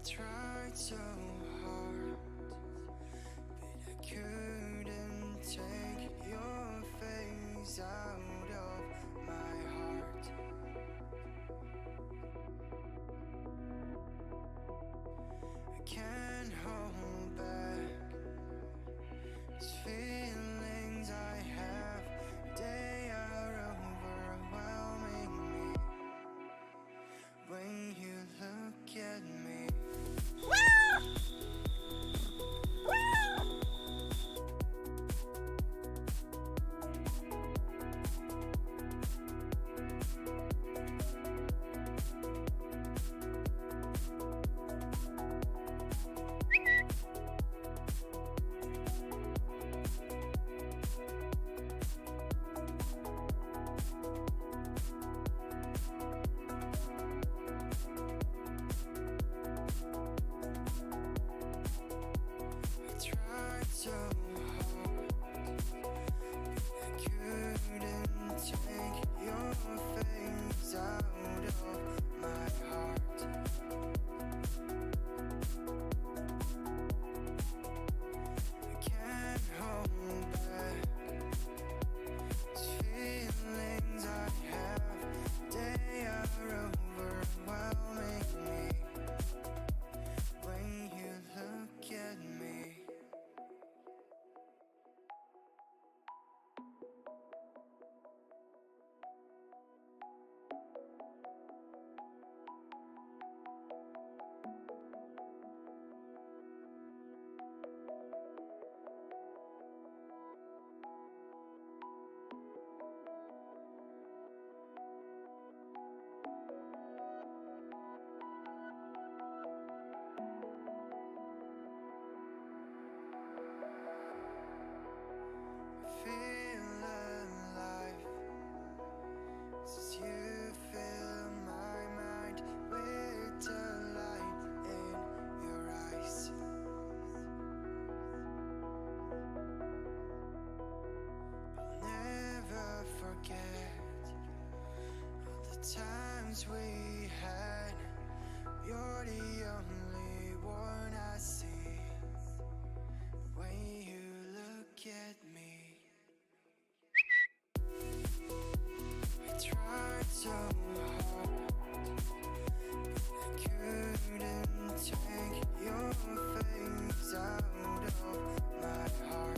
tried so hard, but I couldn't take your face out of my heart. I can't hold back these feelings I have. They are overwhelming me when you look at me. Times we had, you're the only one I see when you look at me. I tried so hard, I couldn't take your face out of my heart.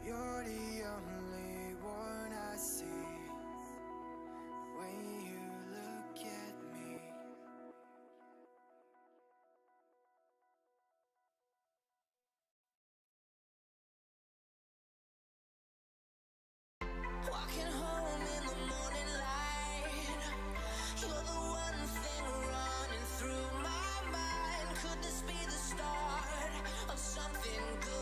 You're the only one I see when you look at me. Walking home in the morning light, you're the one thing running through my mind. Could this be the start of something good?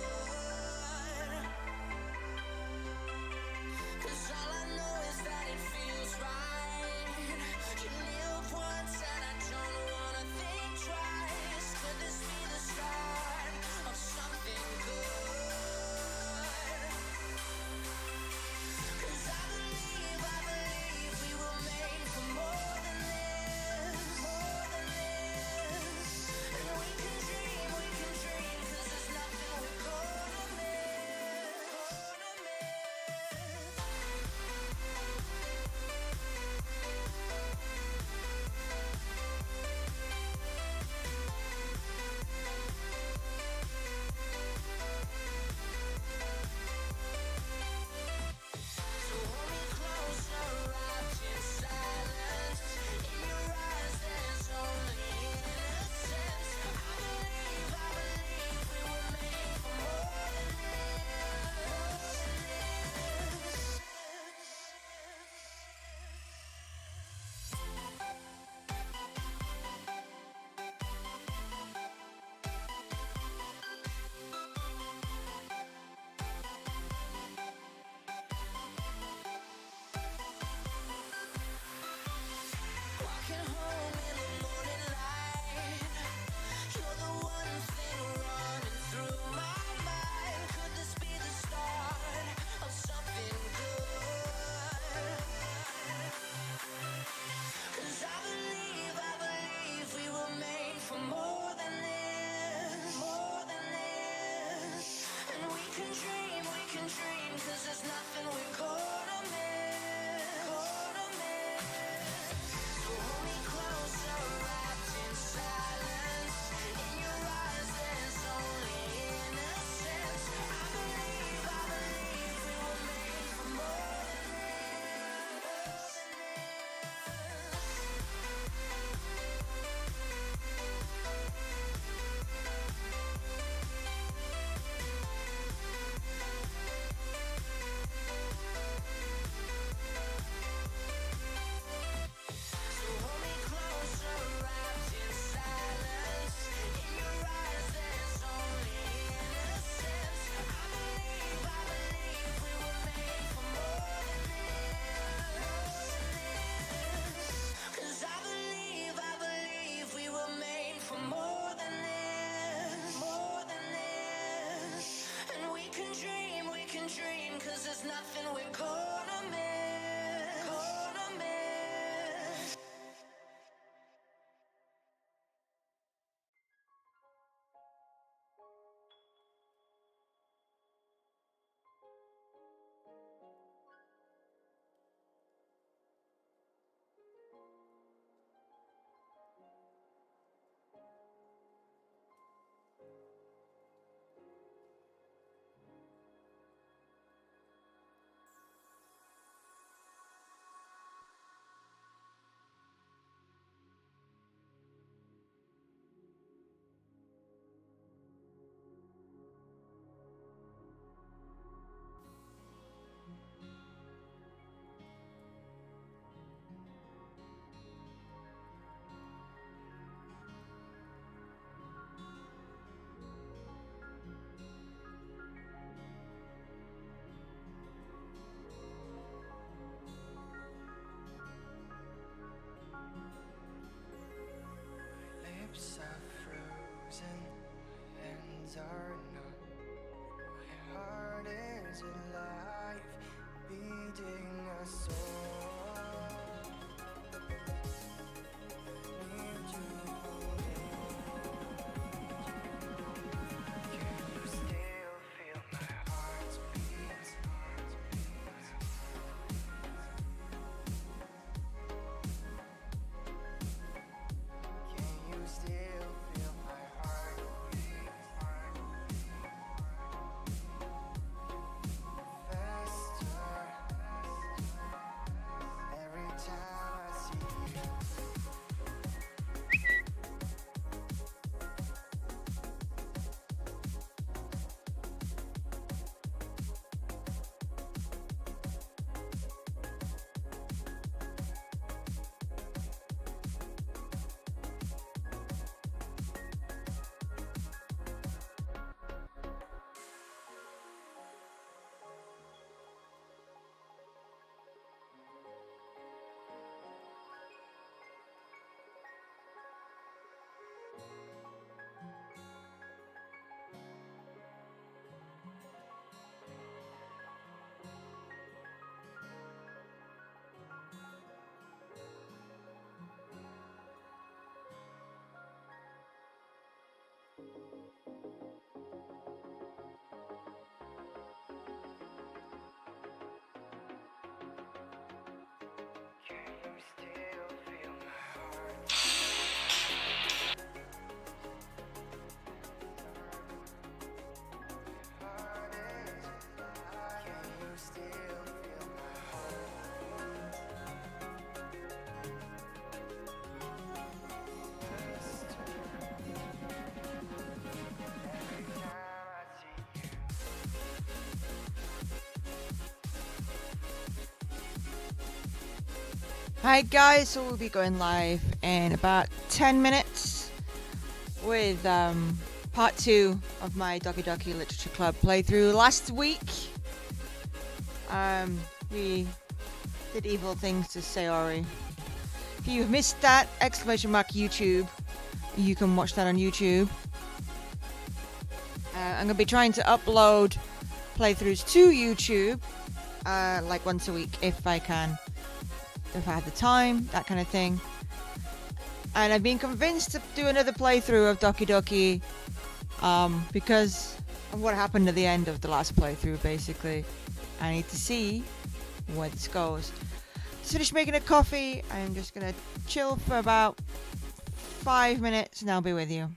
All I know is that it feels right. You live once and I don't wanna think twice. Could this be the start of something good? 'Cause I believe 'cause there's nothing we're gonna miss. So hold me closer, wrapped in silence. In your eyes, there's only innocence. I believe we were made for more than this. So hold me closer, wrapped in silence. In your eyes, there's only innocence. I believe we were made for more than this. 'Cause I believe we were made for more than this. And we can dream, 'cause there's nothing we're gonna miss. Lips are frozen, hands are numb. My heart is alive, beating a song. Need to hold Can you still feel my heart's beat? Can you still feel my heartbeat? Faster every time I see you. Can you still feel my heart? Heart is alive. Can you still feel my heart? Faster every time I see you. Hi guys, so we'll be going live in about 10 minutes with part 2 of my Doki Doki Literature Club playthrough. Last week we did evil things to Sayori. If you've missed that, !YouTube, you can watch that on YouTube. I'm going to be trying to upload playthroughs to YouTube like once a week if I can. If I have the time, that kind of thing. And I've been convinced to do another playthrough of Doki Doki because of what happened at the end of the last playthrough, basically. I need to see where this goes. Just finished making a coffee. I'm just gonna chill for about 5 minutes and I'll be with you.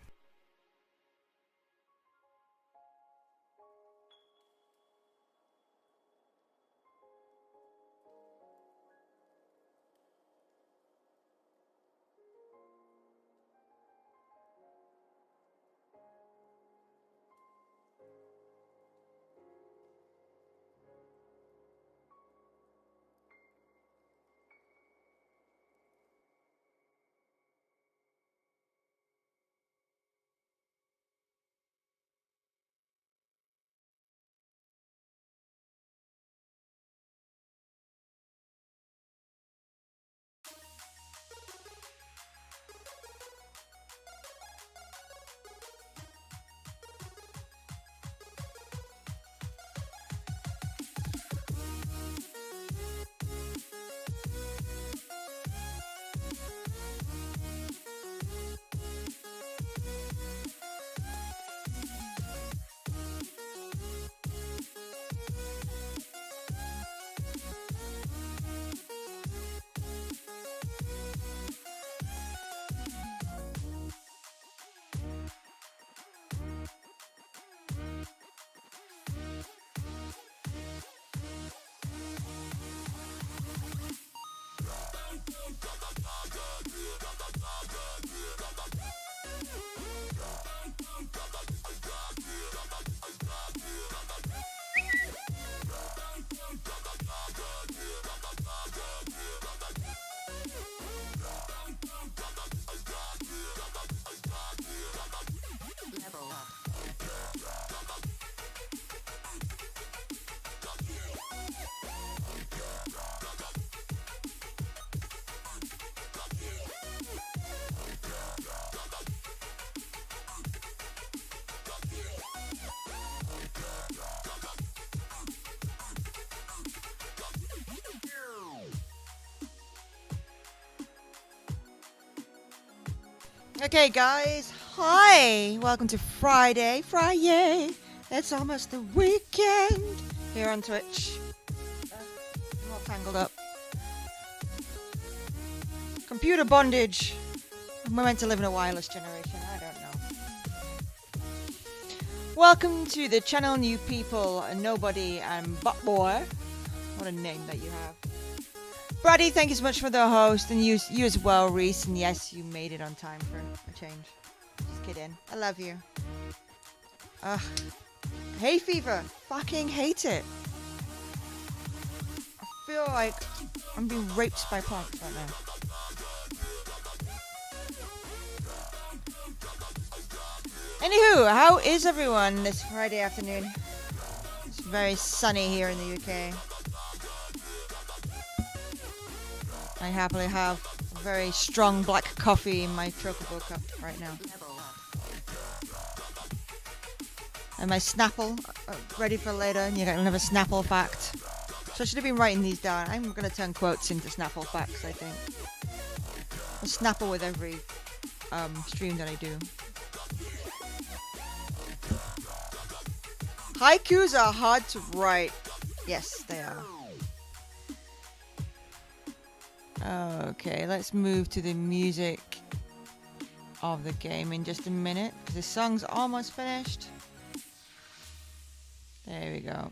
Okay, guys. Hi. Welcome to Friday. It's almost the weekend here on Twitch. I'm all tangled up. Computer bondage. We're meant to live in a wireless generation. I don't know. Welcome to the channel, new people, Nobody and Buttboy. What a name that you have. Brady, thank you so much for the host, and you as well, Reese. And yes, you made it on time for a change. Just kidding. I love you. Ugh. Hay fever. Fucking hate it. I feel like I'm being raped by plants right now. Anywho, how is everyone this Friday afternoon? It's very sunny here in the UK. I happily have a very strong black coffee in my tropical cup right now. And my Snapple ready for later, and you got another Snapple fact. So I should have been writing these down. I'm going to turn quotes into Snapple facts, I think. I'll Snapple with every stream that I do. Haikus are hard to write. Yes, they are. Okay, let's move to the music of the game in just a minute, because the song's almost finished. There we go.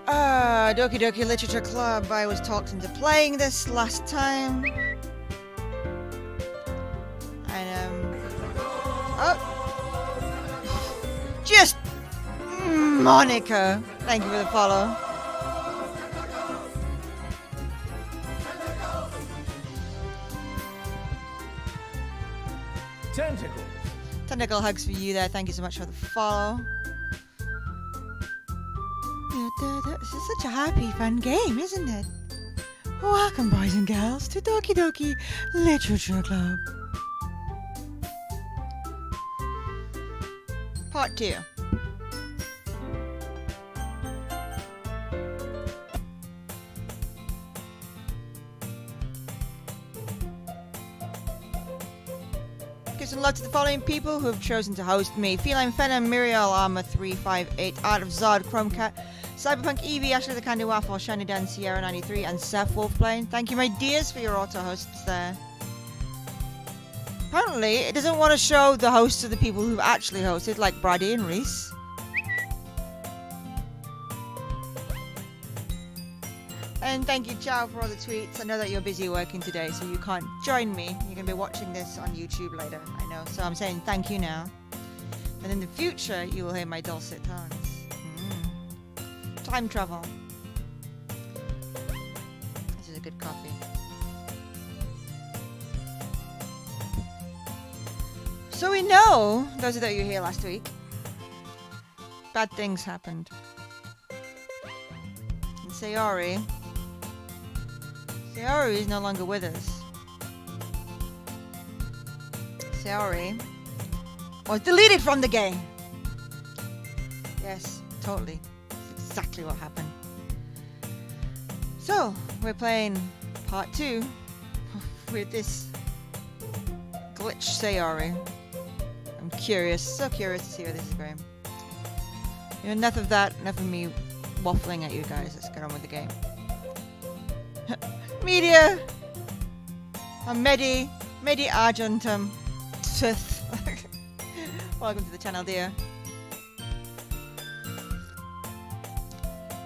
Doki Doki Literature Club. I was talked into playing this last time. And, just Monica. Thank you for the follow. Tentacle hugs for you there. Thank you so much for the follow. This is such a happy, fun game, isn't it? Welcome, boys and girls, to Doki Doki Literature Club. Part 2. Give some love to the following people who have chosen to host me. Feline Venom, Muriel Armor 358, Art of Zod, Chromecat, Cyberpunk Eevee, Ashley the Candy Waffle, Shiny Dan, Sierra 93, and Seth Wolfplane. Thank you, my dears, for your auto hosts there. Apparently, it doesn't want to show the hosts of the people who've actually hosted, like Brady and Reese. And thank you, Chow, for all the tweets. I know that you're busy working today, so you can't join me. You're going to be watching this on YouTube later, I know. So I'm saying thank you now. And in the future, you will hear my dulcet tones. Time travel. This is a good coffee. So we know, those of you here last week, bad things happened. And Sayori is no longer with us. Sayori was deleted from the game. Yes, totally. That's exactly what happened. So, we're playing part 2 with this glitch Sayori. I'm curious, so curious to see where this is going. You know, enough of that, enough of me waffling at you guys. Let's get on with the game. Media! I'm Medi Argentum. Welcome to the channel, dear.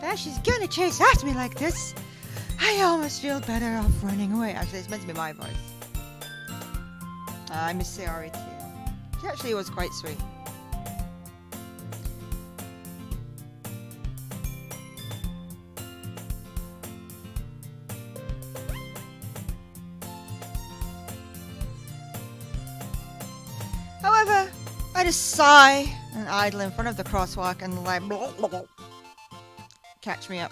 There she's gonna chase after me like this. I almost feel better off running away. Actually, it's meant to be my voice. I miss Sayori too. She actually was quite sweet. However, I just sigh and idle in front of the crosswalk and like blah, blah, blah. Catch me up.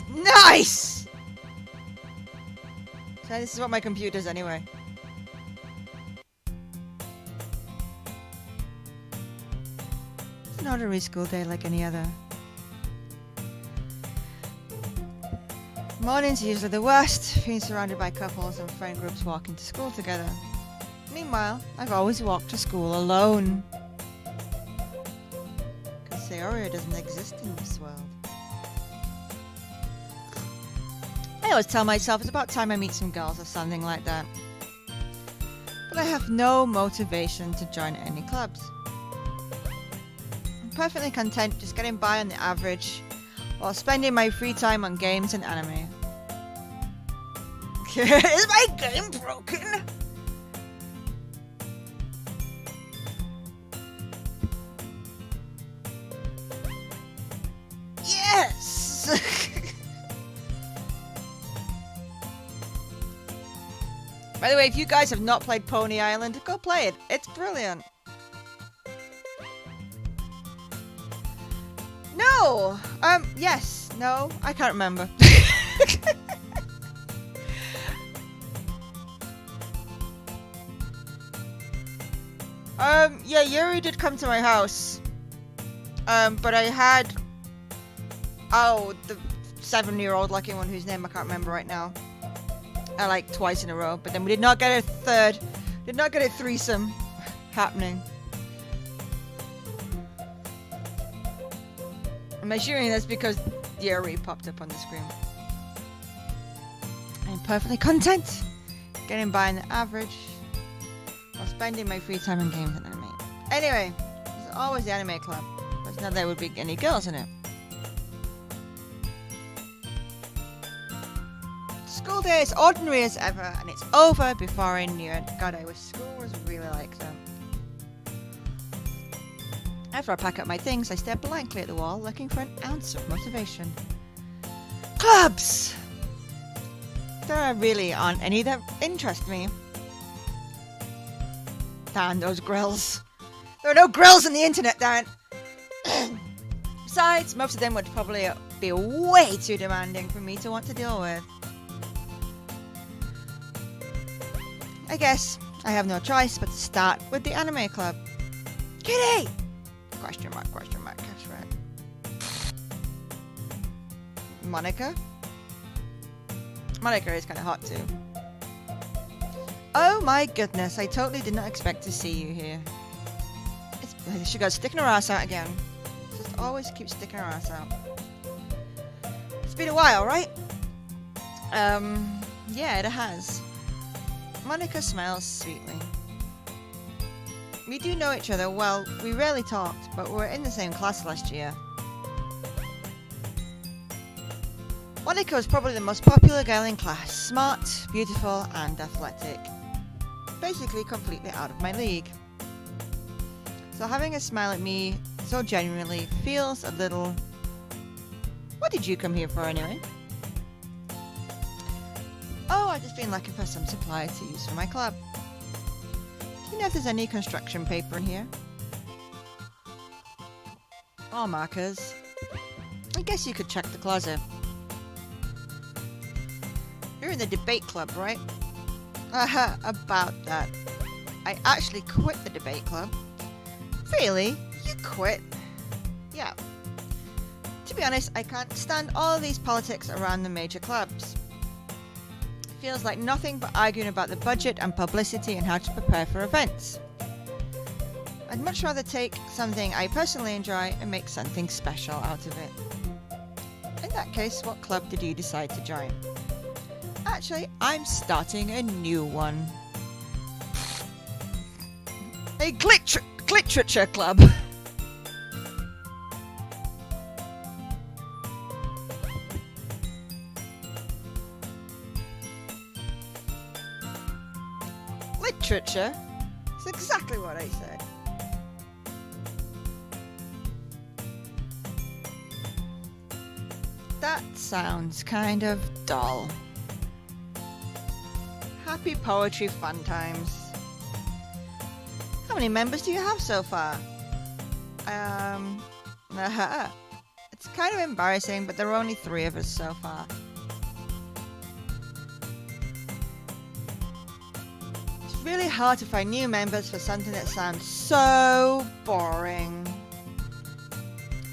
Nice! So this is what my computer does anyway. It's an ordinary school day like any other. Mornings are usually the worst, being surrounded by couples and friend groups walking to school together. Meanwhile, I've always walked to school alone. Because Sayori doesn't exist in this world. I always tell myself it's about time I meet some girls or something like that. But I have no motivation to join any clubs. I'm perfectly content just getting by on the average while spending my free time on games and anime. Is my game broken? Yes! By the way, if you guys have not played Pony Island, go play it. It's brilliant. No! Yes. No? I can't remember. Yeah, Yuri did come to my house. But I had... Oh, the 7-year-old looking one whose name I can't remember right now. Like twice in a row. But then we did not get a threesome happening. I'm assuming that's because Yuri popped up on the screen. I'm perfectly content getting by on the average while spending my free time on games and anime. Anyway, there's always the anime club, but not there would be any girls in it. School day is ordinary as ever, and it's over before I knew it. God, I wish school was really like that. After I pack up my things, I stare blankly at the wall, looking for an ounce of motivation. Clubs! There really aren't any that interest me. Damn those grills. There are no grills on the internet, damn it. Besides, most of them would probably be way too demanding for me to want to deal with. I guess I have no choice but to start with the anime club. Kitty! Question mark, cash rat. Monica? Monica is kind of hot too. Oh my goodness, I totally did not expect to see you here. She goes sticking her ass out again. Just always keeps sticking her ass out. It's been a while, right? Yeah, it has. Monica smiles sweetly. We do know each other well. We rarely talked, but we were in the same class last year. Monica was probably the most popular girl in class. Smart, beautiful, and athletic. Basically completely out of my league. So having a smile at me so genuinely feels a little... What did you come here for anyway? Oh, I've just been looking for some supplies to use for my club. Do you know if there's any construction paper in here? Or markers? I guess you could check the closet. You're in the debate club, right? Haha, about that. I actually quit the debate club. Really? You quit? Yeah. To be honest, I can't stand all these politics around the major clubs. It feels like nothing but arguing about the budget and publicity and how to prepare for events. I'd much rather take something I personally enjoy and make something special out of it. In that case, what club did you decide to join? Actually, I'm starting a new one. A gliterature club. Literature? That's exactly what I said. That sounds kind of dull. Happy poetry fun times. How many members do you have so far? It's kind of embarrassing, but there are only 3 of us so far. It's really hard to find new members for something that sounds so boring.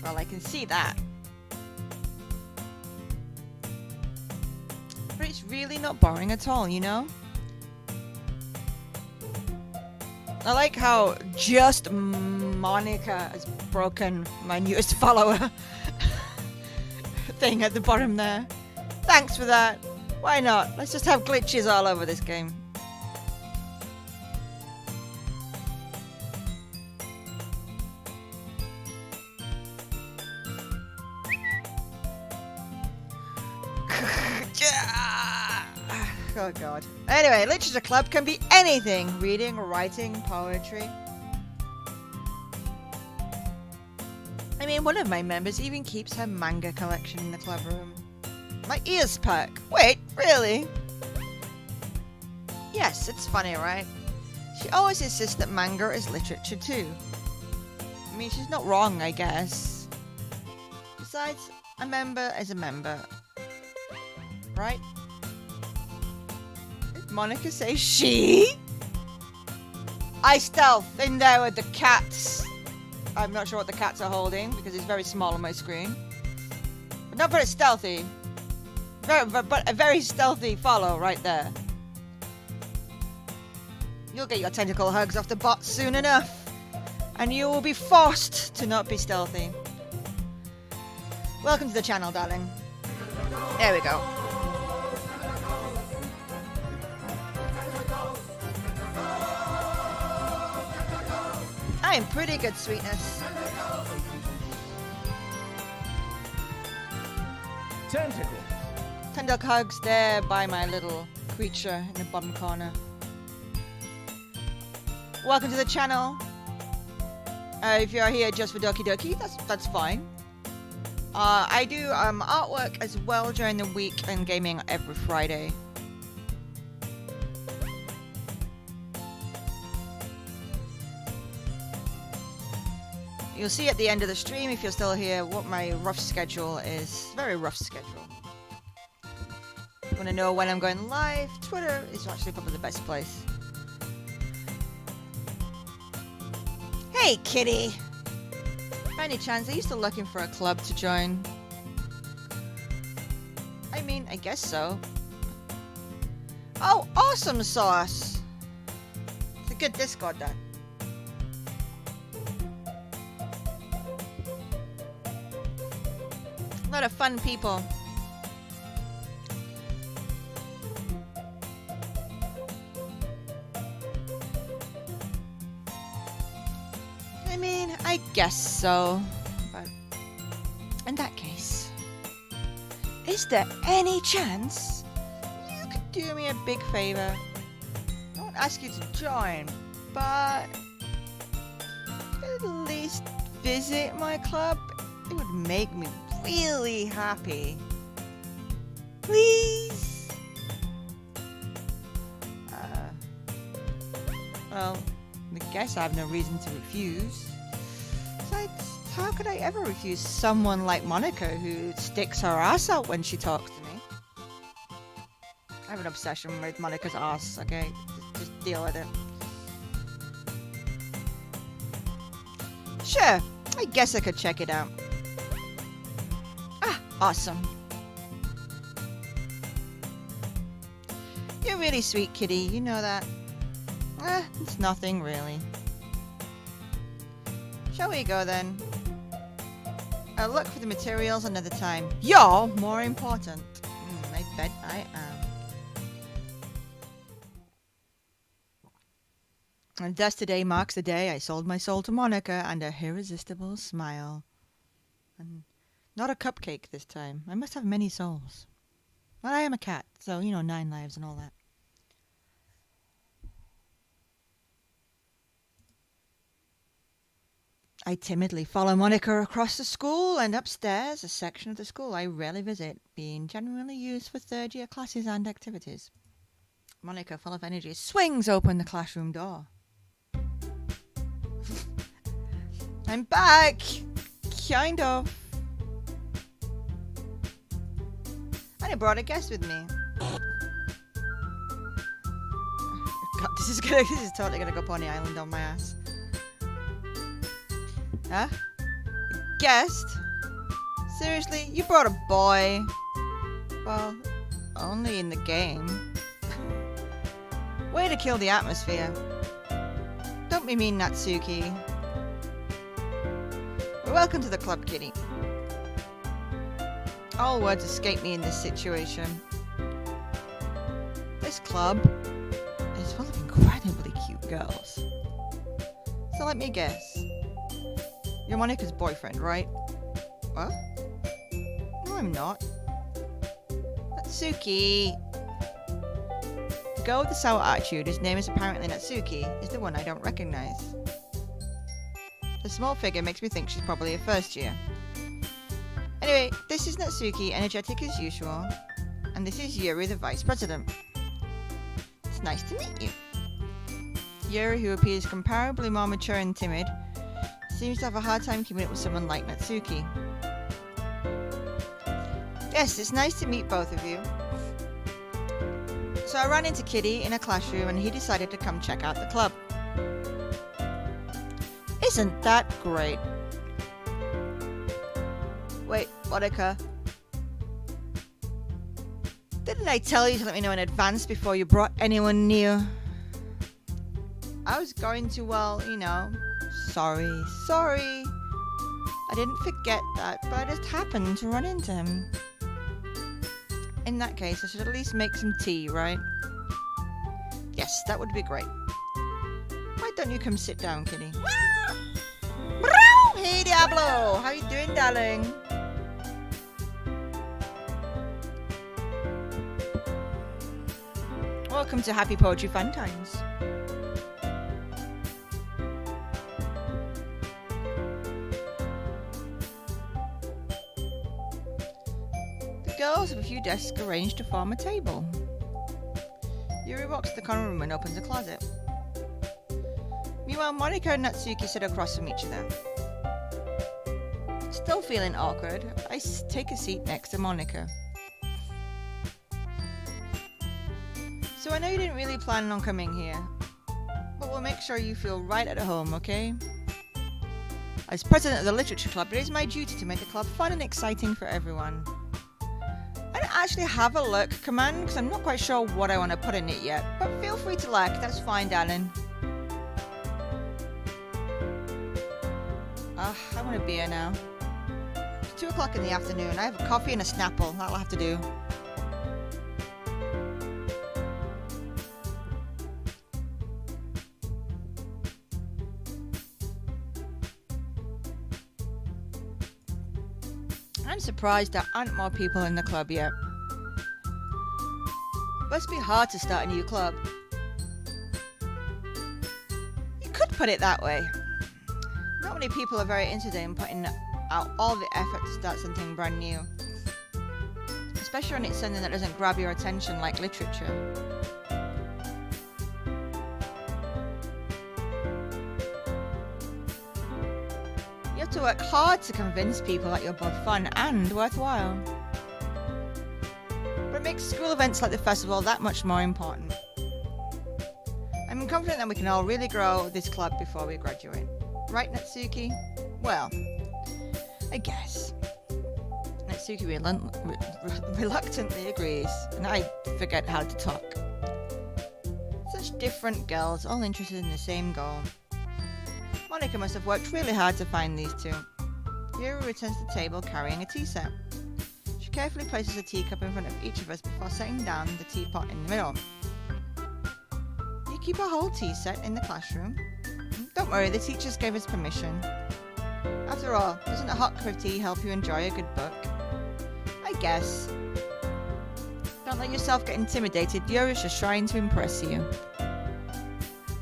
Well, I can see that. But it's really not boring at all, you know? I like how just Monica has broken my newest follower thing at the bottom there. Thanks for that. Why not? Let's just have glitches all over this game. Oh god. Anyway, literature club can be anything. Reading, writing, poetry. I mean, one of my members even keeps her manga collection in the club room. My ears perk. Wait, really? Yes, it's funny, right? She always insists that manga is literature too. I mean, she's not wrong, I guess. Besides, a member is a member. Right? Monica says she? I stealth in there with the cats. I'm not sure what the cats are holding because it's very small on my screen. But not very stealthy. But a very stealthy follow right there. You'll get your tentacle hugs off the bot soon enough. And you will be forced to not be stealthy. Welcome to the channel, darling. There we go. I am pretty good, sweetness. Tentacles. Tentacle hugs there by my little creature in the bottom corner. Welcome to the channel. If you're here just for Doki Doki, that's fine. I do artwork as well during the week and gaming every Friday. You'll see at the end of the stream, if you're still here, what my rough schedule is. Very rough schedule. If you want to know when I'm going live, Twitter is actually probably the best place. Hey, kitty! By any chance, are you still looking for a club to join? I mean, I guess so. Oh, awesome sauce! good Discord then. A lot of fun people. I mean, I guess so. But in that case, is there any chance you could do me a big favor? I won't ask you to join, but at least visit my club. It would make me really happy. Please? Well, I guess I have no reason to refuse. Besides, how could I ever refuse someone like Monica who sticks her ass out when she talks to me? I have an obsession with Monica's ass, okay? Just deal with it. Sure, I guess I could check it out. Ah, awesome. You're really sweet, kitty, you know that. It's nothing really. Shall we go then? I'll look for the materials another time. You're more important. I bet I am. And thus today marks the day I sold my soul to Monica and her irresistible smile. And not a cupcake this time. I must have many souls. Well, I am a cat, so, 9 lives and all that. I timidly follow Monica across the school and upstairs, a section of the school I rarely visit, being generally used for third-year classes and activities. Monica, full of energy, swings open the classroom door. I'm back! Kind of. And I brought a guest with me. God, this is totally gonna go Pony Island on my ass. Huh? A guest? Seriously? You brought a boy? Well, only in the game. Way to kill the atmosphere. Don't be mean, Natsuki. Welcome to the club, kitty. All words escape me in this situation. This club is full of incredibly cute girls. So let me guess. You're Monica's boyfriend, right? What? No, I'm not. Natsuki. The girl with the sour attitude, whose name is apparently Natsuki, is the one I don't recognize. The small figure makes me think she's probably a first year. Anyway, this is Natsuki, energetic as usual. And this is Yuri, the vice president. It's nice to meet you. Yuri, who appears comparably more mature and timid, seems to have a hard time keeping up with someone like Natsuki. Yes, it's nice to meet both of you. So I ran into Kitty in a classroom and he decided to come check out the club. Isn't that great? Wait, Monica. Didn't I tell you to let me know in advance before you brought anyone near? I was going to, Sorry. I didn't forget that, but I just happened to run into him. In that case, I should at least make some tea, right? Yes, that would be great. Why don't you come sit down, kitty? Hey, Diablo! How you doing, darling? Welcome to Happy Poetry Fun Times. Girls have a few desks arranged to form a table. Yuri walks to the corner room and opens a closet. Meanwhile, Monica and Natsuki sit across from each other. Still feeling awkward, I take a seat next to Monica. So I know you didn't really plan on coming here, but we'll make sure you feel right at home, okay? As president of the literature club, it is my duty to make the club fun and exciting for everyone. I don't actually have a lurk command because I'm not quite sure what I want to put in it yet, but feel free to lurk, that's fine, darling. I want a beer now. It's 2 o'clock in the afternoon. I have a coffee and a Snapple. That'll have to do. I'm surprised there aren't more people in the club yet. Must be hard to start a new club. You could put it that way. Not many people are very interested in putting out all the effort to start something brand new. Especially when it's something that doesn't grab your attention like literature. You have to work hard to convince people that you're both fun and worthwhile. But it makes school events like the festival that much more important. I'm confident that we can all really grow this club before we graduate. Right, Natsuki? Well, I guess. Natsuki reluctantly agrees, and I forget how to talk. Such different girls, all interested in the same goal. Monica must have worked really hard to find these two. Yuri returns to the table carrying a tea set. She carefully places a teacup in front of each of us before setting down the teapot in the middle. You keep a whole tea set in the classroom? Don't worry, the teachers gave us permission. After all, doesn't a hot cup of tea help you enjoy a good book? I guess. Don't let yourself get intimidated, Yuri's just trying to impress you.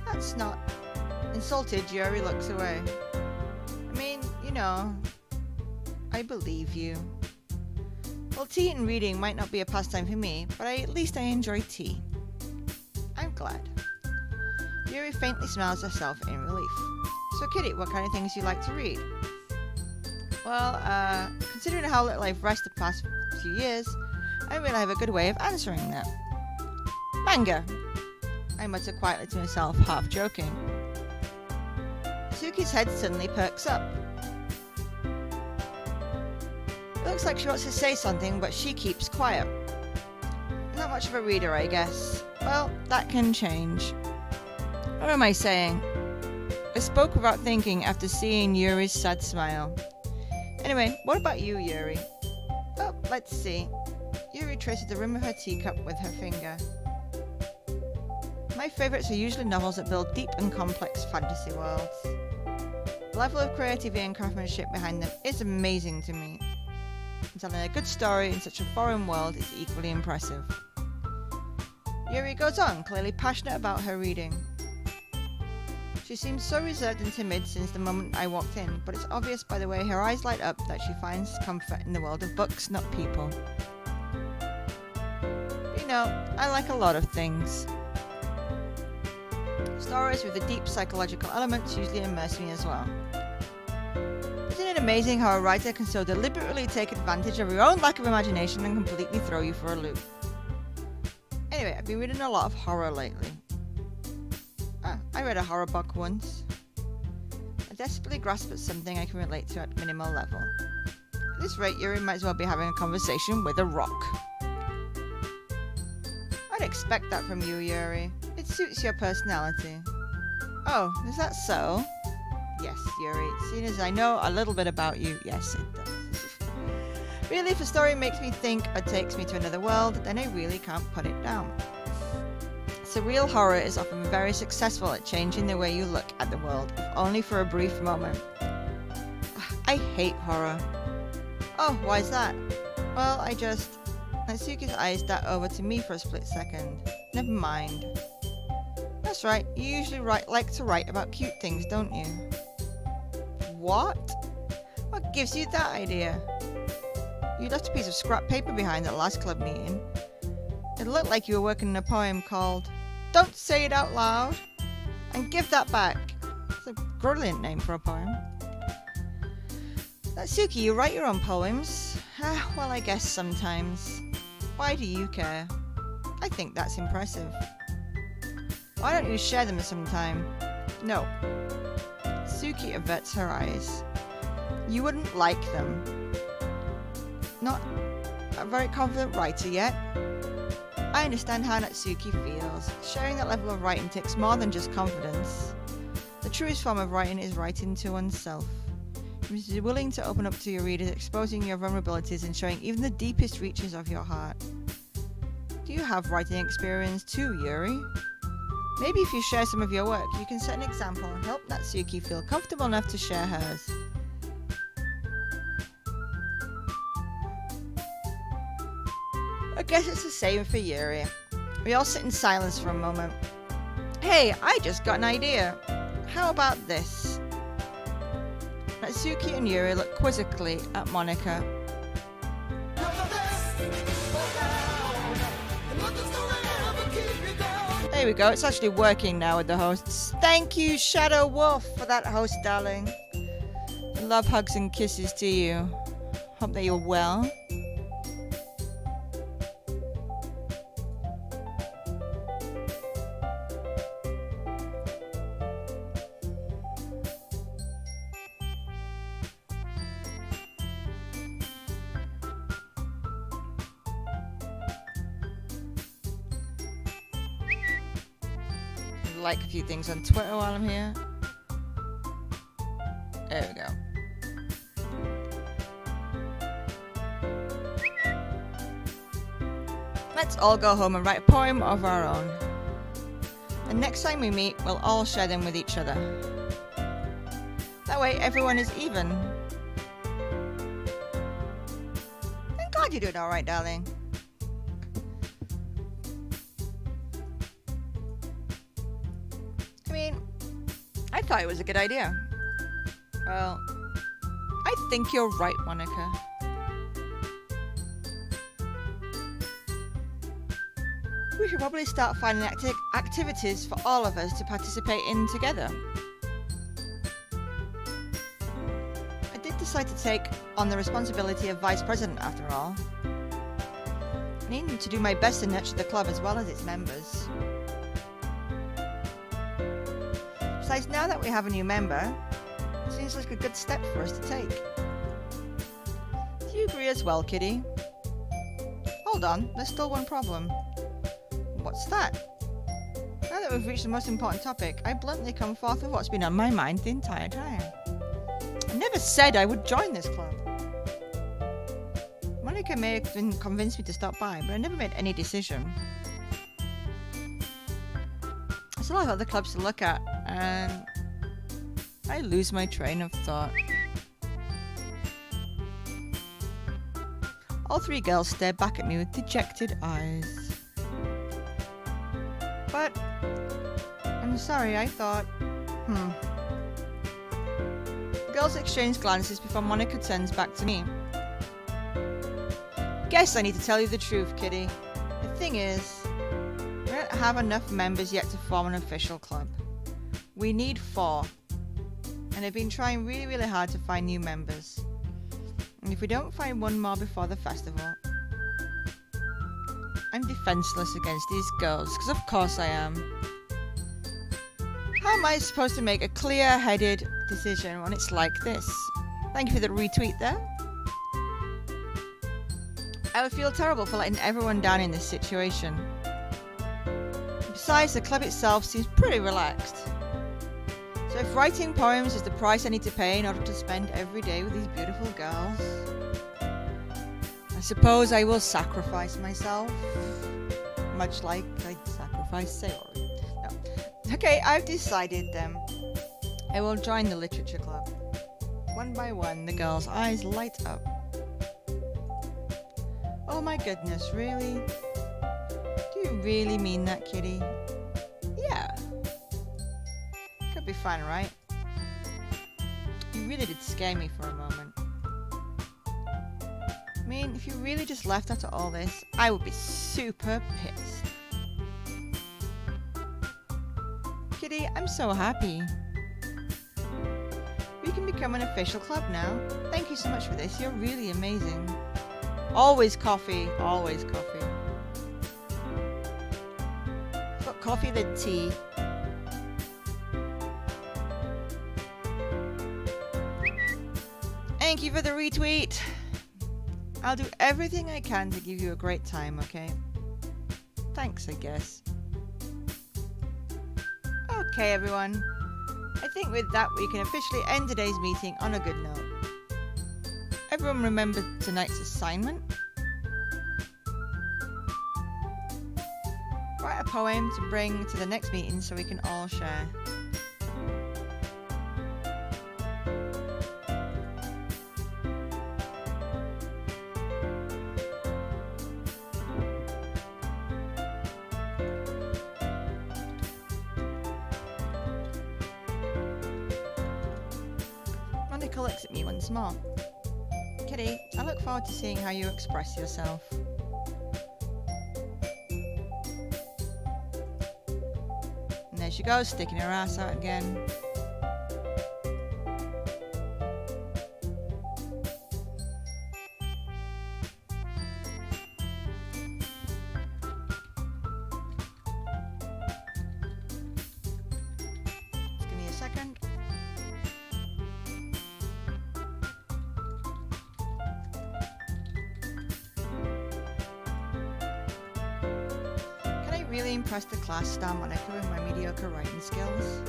That's not... Insulted, Yuri looks away. I mean, you know, I believe you. Well, tea and reading might not be a pastime for me, but at least I enjoy tea. I'm glad. Yuri faintly smiles herself in relief. So Kitty, what kind of things do you like to read? Well, considering how little I've read the past few years, I really have a good way of answering that. Manga! I mutter quietly to myself, half joking. Suki's head suddenly perks up. It looks like she wants to say something, but she keeps quiet. Not much of a reader, I guess. Well, that can change. What am I saying? I spoke without thinking after seeing Yuri's sad smile. Anyway, what about you, Yuri? Oh, let's see. Yuri traces the rim of her teacup with her finger. My favourites are usually novels that build deep and complex fantasy worlds. The level of creativity and craftsmanship behind them is amazing to me. And telling a good story in such a foreign world is equally impressive. Yuri goes on, clearly passionate about her reading. She seems so reserved and timid since the moment I walked in, but it's obvious by the way her eyes light up that she finds comfort in the world of books, not people. You know, I like a lot of things. Stories with the deep psychological elements usually immerse me as well. Isn't it amazing how a writer can so deliberately take advantage of your own lack of imagination and completely throw you for a loop? Anyway, I've been reading a lot of horror lately. I read a horror book once. I desperately grasp at something I can relate to at minimal level. At this rate, Yuri might as well be having a conversation with a rock. I'd expect that from you, Yuri. It suits your personality. Oh, is that so? Yes, Yuri. Seeing as I know a little bit about you, yes, it does. Really, if a story makes me think or takes me to another world, then I really can't put it down. Surreal horror is often very successful at changing the way you look at the world, if only for a brief moment. I hate horror. Oh, why is that? Well, Natsuki's eyes dart over to me for a split second. Never mind. That's right, you usually like to write about cute things, don't you? What? What gives you that idea? You left a piece of scrap paper behind at the last club meeting. It looked like you were working on a poem called Don't Say It Out Loud, and Give That Back. It's a brilliant name for a poem. Natsuki, you write your own poems? Well, I guess sometimes. Why do you care? I think that's impressive. Why don't you share them sometime? No. Natsuki averts her eyes. You wouldn't like them. Not a very confident writer yet. I understand how Natsuki feels. Sharing that level of writing takes more than just confidence. The truest form of writing is writing to oneself. Is willing to open up to your readers, exposing your vulnerabilities and showing even the deepest reaches of your heart. Do you have writing experience too, Yuri? Maybe if you share some of your work, you can set an example and help Natsuki feel comfortable enough to share hers. I guess it's the same for Yuri. We all sit in silence for a moment. Hey, I just got an idea. How about this? Natsuki and Yuri look quizzically at Monika. There we go, it's actually working now with the hosts. Thank you, Shadow Wolf, for that host, darling. Love, hugs, and kisses to you. Hope that you're well. Like a few things on Twitter while I'm here. There we go. Let's all go home and write a poem of our own. And next time we meet, we'll all share them with each other. That way everyone is even. I'm glad you're doing alright, darling. I thought it was a good idea. Well, I think you're right, Monika. We should probably start finding activities for all of us to participate in together. I did decide to take on the responsibility of Vice President after all. I need to do my best to nurture the club as well as its members. Besides, now that we have a new member, it seems like a good step for us to take. Do you agree as well, Kitty? Hold on, there's still one problem. What's that? Now that we've reached the most important topic, I bluntly come forth with what's been on my mind the entire time. I never said I would join this club. Monika may have convinced me to stop by, but I never made any decision. I still have other clubs to look at, and I lose my train of thought. All three girls stare back at me with dejected eyes. But I'm sorry, I thought... The girls exchange glances before Monika turns back to me. Guess I need to tell you the truth, Kitty. The thing is, we don't have enough members yet to form an official club. We need 4. And I've been trying really hard to find new members. And if we don't find one more before the festival, I'm defenseless against these girls, because of course I am. How am I supposed to make a clear-headed decision when it's like this? Thank you for the retweet there. I would feel terrible for letting everyone down in this situation. Besides, the club itself seems pretty relaxed. So if writing poems is the price I need to pay in order to spend every day with these beautiful girls, I suppose I will sacrifice myself. Much like I sacrificed Sayori. No. Okay, I've decided then. I will join the literature club. One by one, the girls' eyes light up. Oh my goodness, really? Do you really mean that, Kitty? Yeah. Could be fun, right? You really did scare me for a moment. I mean, if you really just left after all this, I would be super pissed. Kitty, I'm so happy. We can become an official club now. Thank you so much for this. You're really amazing. Always coffee. Always coffee. Got coffee than tea. Thank you for the retweet. I'll do everything I can to give you a great time, okay? Thanks, I guess. Okay, everyone. I think with that we can officially end today's meeting on a good note. everyone remember tonight's assignment? Write a poem to bring to the next meeting so we can all share. Monica looks at me once more. Kitty, I look forward to seeing how you express yourself. And there she goes, sticking her ass out again. Give me a second. Really impressed the class star Monica with my mediocre writing skills.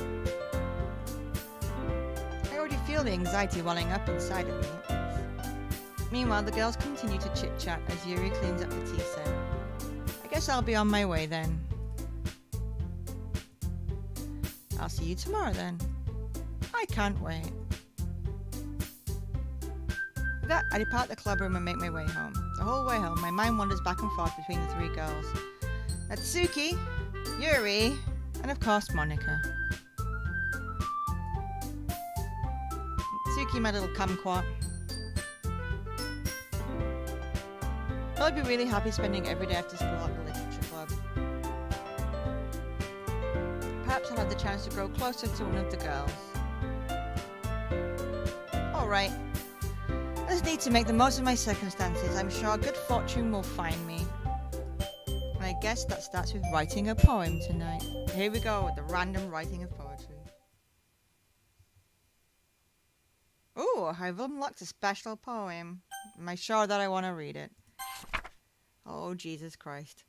I already feel the anxiety welling up inside of me. Meanwhile, the girls continue to chit-chat as Yuri cleans up the tea set. I guess I'll be on my way then. I'll see you tomorrow then. I can't wait. With that, I depart the club room and make my way home. The whole way home, my mind wanders back and forth between the three girls. Natsuki, Yuri, and of course Monica. Natsuki, my little kumquat. I'll be really happy spending every day after school at the literature club. Perhaps I'll have the chance to grow closer to one of the girls. Alright. I just need to make the most of my circumstances. I'm sure good fortune will find me. I guess that starts with writing a poem tonight. Here we go with the random writing of poetry. Ooh, I've unlocked a special poem. Am I sure that I want to read it? Oh, Jesus Christ.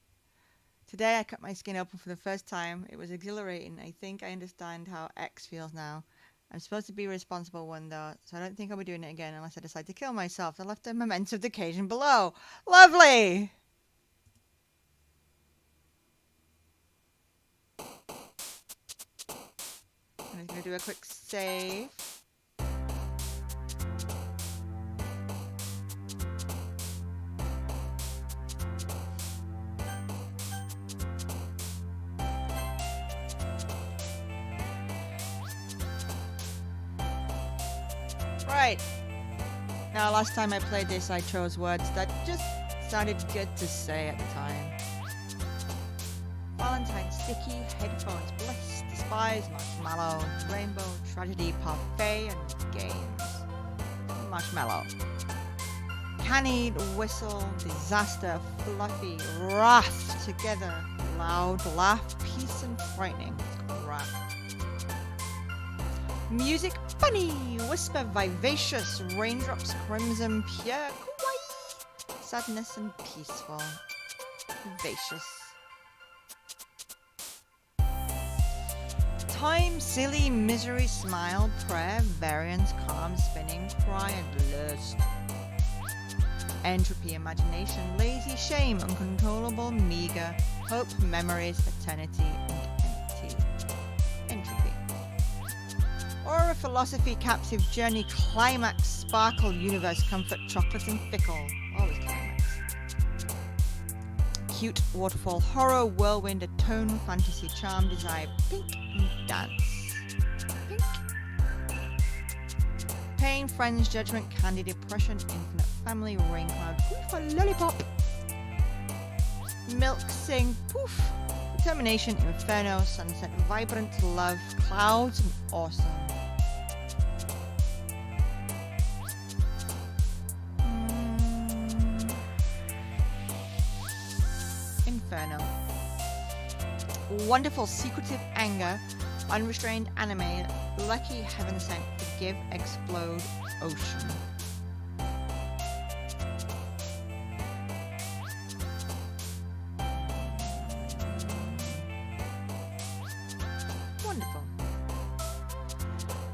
Today I cut my skin open for the first time. It was exhilarating. I think I understand how X feels now. I'm supposed to be a responsible one though, so I don't think I'll be doing it again unless I decide to kill myself. I left a memento of the occasion below. Lovely! I'm going to do a quick save. Right. Now, last time I played this, I chose words that just sounded good to say at the time. Valentine, sticky, headphones, bliss, despise, marshmallow, rainbow, tragedy, parfait, and games. Marshmallow. Candied, whistle, disaster, fluffy, wrath, together, loud, laugh, peace, and frightening. Wrath. Music, funny, whisper, vivacious, raindrops, crimson, pure, kawaii, sadness, and peaceful. Vivacious. Time, silly, misery, smile, prayer, variance, calm, spinning, cry, and lust. Entropy, imagination, lazy, shame, uncontrollable, meager, hope, memories, eternity, and empty. Entropy. Aura, philosophy, captive, journey, climax, sparkle, universe, comfort, chocolate, and fickle. Always climax. Cute, waterfall, horror, whirlwind, atone, fantasy, charm, desire, pink, and dance. Pink. Pain, friends, judgment, candy, depression, infinite family, rain cloud, poof, a lollipop. Milk, sing, poof. Determination, inferno, sunset, vibrant, love, clouds, and awesome. Inferno. Wonderful, secretive anger, unrestrained anime, lucky, heaven sent, forgive, explode, ocean.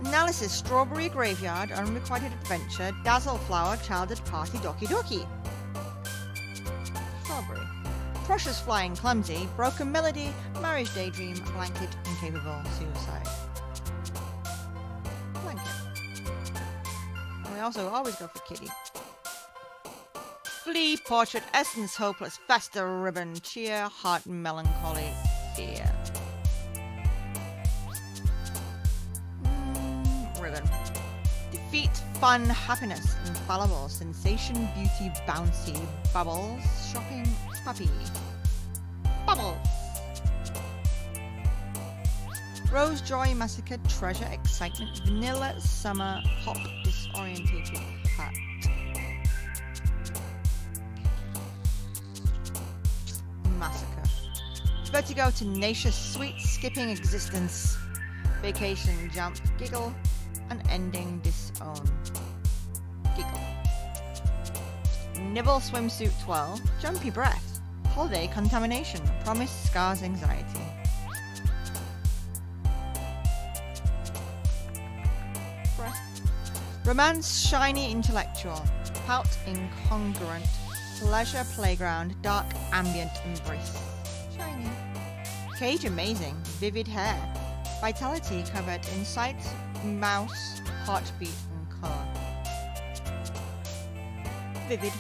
Analysis: Strawberry Graveyard, Unrequited Adventure, Dazzle Flower, Childhood Party, Doki Doki. Strawberry. Precious Flying Clumsy, Broken Melody, Marriage Daydream, Blanket, Incapable, Suicide. Blanket. And we also always go for Kitty. Flea, Portrait, Essence, Hopeless, Festa, Ribbon, Cheer, Heart, Melancholy, Fear. Ribbon. Defeat, Fun, Happiness, Infallible, Sensation, Beauty, Bouncy, Bubbles, Shopping, Puppy. Bubbles. Rose, Joy, Massacre, Treasure, Excitement, Vanilla, Summer, Hop, Disorientated, Hat. Massacre. Vertigo, Tenacious, Sweet, Skipping, Existence, Vacation, Jump, Giggle, Unending, Disown. Giggle. Nibble, Swimsuit, 12, Jumpy Breath, Holiday, Contamination, Promise, Scars, Anxiety. Breath. Romance, Shiny, Intellectual, Pout, Incongruent, Pleasure, Playground, Dark, Ambient, Embrace. Shiny. Cage, Amazing, Vivid Hair, Vitality, Covered Insight, Mouse, Heartbeat, and Color. Vivid.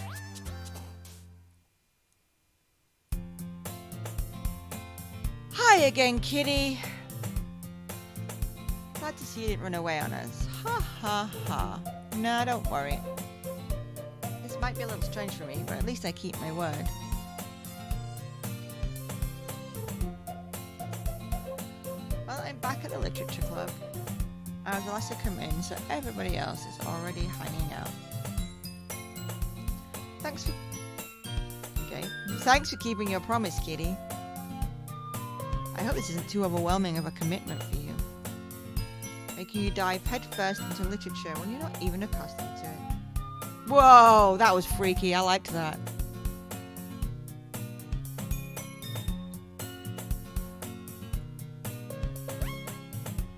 Hi again, kitty. Glad to see you didn't run away on us. Ha ha ha. No, don't worry. This might be a little strange for me, but at least I keep my word. Well, I'm back at the literature club. I was the last to come in, so everybody else is already hanging out. Thanks for keeping your promise, kitty. I hope this isn't too overwhelming of a commitment for you. Making you dive headfirst into literature when you're not even accustomed to it. Whoa, that was freaky. I liked that.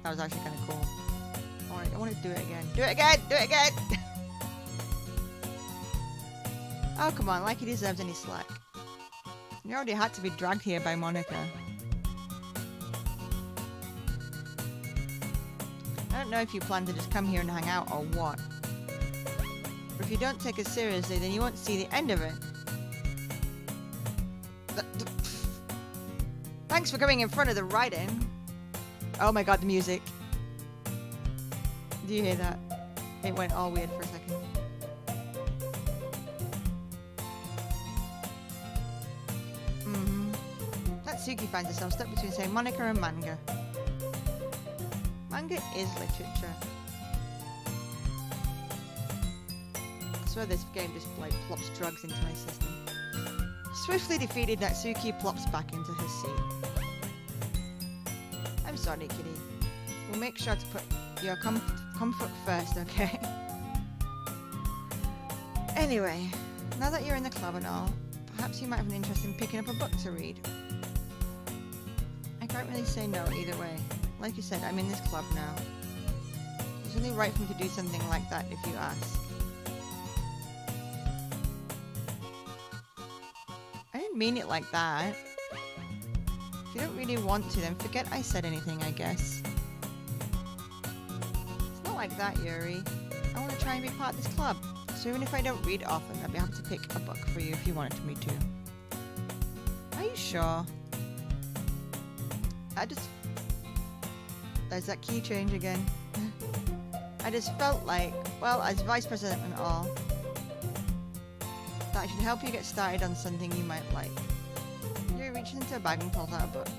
That was actually kind of cool. Alright, I want to do it again. Do it again! Do it again! Oh, come on, like he deserves any slack. You already had to be dragged here by Monica. I don't know if you plan to just come here and hang out or what. But if you don't take it seriously, then you won't see the end of it. Thanks for coming in front of the write-in. Oh my god, the music. Do you hear that? It went all weird for a second. Natsuki finds herself stuck between, say, Monica and manga. Manga is literature. I swear this game just like plops drugs into my system. Swiftly defeated, Natsuki plops back into her seat. I'm sorry, kitty. We'll make sure to put your comfort first, okay? Anyway, now that you're in the club and all, perhaps you might have an interest in picking up a book to read. I can't really say no either way. Like you said, I'm in this club now. It's only right for me to do something like that if you ask. I didn't mean it like that. If you don't really want to, then forget I said anything, I guess. It's not like that, Yuri. I want to try and be part of this club. So even if I don't read often, I'd be happy to pick a book for you if you wanted me to. Are you sure? There's that key change again. I just felt like, well, as vice president and all, that I should help you get started on something you might like. Yuri reaches into a bag and pulls out a book.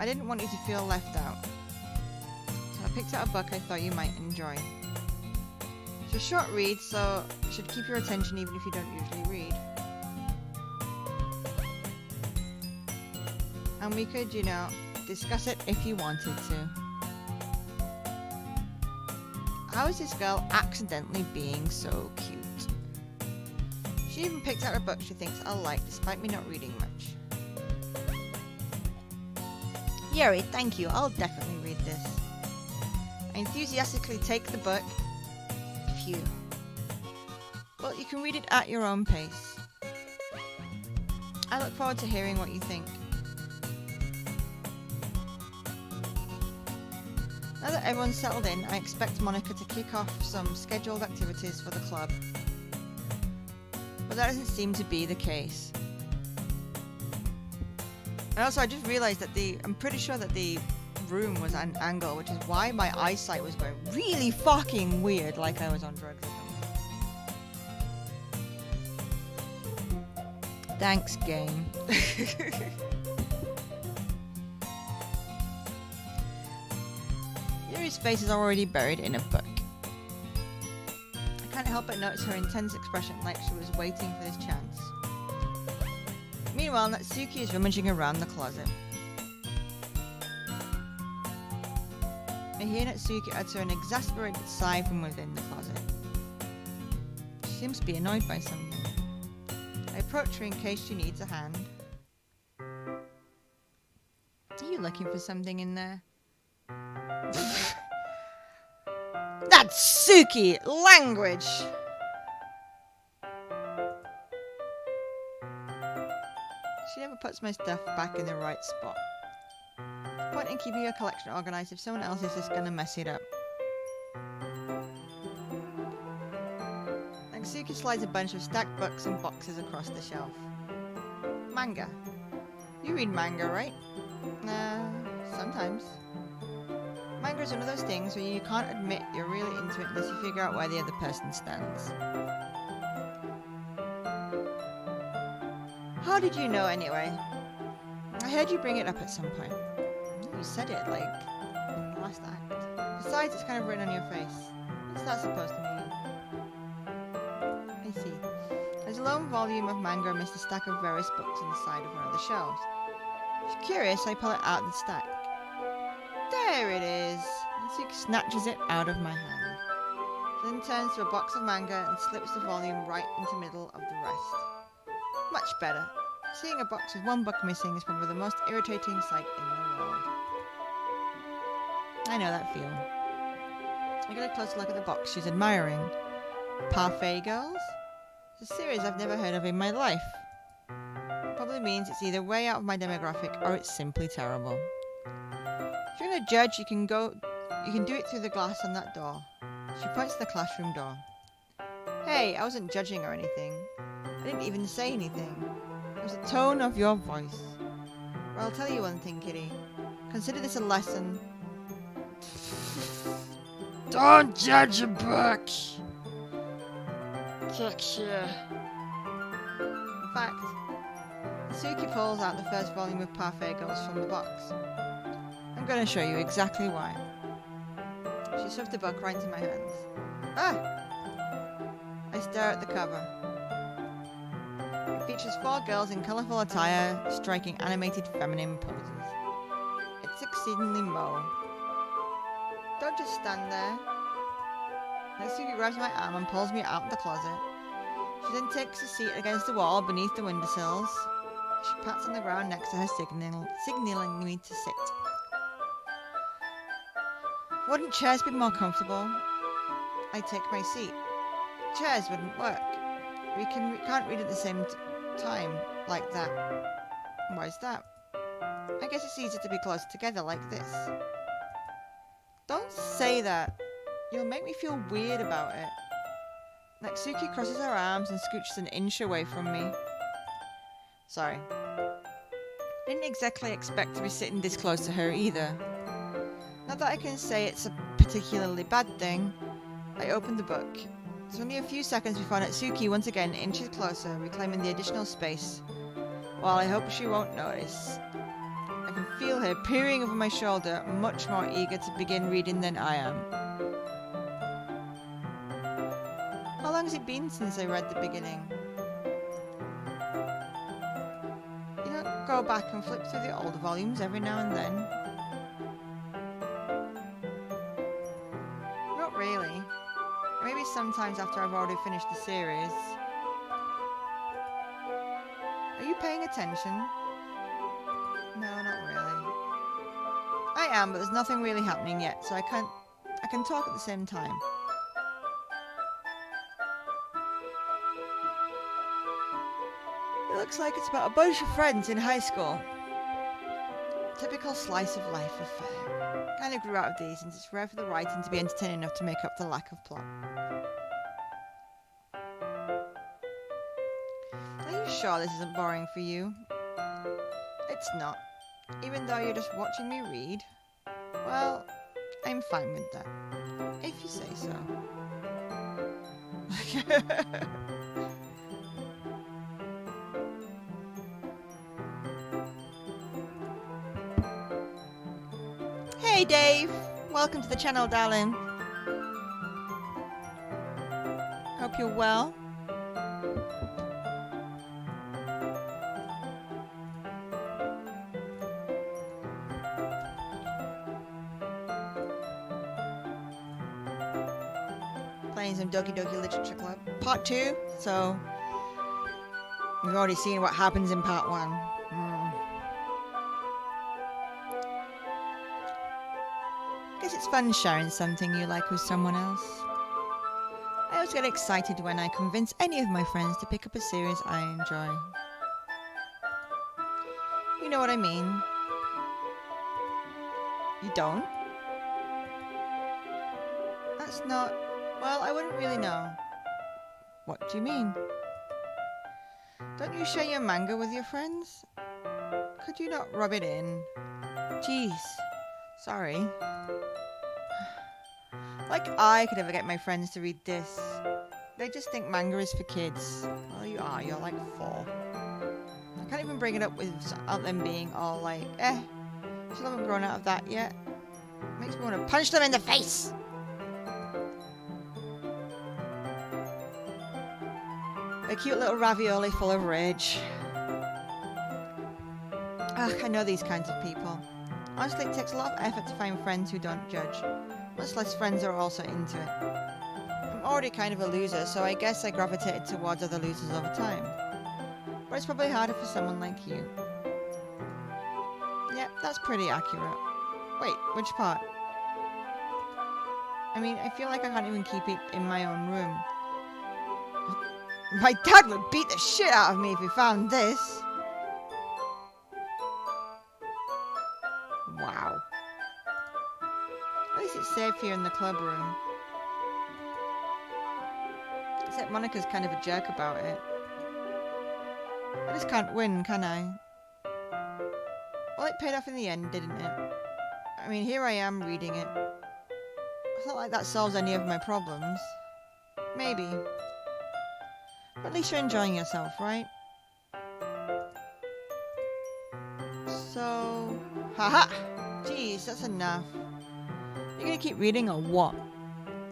I didn't want you to feel left out, so I picked out a book I thought you might enjoy. It's a short read, so it should keep your attention even if you don't usually read. And we could, you know, discuss it if you wanted to. How is this girl accidentally being so cute? She even picked out a book she thinks I'll like despite me not reading much. Yuri, thank you. I'll definitely read this. I enthusiastically take the book. Phew. Well, you can read it at your own pace. I look forward to hearing what you think. Now that everyone's settled in, I expect Monica to kick off some scheduled activities for the club. But that doesn't seem to be the case. And also I just realised that I'm pretty sure that the room was at an angle, which is why my eyesight was going really fucking weird, like I was on drugs or something. Thanks, game. Yuri's face is already buried in a book. I can't help but notice her intense expression, like she was waiting for this chance. Meanwhile, Natsuki is rummaging around the closet. I hear Natsuki utter an exasperated sigh from within the closet. She seems to be annoyed by something. I approach her in case she needs a hand. Are you looking for something in there? Natsuki! Language! She never puts my stuff back in the right spot. What's the point in keeping your collection organised if someone else is just gonna mess it up? Natsuki slides a bunch of stacked books and boxes across the shelf. Manga. You read manga, right? Sometimes. Manga is one of those things where you can't admit you're really into it unless you figure out where the other person stands. How did you know anyway? I heard you bring it up at some point. You said it, like, in the last act. Besides, it's kind of written on your face. What's that supposed to mean? I see. There's a lone volume of manga amidst a stack of various books on the side of one of the shelves. If you're curious, I pull it out of the stack. There it is! Natsuki snatches it out of my hand. Then turns to a box of manga and slips the volume right into the middle of the rest. Much better. Seeing a box with one book missing is probably the most irritating sight in the world. I know that feeling. I get a closer look at the box she's admiring. Parfait Girls? It's a series I've never heard of in my life. It probably means it's either way out of my demographic or it's simply terrible. If you're gonna judge, you can do it through the glass on that door. She points to the classroom door. Hey, I wasn't judging or anything. I didn't even say anything. It was the tone of your voice. Well, I'll tell you one thing, Kitty. Consider this a lesson. Don't judge a book! Kick you. In fact, Natsuki pulls out the first volume of Parfait Girls from the box. I'm going to show you exactly why. She shoved the book right into my hands. Ah! I stare at the cover. It features 4 girls in colourful attire striking animated feminine poses. It's exceedingly Mo. Don't just stand there. Natsuki grabs my arm and pulls me out of the closet. She then takes a seat against the wall beneath the windowsills. She pats on the ground next to her, signaling me to sit. Wouldn't chairs be more comfortable? I take my seat. Chairs wouldn't work. We can't read at the same time like that. Why is that? I guess it's easier to be close together like this. Don't say that. You'll make me feel weird about it. Natsuki crosses her arms and scooches an inch away from me. Sorry. Didn't exactly expect to be sitting this close to her either. Not that I can say it's a particularly bad thing. I opened the book. It's only a few seconds before Natsuki once again inches closer, reclaiming the additional space. While I hope she won't notice. I can feel her peering over my shoulder, much more eager to begin reading than I am. How long has it been since I read the beginning? You don't go back and flip through the older volumes every now and then? Not really. Maybe sometimes after I've already finished the series. Are you paying attention? No, not really. I am, but there's nothing really happening yet, so I can talk at the same time. It looks like it's about a bunch of friends in high school. Typical slice of life affair. Kind of grew out of these, and it's rare for the writing to be entertaining enough to make up the lack of plot. Are you sure this isn't boring for you? It's not. Even though you're just watching me read. Well, I'm fine with that. If you say so. Hey Dave! Welcome to the channel, darling. Hope you're well. Playing some Doki Doki Literature Club. Part 2, so we've already seen what happens in part 1. Guess it's fun sharing something you like with someone else. I always get excited when I convince any of my friends to pick up a series I enjoy. You know what I mean? You don't? That's not... Well, I wouldn't really know. What do you mean? Don't you share your manga with your friends? Could you not rub it in? Jeez. Sorry. Like I could ever get my friends to read this. They just think manga is for kids. Well, you are. You're like 4. I can't even bring it up without them being all like, still haven't grown out of that yet. Makes me want to punch them in the face. A cute little ravioli full of rage. Ugh, I know these kinds of people. Honestly, it takes a lot of effort to find friends who don't judge. Much less friends are also into it. I'm already kind of a loser, so I guess I gravitated towards other losers over time. But it's probably harder for someone like you. Yeah, that's pretty accurate. Wait, which part? I mean, I feel like I can't even keep it in my own room. My dad would beat the shit out of me if he found this. Wow. At least it's safe here in the club room. Except Monica's kind of a jerk about it. I just can't win, can I? Well, it paid off in the end, didn't it? I mean, here I am reading it. It's not like that solves any of my problems. Maybe. But at least you're enjoying yourself, right? So... Haha! Jeez, that's enough. You're gonna keep reading or what?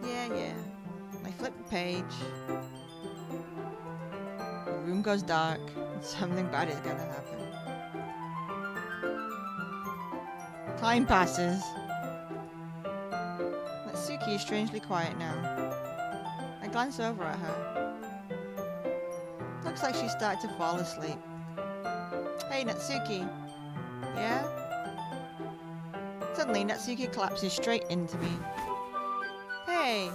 Yeah. I flip the page. The room goes dark. Something bad is gonna happen. Time passes. Natsuki is strangely quiet now. I glance over at her. Looks like she started to fall asleep. Hey, Natsuki. Yeah? Suddenly, Natsuki collapses straight into me. Hey!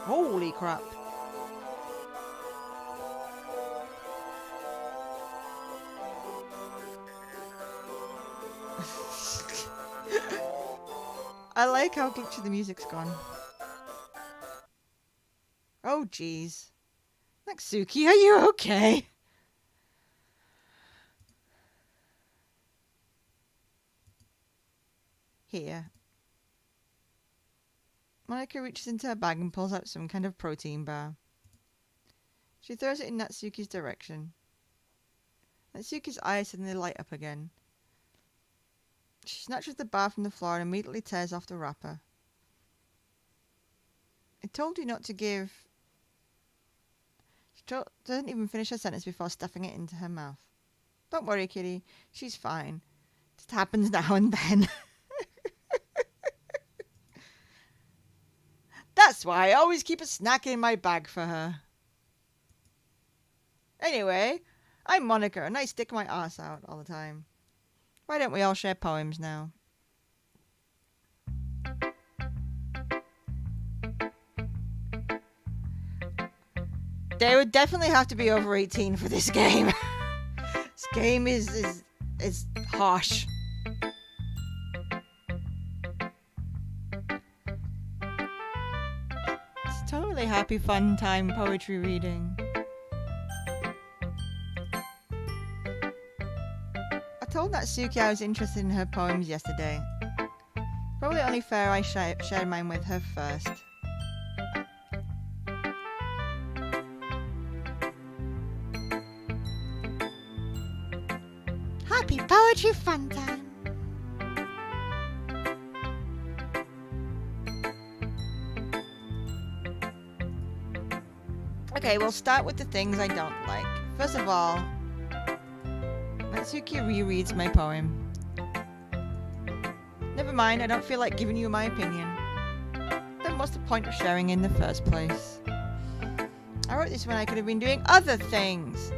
Holy crap. I like how glitchy the music's gone. Oh, jeez. Natsuki, are you okay? Here. Monica reaches into her bag and pulls out some kind of protein bar. She throws it in Natsuki's direction. Natsuki's eyes suddenly light up again. She snatches the bar from the floor and immediately tears off the wrapper. I told you not to give... She doesn't even finish her sentence before stuffing it into her mouth. Don't worry, kitty. She's fine. It just happens now and then. That's why I always keep a snack in my bag for her. Anyway, I'm Monica and I stick my ass out all the time. Why don't we all share poems now? They would definitely have to be over 18 for this game. This game is harsh. It's totally happy, fun time poetry reading. I told Natsuki I was interested in her poems yesterday. Probably only fair I shared mine with her first. Happy poetry fun time. Okay, we'll start with the things I don't like. First of all, Natsuki rereads my poem. Never mind, I don't feel like giving you my opinion. Then what's the point of sharing in the first place? I wrote this when I could have been doing other things.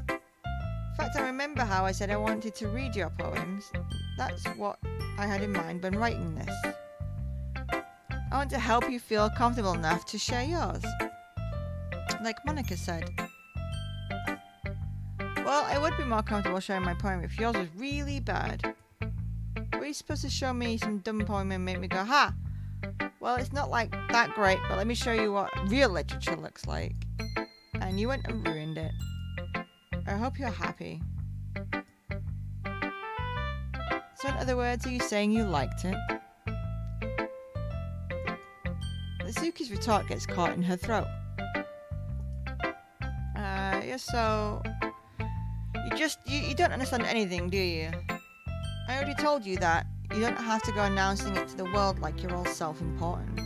In fact, I remember how I said I wanted to read your poems. That's what I had in mind when writing this. I want to help you feel comfortable enough to share yours. Like Monica said. Well, I would be more comfortable sharing my poem if yours was really bad. Were you supposed to show me some dumb poem and make me go, ha? Well, it's not like that great, but let me show you what real literature looks like. And you went and ruined it. I hope you're happy. So in other words, are you saying you liked it? Natsuki's retort gets caught in her throat. So... You don't understand anything, do you? I already told you that. You don't have to go announcing it to the world like you're all self-important.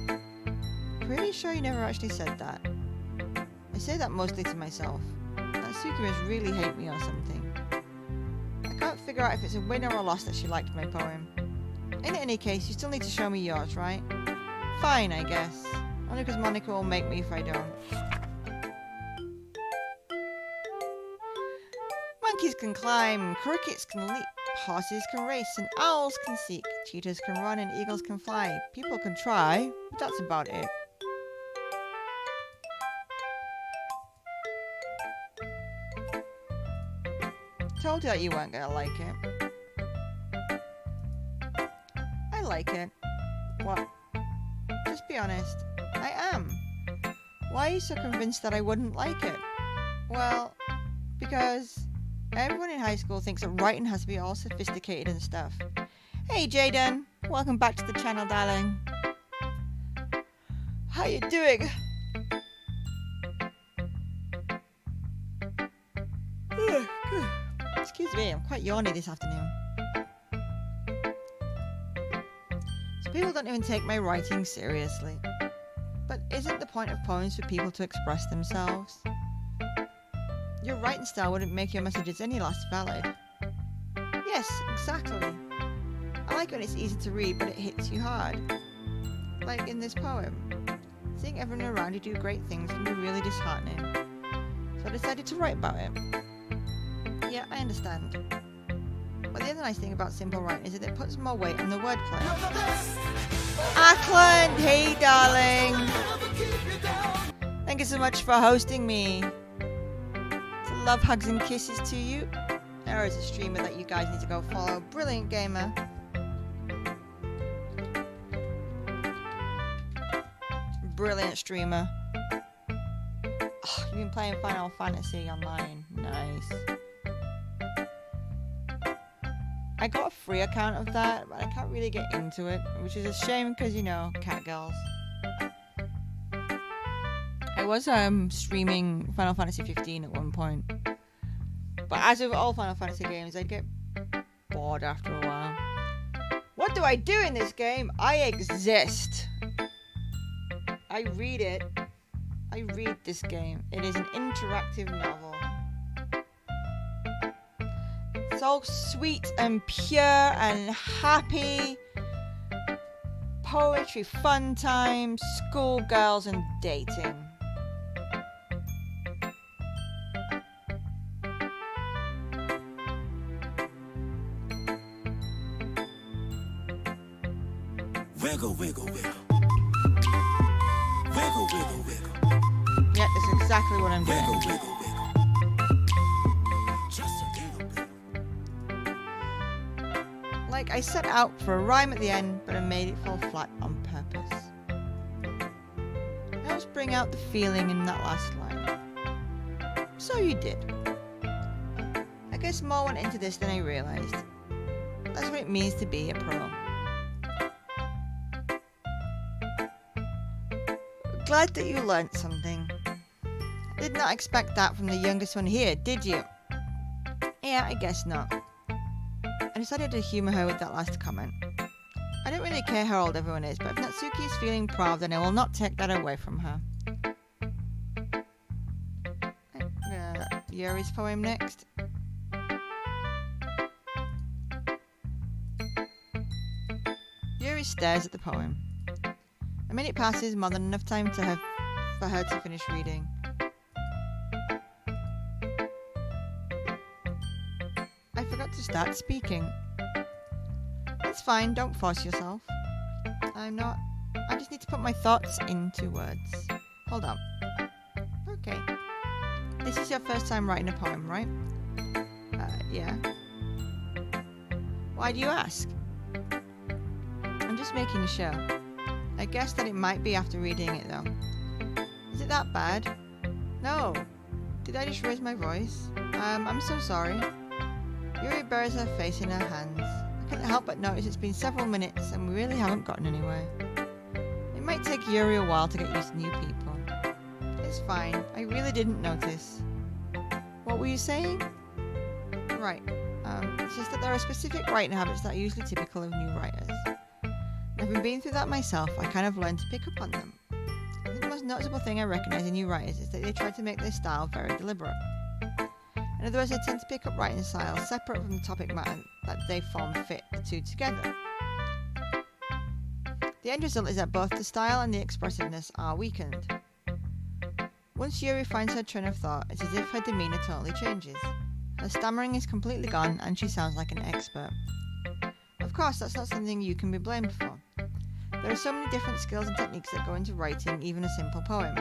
Pretty sure you never actually said that. I say that mostly to myself. Natsuki must really hate me or something. I can't figure out if it's a win or a loss that she liked my poem. In any case, you still need to show me yours, right? Fine, I guess. Only because Monica will make me if I don't. Monkeys can climb, crickets can leap, horses can race, and owls can seek. Cheetahs can run and eagles can fly. People can try, but that's about it. Told you that you weren't gonna like it. I like it. What? Just be honest. I am. Why are you so convinced that I wouldn't like it? Well, because everyone in high school thinks that writing has to be all sophisticated and stuff. Hey Jaden, welcome back to the channel, darling. How you doing? Excuse me, I'm quite yawny this afternoon. So people don't even take my writing seriously. But isn't the point of poems for people to express themselves? Your writing style wouldn't make your messages any less valid. Yes, exactly. I like when it's easy to read, but it hits you hard. Like in this poem. Seeing everyone around you do great things can be really disheartening. So I decided to write about it. Yeah, I understand. But the other nice thing about simple writing is that it puts more weight on the wordplay. Ackland, hey darling! Thank you so much for hosting me. So love, hugs and kisses to you. There is a streamer that you guys need to go follow. Brilliant gamer. Brilliant streamer. Oh, you've been playing Final Fantasy online. Nice. I got a free account of that, but I can't really get into it, which is a shame because, you know, cat girls. I was streaming Final Fantasy 15 at one point. But as with all Final Fantasy games, I'd get bored after a while. What do I do in this game? I exist. I read it. I read this game. It is an interactive novel. So sweet and pure and happy. Poetry, fun time, schoolgirls and dating. Wiggle, wiggle, wiggle. exactly what I'm doing. Wiggle, wiggle, wiggle. Just a little bit. Like I set out for a rhyme at the end, but I made it fall flat on purpose. Helps bring out the feeling in that last line. So you did. I guess more went into this than I realised. That's what it means to be a pro. Glad that you learnt something. Did not expect that from the youngest one here, did you? Yeah, I guess not. I decided to humour her with that last comment. I don't really care how old everyone is, but if Natsuki is feeling proud, then I will not take that away from her. Yuri's poem next. Yuri stares at the poem. A minute passes, more than enough time for her to finish reading. I forgot to start speaking. It's fine, don't force yourself. I just need to put my thoughts into words. Hold on. Okay. This is your first time writing a poem, right? Yeah. Why do you ask? I'm just making sure. I guessed that it might be after reading it though. Is it that bad? No. Did I just raise my voice? I'm so sorry. Yuri buries her face in her hands. I couldn't help but notice it's been several minutes and we really haven't gotten anywhere. It might take Yuri a while to get used to new people. It's fine. I really didn't notice. What were you saying? Right. It's just that there are specific writing habits that are usually typical of new writers. Having been through that myself, I kind of learned to pick up on them. I think the most noticeable thing I recognise in new writers is that they try to make their style very deliberate. In other words, they tend to pick up writing styles separate from the topic matter that they form fit the two together. The end result is that both the style and the expressiveness are weakened. Once Yuri finds her train of thought, it's as if her demeanour totally changes. Her stammering is completely gone and she sounds like an expert. Of course, that's not something you can be blamed for. There are so many different skills and techniques that go into writing even a simple poem.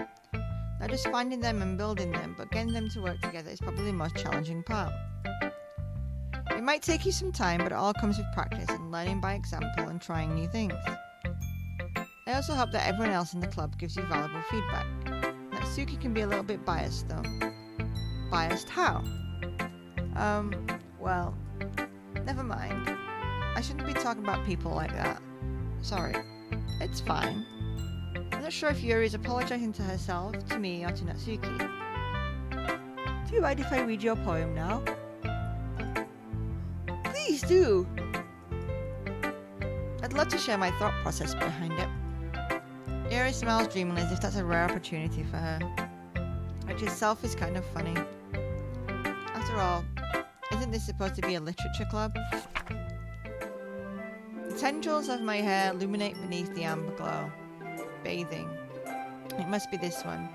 Not just finding them and building them, but getting them to work together is probably the most challenging part. It might take you some time, but it all comes with practice and learning by example and trying new things. I also hope that everyone else in the club gives you valuable feedback. Natsuki can be a little bit biased though. Biased how? Well, never mind. I shouldn't be talking about people like that. Sorry. It's fine. I'm not sure if Yuri is apologising to herself, to me, or to Natsuki. Do you mind if I read your poem now? Please do! I'd love to share my thought process behind it. Yuri smiles dreamily as if that's a rare opportunity for her, which itself is kind of funny. After all, isn't this supposed to be a literature club? The tendrils of my hair illuminate beneath the amber glow. Bathing. It must be this one.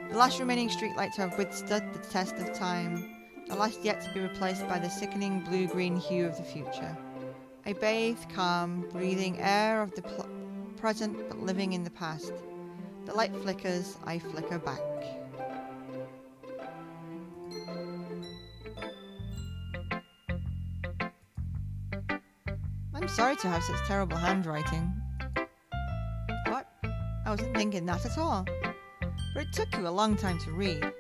The last remaining streetlight to have withstood the test of time. The last yet to be replaced by the sickening blue-green hue of the future. I bathe, calm, breathing air of the present but living in the past. The light flickers, I flicker back. I'm sorry to have such terrible handwriting. What? I wasn't thinking that at all. But it took you a long time to read.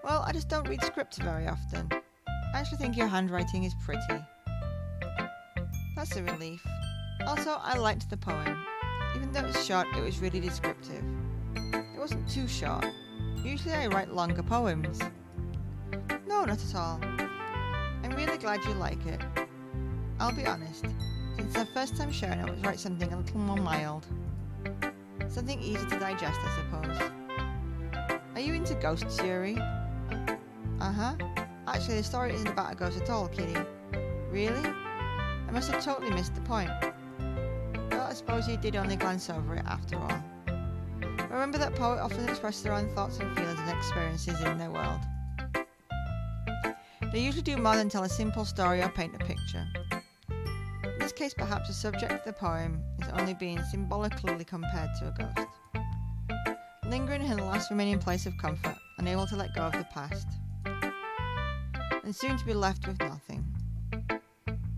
Well, I just don't read scripts very often. I actually think your handwriting is pretty. That's a relief. Also, I liked the poem. Even though it was short, it was really descriptive. It wasn't too short. Usually I write longer poems. No, not at all. I'm really glad you like it. I'll be honest. Since our first time sharing, I would write something a little more mild. Something easy to digest, I suppose. Are you into ghosts, Yuri? Uh-huh. Actually, the story isn't about a ghost at all, Kitty. Really? I must have totally missed the point. Well, I suppose you did only glance over it after all. Remember that poets often express their own thoughts and feelings and experiences in their world. They usually do more than tell a simple story or paint a picture. In this case, perhaps the subject of the poem is only being symbolically compared to a ghost. lingering in the last remaining place of comfort, unable to let go of the past, and soon to be left with nothing.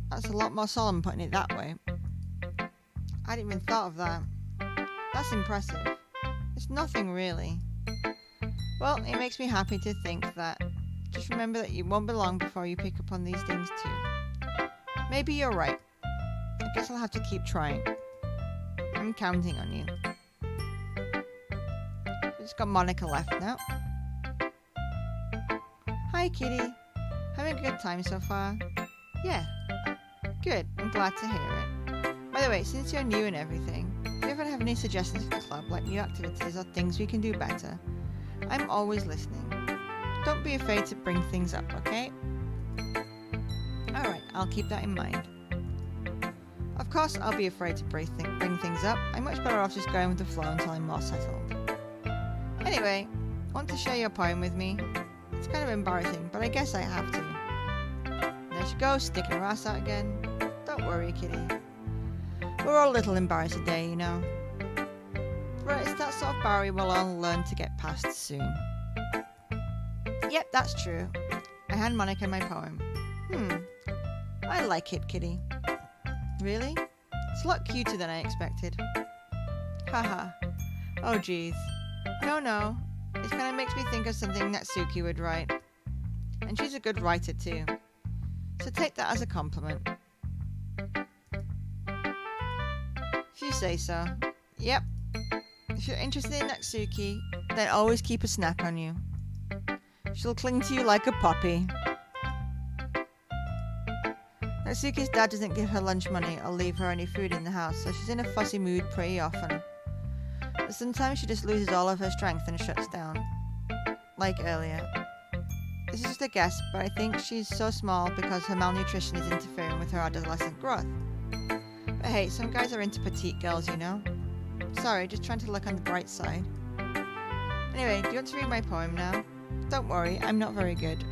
That's a lot more solemn putting it that way. I hadn't even thought of that. That's impressive. It's nothing really. Well, it makes me happy to think that. Just remember that you won't be long before you pick up on these things too. Maybe you're right. I guess I'll have to keep trying. I'm counting on you. We've just got Monica left now. Hi, Kitty. Having a good time so far? Yeah. Good. I'm glad to hear it. By the way, since you're new and everything, if you ever have any suggestions for the club, like new activities or things we can do better, I'm always listening. Don't be afraid to bring things up, okay? Alright, I'll keep that in mind. Of course, I'll be afraid to bring things up. I'm much better off just going with the flow until I'm more settled. Anyway, want to share your poem with me? It's kind of embarrassing, but I guess I have to. There she goes, sticking her ass out again. Don't worry, kitty. We're all a little embarrassed today, you know. But it's that sort of barrier we'll all learn to get past soon. Yep, that's true. I hand Monica my poem. I like it, kitty. Really? It's a lot cuter than I expected. Haha. Oh, geez. No. It kind of makes me think of something Natsuki would write. And she's a good writer, too. So take that as a compliment. If you say so. Yep. If you're interested in Natsuki, then always keep a snack on you. She'll cling to you like a puppy. Natsuki's dad doesn't give her lunch money or leave her any food in the house, so she's in a fussy mood pretty often. But sometimes she just loses all of her strength and shuts down. Like earlier. This is just a guess, but I think she's so small because her malnutrition is interfering with her adolescent growth. But hey, some guys are into petite girls, you know? Sorry, just trying to look on the bright side. Anyway, do you want to read my poem now? Don't worry, I'm not very good.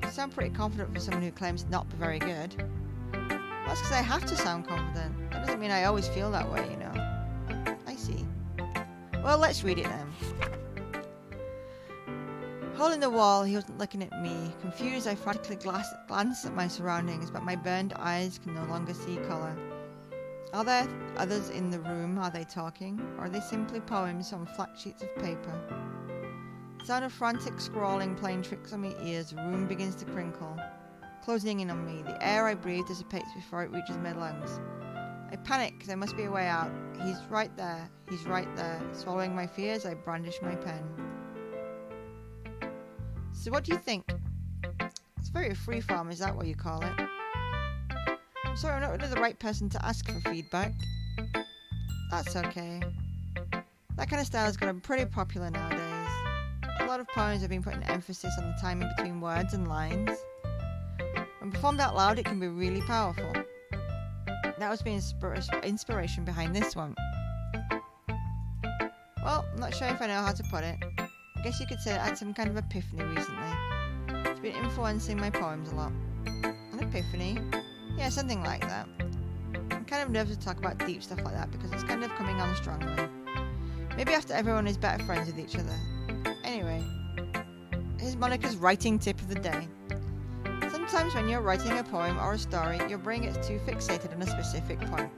You sound pretty confident for someone who claims not to be very good. That's because I have to sound confident. That doesn't mean I always feel that way, you know. I see. Well, let's read it then. Hole in the wall, he wasn't looking at me. Confused, I frantically glanced at my surroundings, but my burned eyes can no longer see colour. Are there others in the room? Are they talking? Or are they simply poems on flat sheets of paper? The sound of frantic scrawling playing tricks on my ears. The room begins to crinkle, closing in on me. The air I breathe dissipates before it reaches my lungs. I panic. There must be a way out. He's right there. He's right there. Swallowing my fears, I brandish my pen. So what do you think? It's very freeform, is that what you call it? I'm sorry, I'm not really the right person to ask for feedback. That's okay. That kind of style has gotten pretty popular nowadays. A lot of poems have been putting emphasis on the time in between words and lines. When performed out loud, it can be really powerful. That was the inspiration behind this one. Well, I'm not sure if I know how to put it. I guess you could say I had some kind of epiphany recently. It's been influencing my poems a lot. An epiphany? Yeah, something like that. I'm kind of nervous to talk about deep stuff like that because it's kind of coming on strongly. Maybe after everyone is better friends with each other. Anyway, here's Monica's writing tip of the day. Sometimes when you're writing a poem or a story, your brain gets too fixated on a specific point.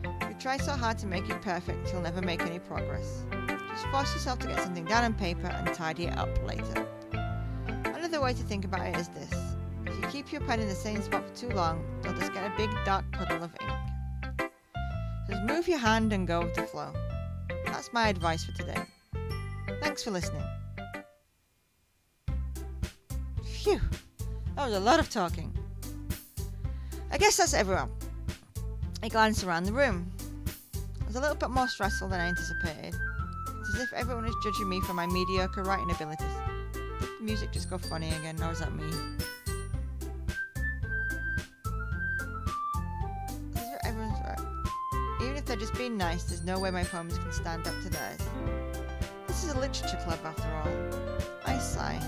If you try so hard to make it perfect, you'll never make any progress. Just force yourself to get something down on paper and tidy it up later. Another way to think about it is this. If you keep your pen in the same spot for too long, you'll just get a big dark puddle of ink. Just move your hand and go with the flow. That's my advice for today. Thanks for listening. Phew, that was a lot of talking. I guess that's everyone. I glanced around the room. It was a little bit more stressful than I anticipated. It's as if everyone is judging me for my mediocre writing abilities. Did the music just go funny again, or was that me? Everyone's right. Even if they're just being nice, there's no way my poems can stand up to theirs. This is a literature club after all. I sigh.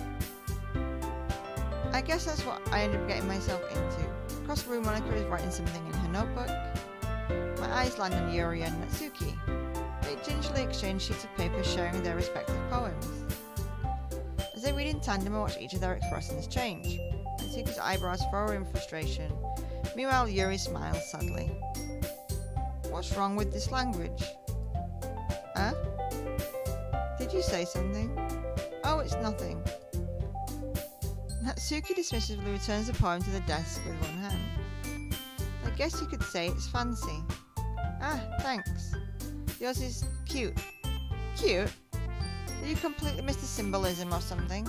I guess that's what I ended up getting myself into. Across the room, Monica is writing something in her notebook. My eyes land on Yuri and Natsuki. They gingerly exchange sheets of paper sharing their respective poems. As they read in tandem, I watch each of their expressions change. Atsuki's eyebrows furrow in frustration. Meanwhile, Yuri smiles sadly. What's wrong with this language? Huh? Did you say something? Oh, it's nothing. Natsuki dismissively returns the poem to the desk with one hand. I guess you could say it's fancy. Ah, thanks. Yours is cute. Cute? Did you completely miss the symbolism or something?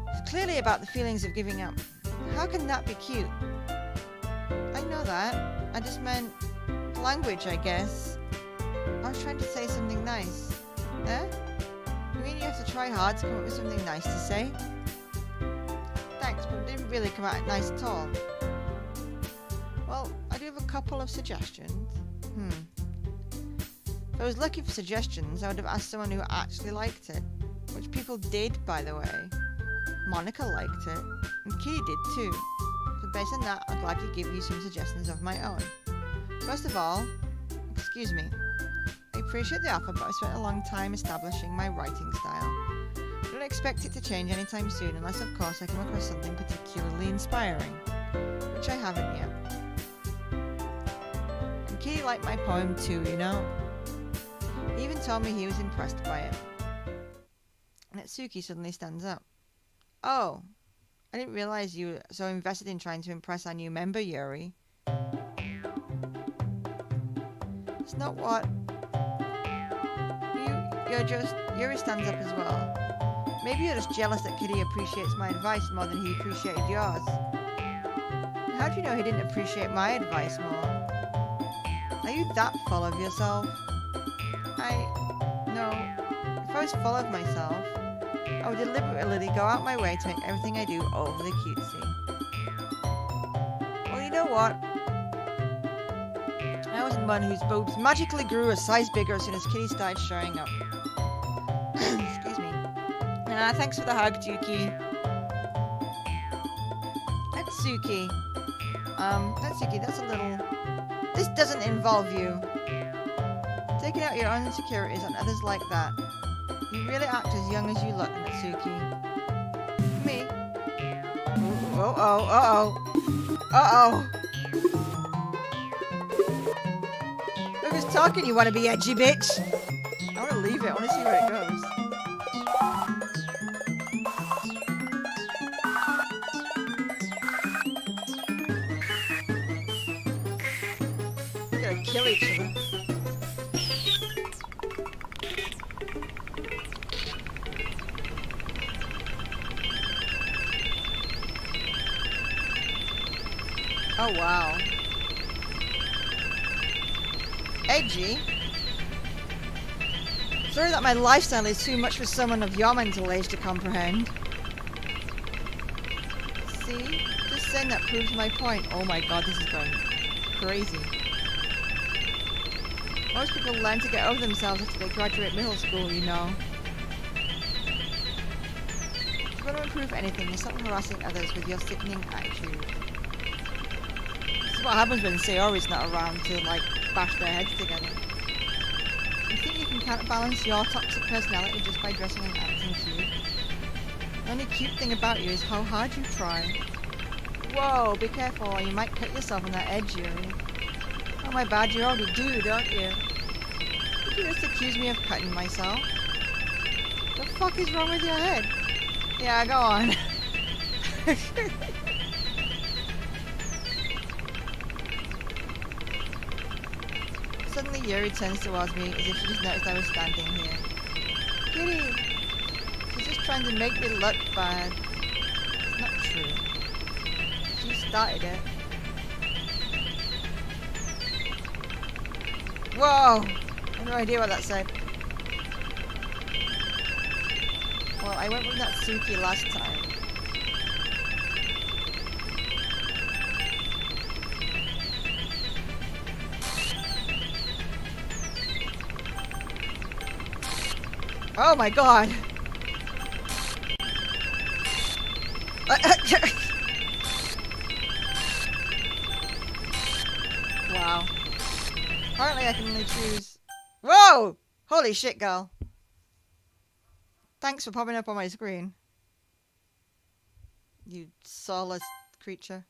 It's clearly about the feelings of giving up. How can that be cute? I know that. I just meant language, I guess. I was trying to say something nice. Eh? You mean you have to try hard to come up with something nice to say? Thanks, but it didn't really come out nice at all. Well, I do have a couple of suggestions. If I was looking for suggestions, I would have asked someone who actually liked it. Which people did, by the way. Monica liked it, and Kitty did too. So based on that, I'd like to give you some suggestions of my own. First of all, excuse me. I appreciate the offer, but I spent a long time establishing my writing style. I don't expect it to change anytime soon, unless of course I come across something particularly inspiring. Which I haven't yet. And Kitty liked my poem too, you know? He even told me he was impressed by it. Natsuki suddenly stands up. Oh, I didn't realize you were so invested in trying to impress our new member, Yuri. It's not what... Yuri stands up as well. Maybe you're just jealous that Kitty appreciates my advice more than he appreciated yours. How do you know he didn't appreciate my advice more? Are you that full of yourself? No. If I was full of myself, I would deliberately go out my way to make everything I do overly cutesy. Well, you know what? I wasn't one whose boobs magically grew a size bigger as soon as Kitty started showing up. Excuse me. Thanks for the hug, Doki. Natsuki. Natsuki, that's a little... This doesn't involve you. Taking out your own insecurities on others like that. You really act as young as you look, Natsuki. Me? Uh-oh. Look who's talking, you wanna be edgy, bitch. I wanna leave it, I wanna see where it goes. We're gonna kill each other. Oh wow. Edgy? Sorry that my lifestyle is too much for someone of your mental age to comprehend. See? Just saying that proves my point. Oh my god, this is going crazy. Most people learn to get over themselves after they graduate middle school, you know. If you want to improve anything, you stop harassing others with your sickening attitude. This is what happens when Sayori's not around to, like, bash their heads together. You think you can counterbalance your toxic personality just by dressing and acting cute? The only cute thing about you is how hard you try. Whoa, be careful or you might cut yourself on that edge, Yuri. Oh my bad, you already do, don't you? Did you just accuse me of cutting myself? The fuck is wrong with your head? Yeah, go on. Suddenly Yuri turns towards me as if she just noticed I was standing here. Kitty! She's just trying to make me look bad. It's not true. She started it. Whoa! I have no idea what that said. Well, I went with Natsuki last time. Oh my god! Wow. Apparently I can only choose Whoa! Holy shit, girl. Thanks for popping up on my screen. You soulless creature.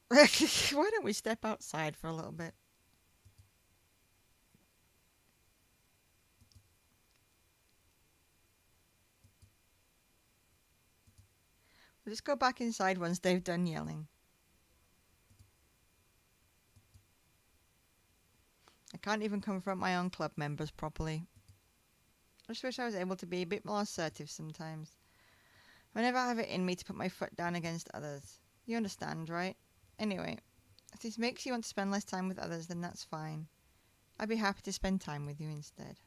Why don't we step outside for a little bit? We'll just go back inside once they've done yelling. I can't even confront my own club members properly. I just wish I was able to be a bit more assertive sometimes. I never have it in me to put my foot down against others. You understand, right? Anyway, if this makes you want to spend less time with others, then that's fine. I'd be happy to spend time with you instead.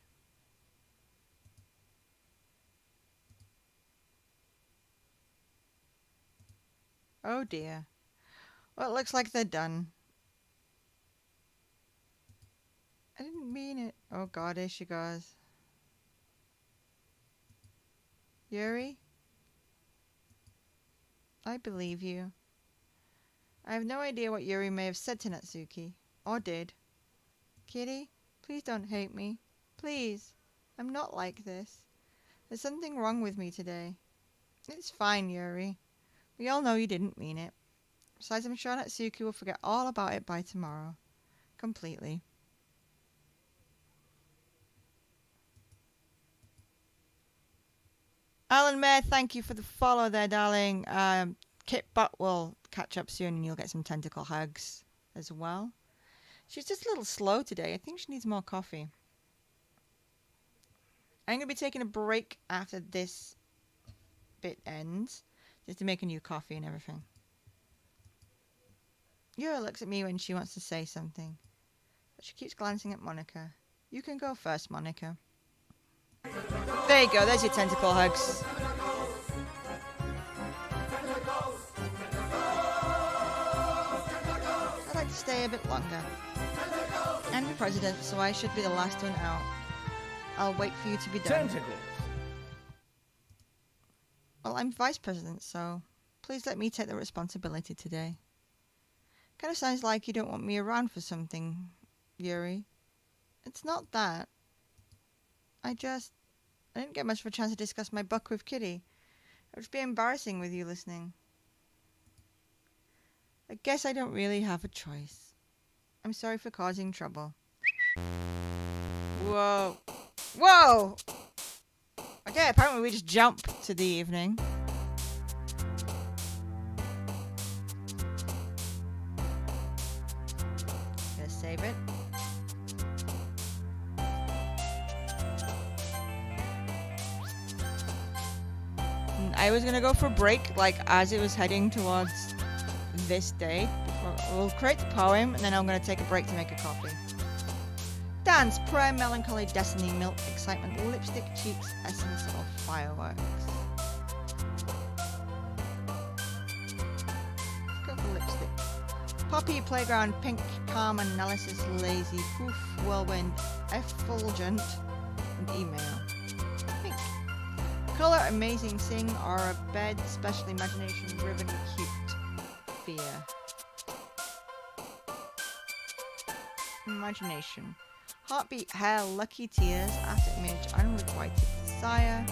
Oh dear. Well, it looks like they're done. I didn't mean it. Oh god, here she goes. Yuri? I believe you. I have no idea what Yuri may have said to Natsuki. Or did. Kitty, please don't hate me. Please. I'm not like this. There's something wrong with me today. It's fine, Yuri. We all know you didn't mean it. Besides, I'm sure Natsuki will forget all about it by tomorrow. Completely. Alan Mayer, thank you for the follow there, darling. Kit Butt will catch up soon and you'll get some tentacle hugs as well. She's just a little slow today. I think she needs more coffee. I'm going to be taking a break after this bit ends, just to make a new coffee and everything. Yura looks at me when she wants to say something, but she keeps glancing at Monica. You can go first, Monica. There you go, there's your tentacle hugs. I'd like to stay a bit longer. I'm the president, so I should be the last one out. I'll wait for you to be done. Tentacles. Well, I'm vice president, so please let me take the responsibility today. Kind of sounds like you don't want me around for something, Yuri. It's not that. I didn't get much of a chance to discuss my book with Kitty. It would be embarrassing with you listening. I guess I don't really have a choice. I'm sorry for causing trouble. Whoa. Whoa! Okay, apparently we just jump to the evening. Gonna save it. I was gonna go for a break, like as it was heading towards this day. We'll create the poem, and then I'm gonna take a break to make a coffee. Dance, prayer, melancholy, destiny, milk, excitement, lipstick, cheeks, essence, or fireworks. Let's go for lipstick. Poppy, playground, pink, calm, analysis, lazy, poof, whirlwind, effulgent, and email. Pink. Color, amazing, sing, aura, bed, special imagination, ribbon, cute, fear. Imagination. Heartbeat, hair, lucky tears, after image, unrequited desire,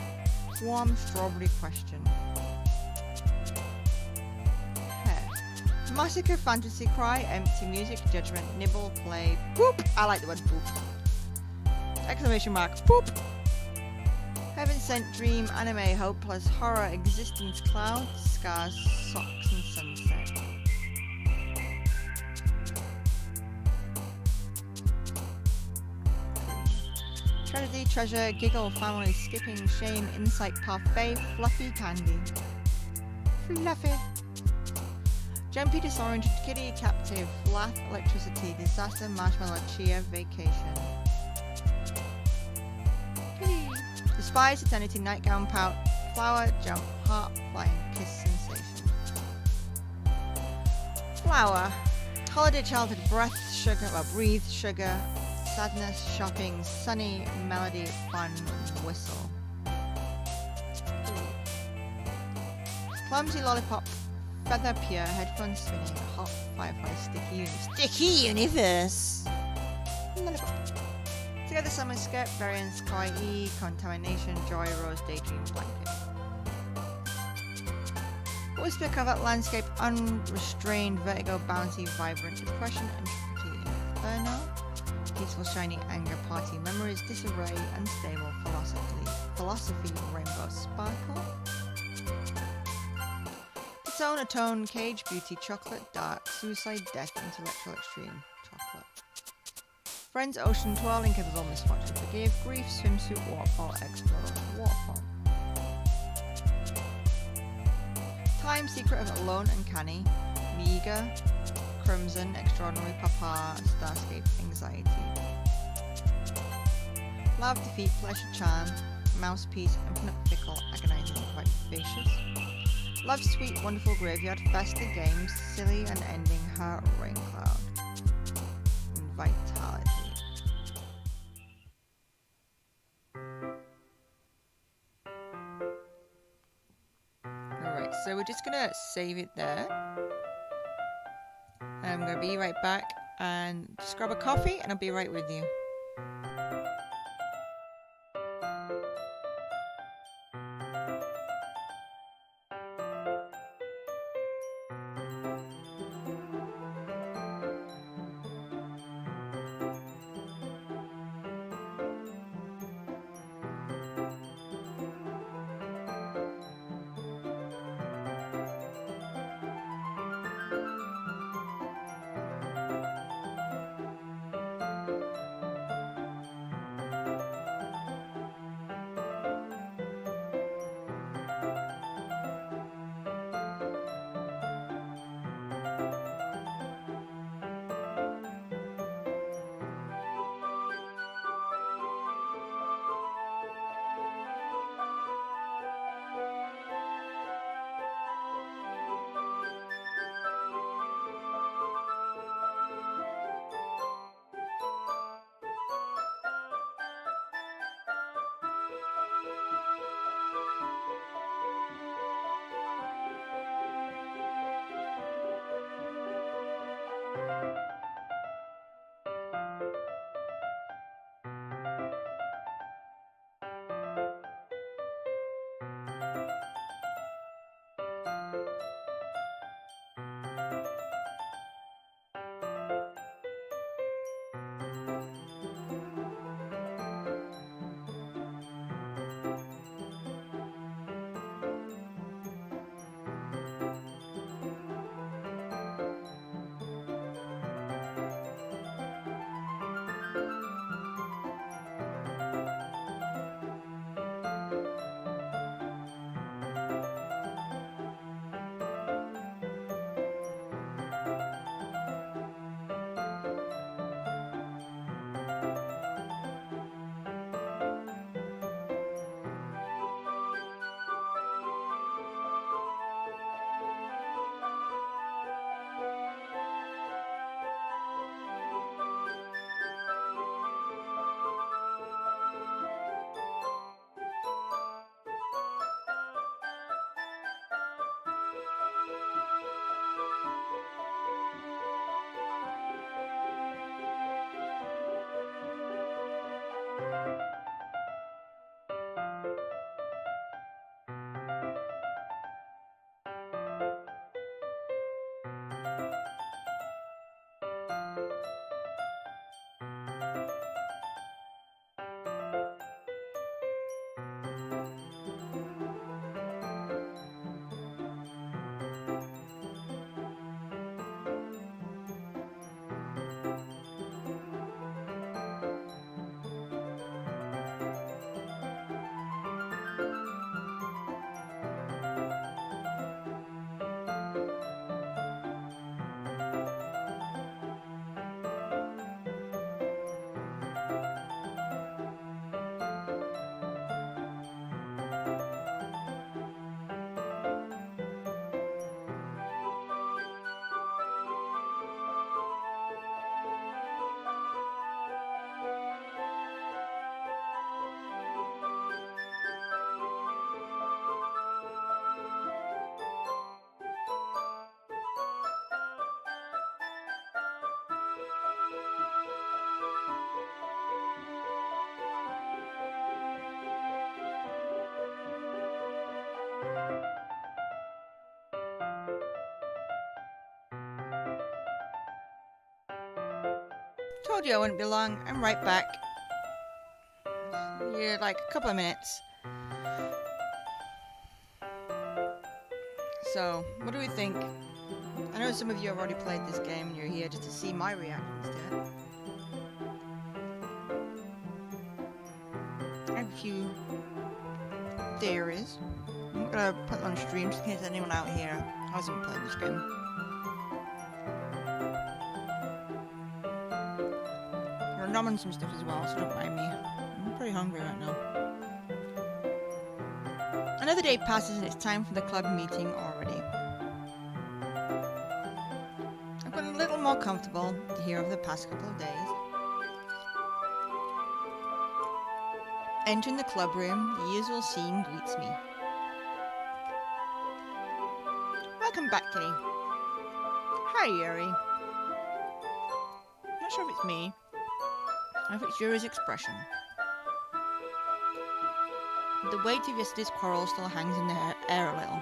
warm strawberry question. Hair. Massacre, fantasy, cry, empty, music, judgment, nibble, play, poop. I like the word poop. Exclamation mark, poop. Heaven sent dream, anime, hopeless, horror, existence, clouds, scars, socks, and sunset. Tragedy, treasure, giggle, family, skipping, shame, insight, parfait, fluffy candy. Fluffy. Jumpy, disoriented, kitty, captive, laugh, electricity, disaster, marshmallow, cheer, vacation. Kitty. Despise, eternity, nightgown, pout, flower, jump, heart, flying, kiss, sensation. Flower. Holiday, childhood, breath, sugar, breathe, sugar. Sadness, shopping, sunny, melody, fun, whistle. Clumsy lollipop, feather pure, headphones spinning, hot firefly, sticky universe. Together summer skirt, variants kawaii, contamination, joy, rose, daydream, blanket. Whisper covert landscape, unrestrained, vertigo, bouncy, vibrant, depression, intricity, inferno. Peaceful, shiny anger, party memories, disarray, unstable, philosophy, rainbow sparkle. Atone, cage, beauty, chocolate, dark, suicide, death, intellectual, extreme, chocolate. Friends, ocean, twirl, incapable, misfortune, forgive, grief, swimsuit, waterfall, explore, waterfall. Time, secret of alone, uncanny, meager, crimson, extraordinary, papa, starscape, anxiety. Love, defeat, pleasure, charm, mousepiece, infinite, fickle, agonizing, vivacious. Love, sweet, wonderful, graveyard, festa, games, silly, and ending, her, rain cloud. And vitality. Alright, so we're just gonna save it there. I'm gonna be right back and just grab a coffee and I'll be right with you. Told you I wouldn't be long. I'm right back. You're like a couple of minutes. So, what do we think? I know some of you have already played this game and you're here just to see my reactions to it. I have a few theories. I'm gonna put them on stream just in case anyone out here hasn't played this game. We're nomming some stuff as well, so don't mind me. I'm pretty hungry right now. Another day passes and it's time for the club meeting already. I've gotten a little more comfortable to hear over the past couple of days. Entering the club room, the usual scene greets me. Welcome back, Kitty. Hi, Yuri. Not sure if it's me, or if it's Yuri's expression. The weight of yesterday's quarrel still hangs in the air a little.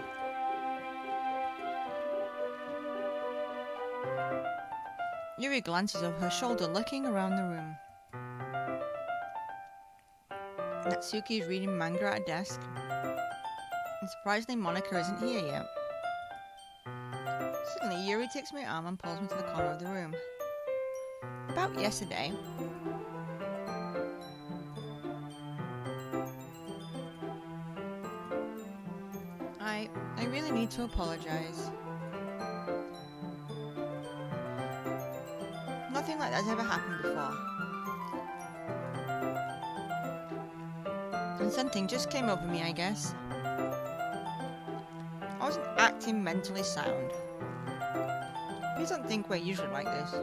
Yuri glances over her shoulder, looking around the room. Natsuki is reading manga at a desk, and surprisingly Monika isn't here yet. Suddenly, Yuri takes my arm and pulls me to the corner of the room. About yesterday, I really need to apologize. Nothing like that's ever happened before. And something just came over me, I guess. I wasn't acting mentally sound. Please don't think we're usually like this.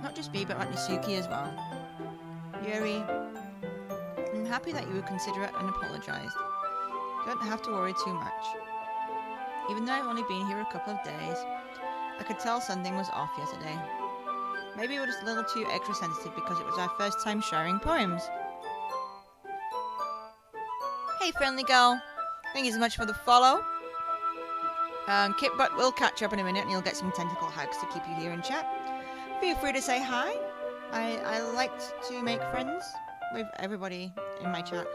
Not just me, but like Natsuki as well. Yuri, I'm happy that you were considerate and apologized. You don't have to worry too much. Even though I've only been here a couple of days, I could tell something was off yesterday. Maybe we were just a little too extra sensitive because it was our first time sharing poems. Hey, friendly girl. Thank you so much for the follow. Kitbutt will catch up in a minute and you'll get some tentacle hugs to keep you here in chat. Feel free to say hi. I like to make friends with everybody in my chat.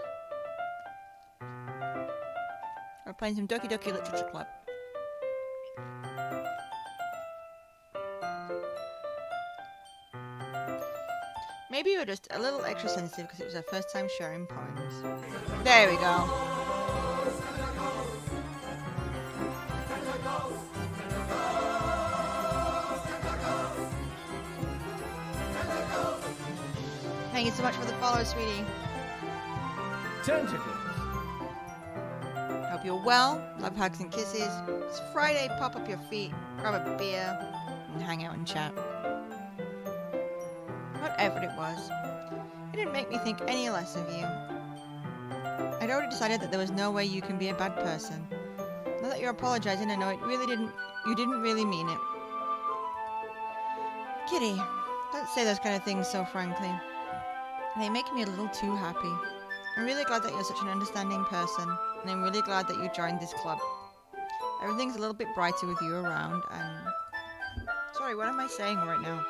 We're playing some Doki Doki Literature Club. Maybe we were just a little extra sensitive because it was our first time sharing poems. There we go. Thank you so much for the follow, sweetie. Tentacles. Hope you're well. Love hugs and kisses. It's Friday, pop up your feet, grab a beer, and hang out and chat. Whatever it was, it didn't make me think any less of you. I'd already decided that there was no way you can be a bad person. Now that you're apologizing, I know you didn't really mean it. Kitty, don't say those kind of things so frankly. They make me a little too happy. I'm really glad that you're such an understanding person, and I'm really glad that you joined this club. Everything's a little bit brighter with you around, and... Sorry, what am I saying right now?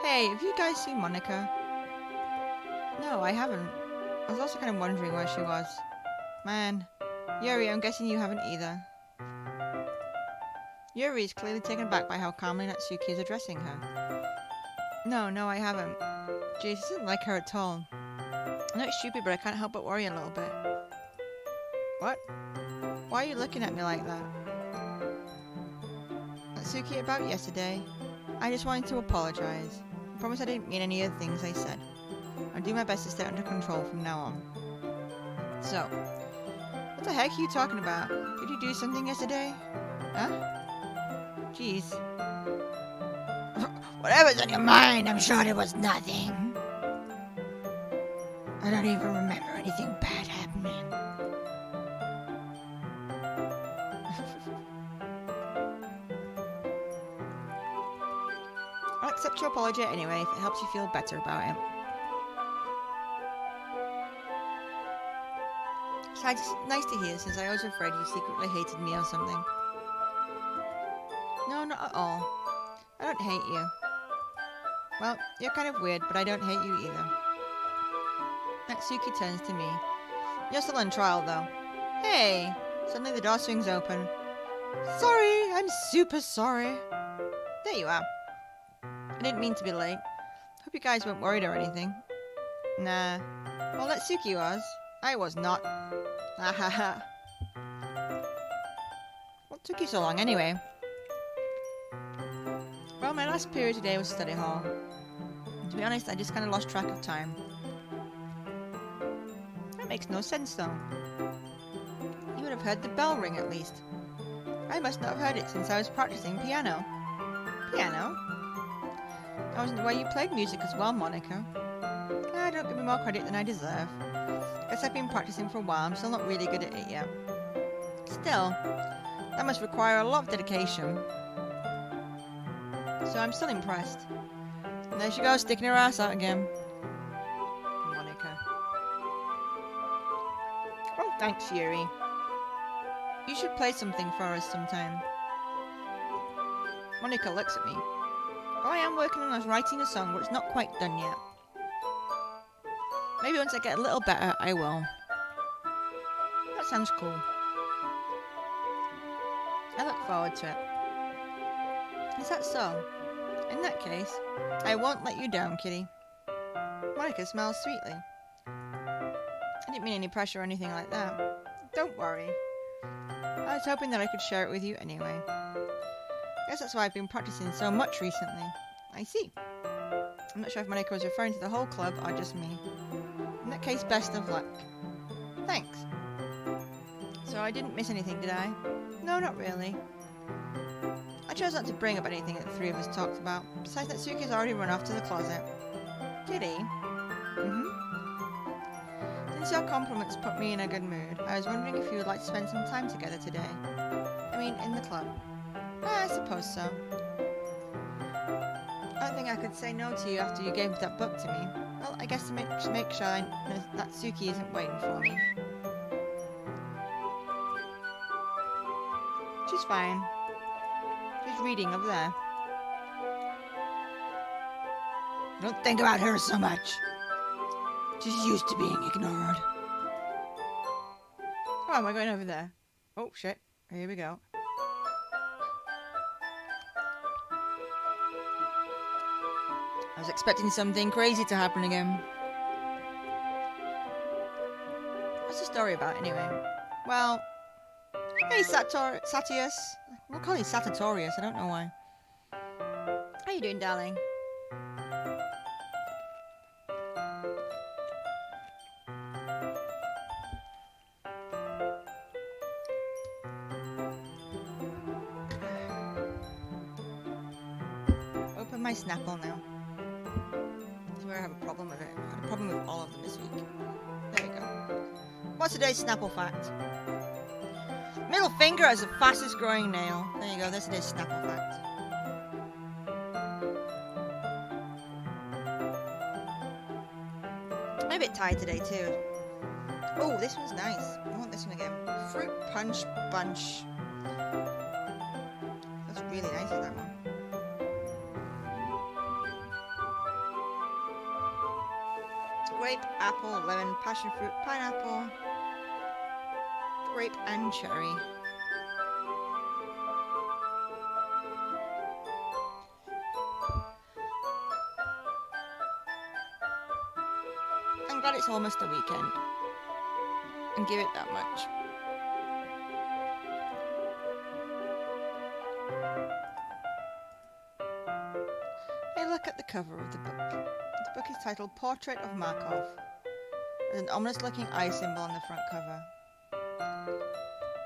Hey, have you guys seen Monika? No, I haven't. I was also kind of wondering where she was. Man. Yuri, I'm guessing you haven't either. Yuri is clearly taken aback by how calmly Natsuki is addressing her. No, I haven't. Jeez, this isn't like her at all. I know it's stupid, but I can't help but worry a little bit. What? Why are you looking at me like that? Natsuki, about yesterday, I just wanted to apologize. I promise I didn't mean any of the things I said. I'll do my best to stay under control from now on. So, what the heck are you talking about? Did you do something yesterday? Huh? Jeez. Whatever's on your mind, I'm sure it was nothing. I don't even remember anything bad happening. I'll accept your apology anyway if it helps you feel better about it. Besides, it's nice to hear since I was afraid you secretly hated me or something. No, not at all. I don't hate you. Well, you're kind of weird, but I don't hate you either. Natsuki turns to me. You're still on trial, though. Hey! Suddenly the door swings open. Sorry, I'm super sorry. There you are. I didn't mean to be late. Hope you guys weren't worried or anything. Nah. Well, Natsuki was. I was not. Ahaha. What took you so long, anyway? Well, my last period today was study hall. To be honest, I just kind of lost track of time. That makes no sense, though. You would have heard the bell ring, at least. I must not have heard it since I was practicing piano. Piano? I wasn't aware you played music as well, Monica. Don't give me more credit than I deserve. Guess I've been practicing for a while, I'm still not really good at it yet. Still, that must require a lot of dedication. So I'm still impressed. And there she goes, sticking her ass out again. Monica. Oh, thanks, Yuri. You should play something for us sometime. Monica looks at me. Oh, I am working on writing a song, but it's not quite done yet. Maybe once I get a little better, I will. That sounds cool. I look forward to it. Is that so? In that case, I won't let you down, Kitty. Monica smiles sweetly. I didn't mean any pressure or anything like that. Don't worry. I was hoping that I could share it with you anyway. Guess that's why I've been practicing so much recently. I see. I'm not sure if Monica was referring to the whole club or just me. In that case, best of luck. Thanks. So I didn't miss anything, did I? No, not really. I chose not to bring up anything that the three of us talked about. Besides, Natsuki's already run off to the closet. Did he? Since your compliments put me in a good mood, I was wondering if you would like to spend some time together today. I mean, in the club. I suppose so. I don't think I could say no to you after you gave that book to me. Well, I guess to make sure Natsuki isn't waiting for me. She's fine. She's reading over there. Don't think about her so much. She's used to being ignored. Oh, am I going over there? Oh, shit. Here we go. I was expecting something crazy to happen again. What's the story about, anyway? Well, hey, Satius. We'll call you Satatorius, I don't know why. How you doing, darling? Open my Snapple now. That's where I have a problem with it. I had a problem with all of them this week. There we go. What's today's Snapple fact? Middle finger is the fastest growing nail. There you go, that's today's Snapple fact. I'm a bit tired today too. Oh, this one's nice. I want this one again. Fruit punch bunch. That's really nice, is that one? Grape, apple, lemon, passion fruit, pineapple, grape and cherry. I'm glad it's almost a weekend. And give it that much. Hey, look at the cover of the book. The book is titled Portrait of Markov. There's an ominous-looking eye symbol on the front cover.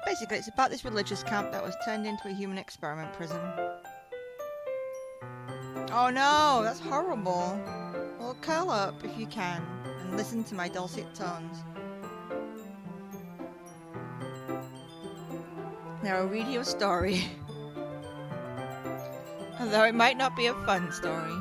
Basically, it's about this religious camp that was turned into a human experiment prison. Oh no, that's horrible. Well, curl up if you can, and listen to my dulcet tones. Now I'll read you a story. Although it might not be a fun story.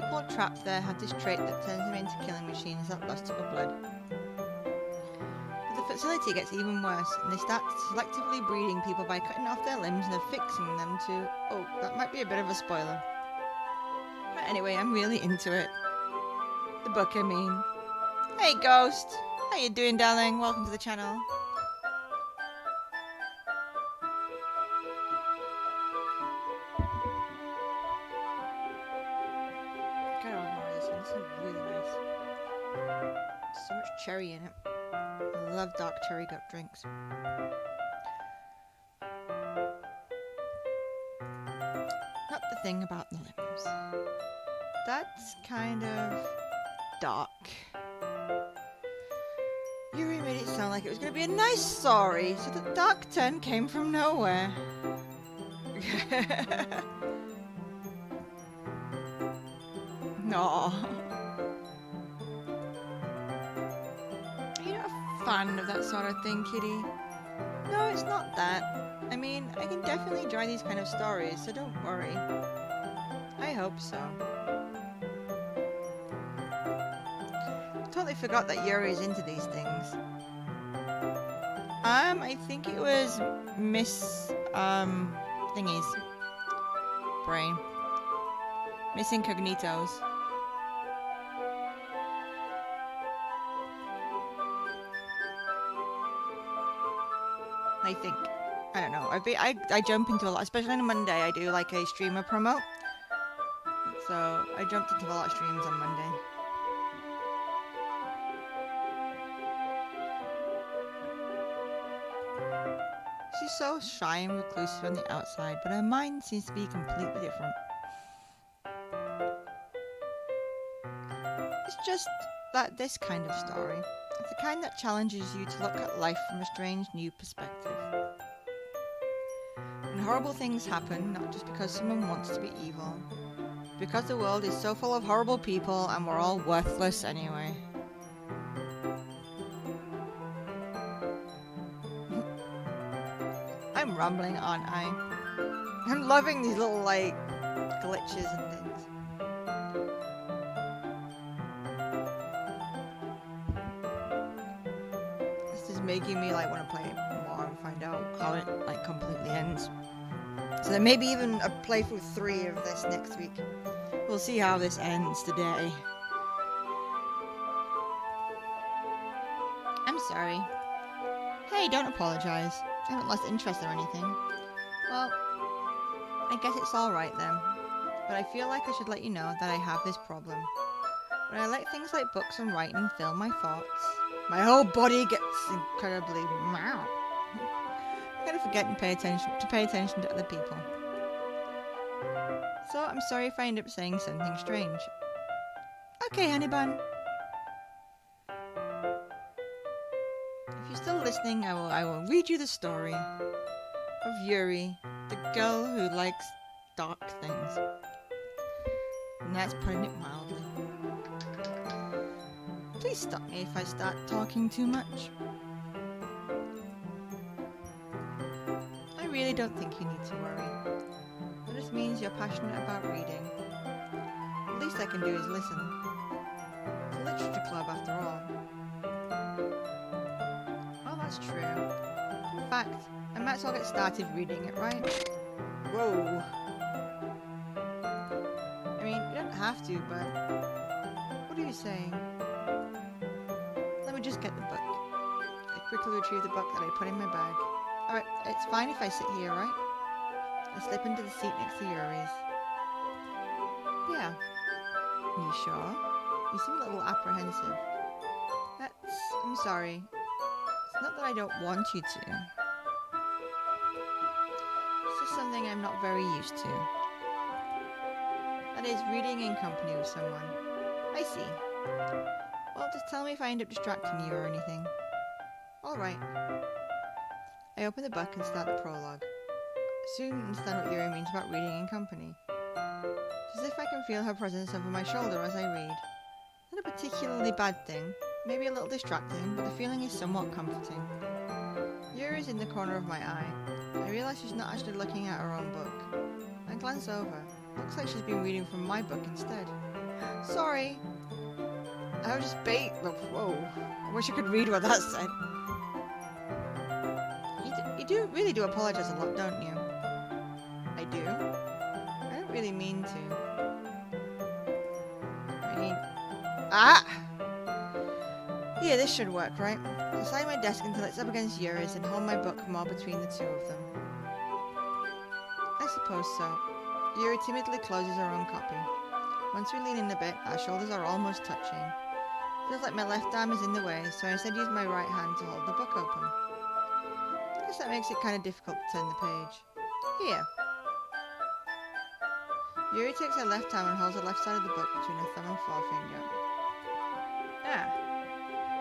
people trapped there have this trait that turns them into killing machines that lust for blood. But the facility gets even worse, and they start selectively breeding people by cutting off their limbs and affixing them to... Oh, that might be a bit of a spoiler. But anyway, I'm really into it. The book, I mean. Hey, Ghost! How you doing, darling? Welcome to the channel. Get on more of this one. This is really nice. So much cherry in it. I love dark cherry gut drinks. Not the thing about the limbs. That's kind of dark. Yuri made it sound like it was going to be a nice story, so the dark turn came from nowhere. No. Are you not a fan of that sort of thing, Kitty? No, it's not that. I mean, I can definitely enjoy these kind of stories, so don't worry. I hope so. Totally forgot that Yuri's into these things. I think it was Miss, thingies. Brain. Miss Incognitos. I think. I don't know. I jump into a lot, especially on a Monday. I do like a streamer promo. So I jumped into a lot of streams on Monday. She's so shy and reclusive on the outside, but her mind seems to be completely different. It's just that this kind of story. It's the kind that challenges you to look at life from a strange new perspective. And horrible things happen, not just because someone wants to be evil, because the world is so full of horrible people and we're all worthless anyway. I'm rambling, aren't I? I'm loving these little, like, glitches and things. This is making me, like, want to play it more and find out how it, like, completely ends. So there may be even a playthrough 3 of this next week. We'll see how this ends today. I'm sorry. Hey, don't apologize. I haven't lost interest or anything. Well, I guess it's alright then. But I feel like I should let you know that I have this problem. When I let things like books and writing fill my thoughts, my whole body gets incredibly meow. I'm gonna forget and pay attention to other people. So I'm sorry if I end up saying something strange. Okay, honey bun. If you're still listening, I will read you the story of Yuri, the girl who likes dark things. And that's putting it mildly. Please stop me if I start talking too much. I really don't think you need to worry. That just means you're passionate about reading. The least I can do is listen. It's a literature club after all. Oh, that's true. In fact, I might as well get started reading it, right? Whoa. I mean, you don't have to, but... What are you saying? Let me just get the book. I quickly retrieve the book that I put in my bag. Alright, it's fine if I sit here, right? I slip into the seat next to Yuri's. Yeah. Are you sure? You seem a little apprehensive. I'm sorry. It's not that I don't want you to. It's just something I'm not very used to. That is, reading in company with someone. I see. Well, just tell me if I end up distracting you or anything. Alright. I open the book and start the prologue. I soon understand what Yuri means about reading in company. It's as if I can feel her presence over my shoulder as I read. Not a particularly bad thing, maybe a little distracting, but the feeling is somewhat comforting. Yuri's in the corner of my eye. I realise she's not actually looking at her own book. I glance over. Looks like she's been reading from my book instead. Sorry. I was just bait. Whoa. I wish I could read what that said. You really do apologize a lot, don't you? I do. I don't really mean to. I mean... Ah! Yeah, this should work, right? I'll slide my desk until it's up against Yuri's and hold my book more between the two of them. I suppose so. Yuri timidly closes her own copy. Once we lean in a bit, our shoulders are almost touching. Feels like my left arm is in the way, so I instead use my right hand to hold the book open. I guess that makes it kind of difficult to turn the page. Here. Yuri takes her left arm and holds the left side of the book between her thumb and forefinger. Ah.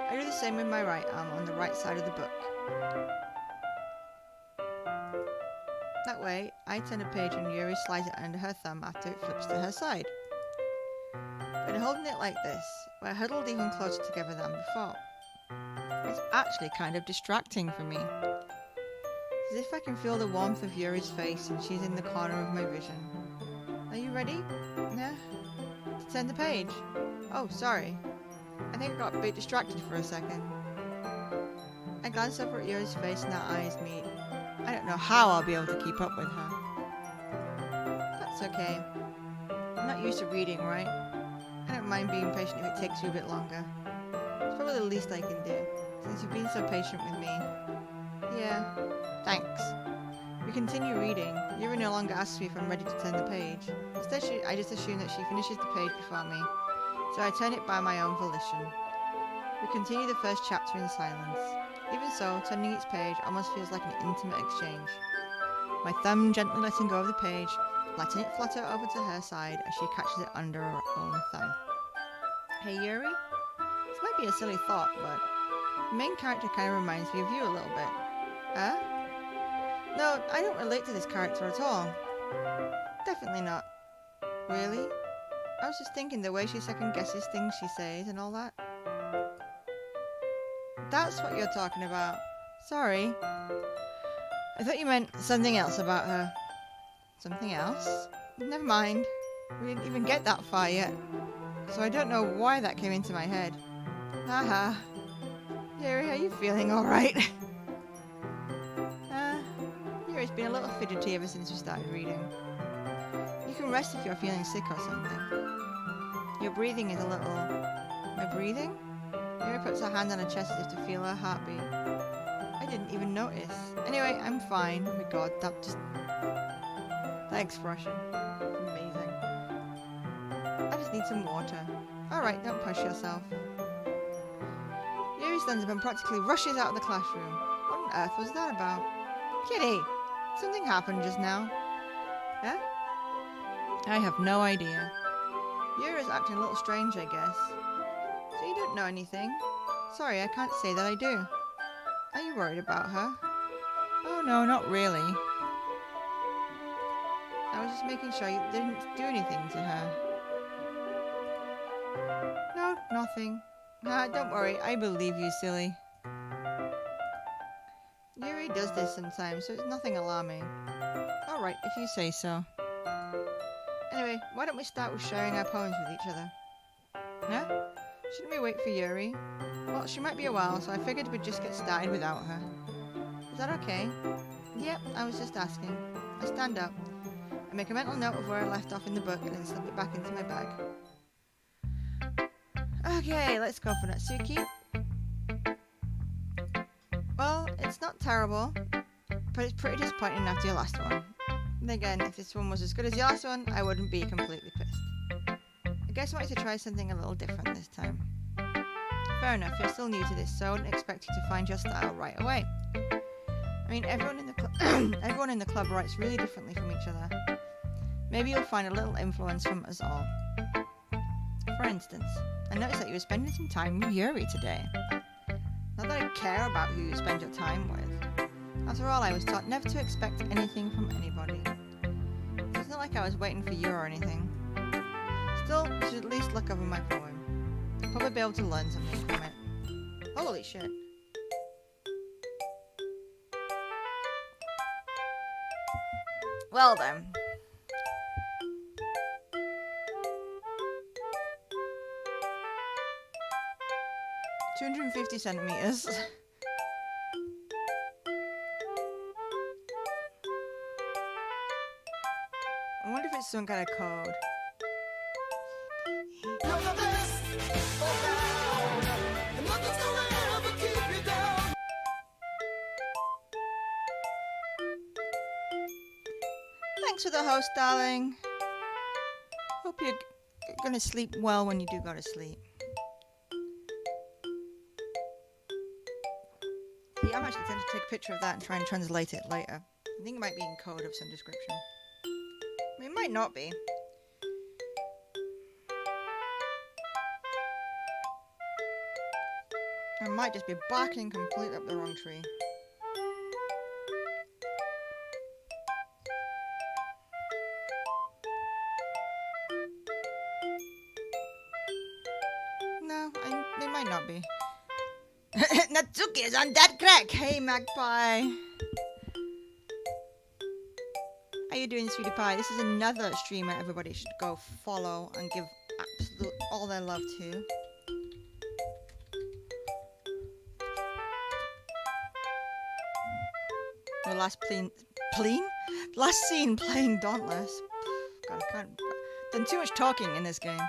I do the same with my right arm on the right side of the book. That way, I turn a page and Yuri slides it under her thumb after it flips to her side. But holding it like this, we're huddled even closer together than before. It's actually kind of distracting for me. It's as if I can feel the warmth of Yuri's face and she's in the corner of my vision. Are you ready? Yeah? To turn the page? Oh, sorry. I think I got a bit distracted for a second. I glance over at Yuri's face and our eyes meet. I don't know how I'll be able to keep up with her. That's okay. I'm not used to reading, right? I don't mind being patient if it takes you a bit longer. It's probably the least I can do, since you've been so patient with me. Yeah, thanks. We continue reading. Yuri no longer asks me if I'm ready to turn the page. Instead, I just assume that she finishes the page before me, so I turn it by my own volition. We continue the first chapter in silence. Even so, turning each page almost feels like an intimate exchange. My thumb gently letting go of the page, letting it flutter over to her side as she catches it under her own thumb. Hey Yuri? This might be a silly thought, but the main character kind of reminds me of you a little bit. Huh? No, I don't relate to this character at all. Definitely not. Really? I was just thinking the way she second guesses things she says and all that. That's what you're talking about. Sorry. I thought you meant something else about her. Something else? Never mind. We didn't even get that far yet. So I don't know why that came into my head. Haha. Yuri, are you feeling alright? Yuri's been a little fidgety ever since we started reading. You can rest if you're feeling sick or something. Your breathing is a little... My breathing? Yuri puts her hand on her chest as if to feel her heartbeat. I didn't even notice. Anyway, I'm fine. Oh my god, that expression. Amazing. I just need some water. Alright, don't push yourself. Yuri stands up and practically rushes out of the classroom. What on earth was that about? Kitty! Something happened just now. Huh? I have no idea. Yuri's acting a little strange, I guess. So you don't know anything? Sorry, I can't say that I do. Are you worried about her? Oh no, not really. I was just making sure you didn't do anything to her. No, nothing. Don't worry, I believe you, silly. Yuri does this sometimes, so it's nothing alarming. Alright, if you say so. Anyway, why don't we start with sharing our poems with each other? Huh? Shouldn't we wait for Yuri? Well, she might be a while, so I figured we'd just get started without her. Is that okay? Yep, I was just asking. I stand up. I make a mental note of where I left off in the book and then slip it back into my bag. Okay, let's go for Natsuki. Well, it's not terrible, but it's pretty disappointing after your last one. And again, if this one was as good as your last one, I wouldn't be completely pissed. I guess I wanted to try something a little different this time. Fair enough, you're still new to this, so I wouldn't expect you to find your style right away. I mean, everyone in the club writes really differently from each other. Maybe you'll find a little influence from us all. For instance, I noticed that you were spending some time with Yuri today. Not that I care about who you spend your time with. After all, I was taught never to expect anything from anybody. So it's not like I was waiting for you or anything. Still, you should at least look over my poem. You'll probably be able to learn something from it. Holy shit. Well then. 250 centimeters. I wonder if it's some kind of code. Thanks for the host, darling. Hope you're gonna sleep well when you do go to sleep. Yeah, I'm actually going to take a picture of that and try and translate it later. I think it might be in code of some description. I mean, it might not be. I might just be barking completely up the wrong tree. No, it might not be. Natsuki is on that crack! Hey, Magpie! How you doing, sweetie pie? This is another streamer everybody should go follow and give absolute all their love to. The last last scene playing Dauntless. God, I can't. Done too much talking in this game.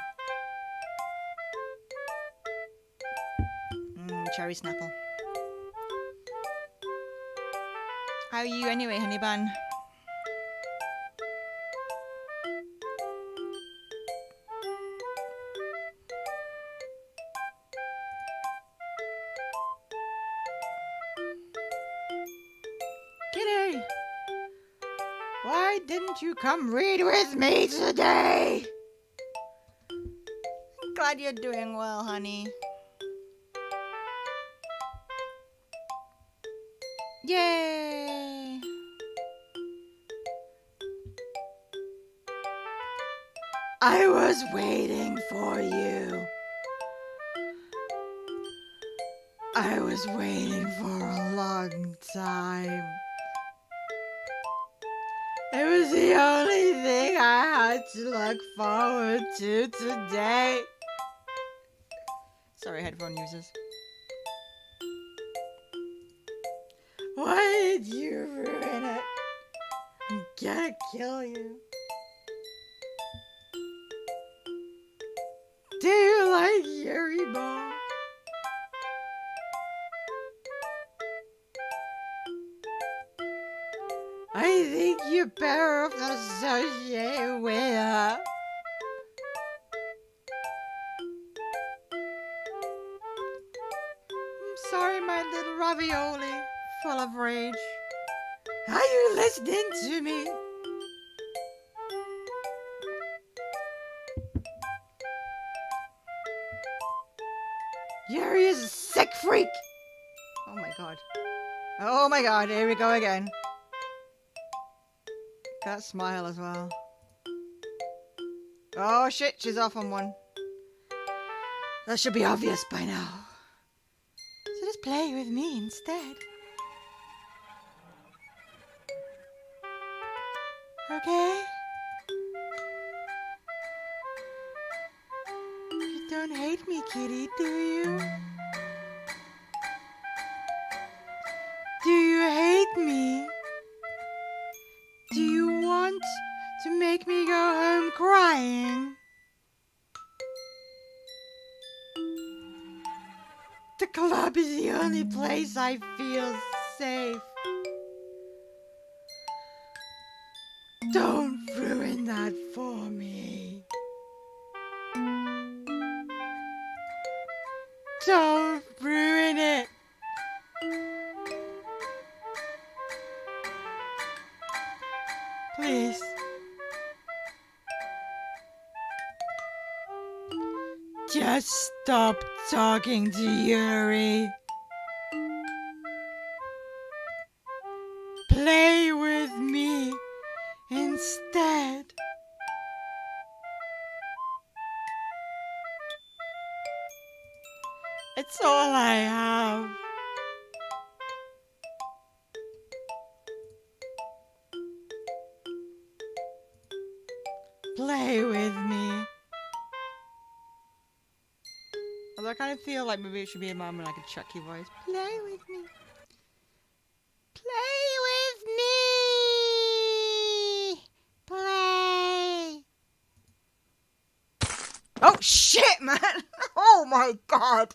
Cherry Snapple. How are you anyway, honey bun? Kitty! Why didn't you come read with me today? I'm glad you're doing well, honey. Yay! I was waiting for you. I was waiting for a long time. It was the only thing I had to look forward to today. Sorry, headphone users. Why did you ruin it? I'm gonna kill you. Do you like Yuri Ball? I think you're better off not associated with her. I'm sorry, my little ravioli. Full of rage. Are you listening to me? Yuri is a sick freak. Oh my god. Oh my god, here we go again. That smile as well. Oh shit, she's off on one. That should be obvious by now. So just play with me instead. Okay? You don't hate me, kitty, do you? Do you hate me? Do you want to make me go home crying? The club is the only place I feel safe. Don't ruin that for me. Don't ruin it. Please. Just stop talking to Yuri. Play with me instead. It's all I have. Play with me. Although I kind of feel like maybe it should be a moment like a Chucky voice. Play with me. Play with me. Play. Oh shit, man! Oh my god!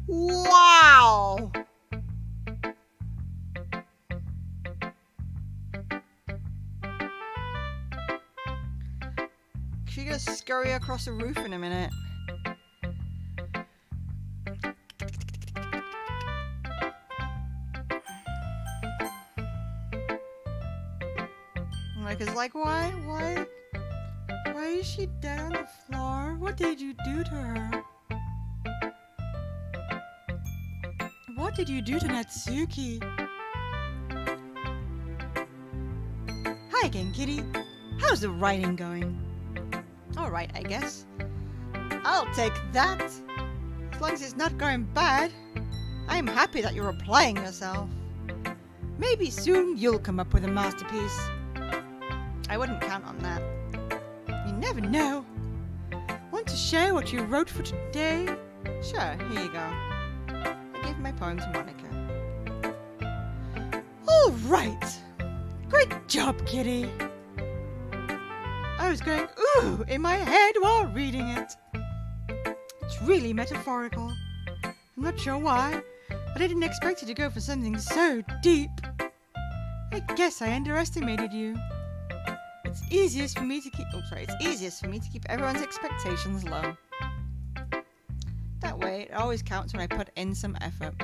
Wow! She's gonna scurry across the roof in a minute. Like, it's like, why is she dead on the floor? What did you do to her? What did you do to Natsuki? Hi again, kitty. How's the writing going? Alright, I guess. I'll take that. As long as it's not going bad. I'm happy that you're applying yourself. Maybe soon you'll come up with a masterpiece. I wouldn't count on that. You never know. Want to share what you wrote for today? Sure, here you go. I gave my poem to Monica. Alright. Great job, kitty. I was going ooh in my head while reading it. It's really metaphorical. I'm not sure why, but I didn't expect you to go for something so deep. I guess I underestimated you. It's easiest for me to keep everyone's expectations low. That way, it always counts when I put in some effort.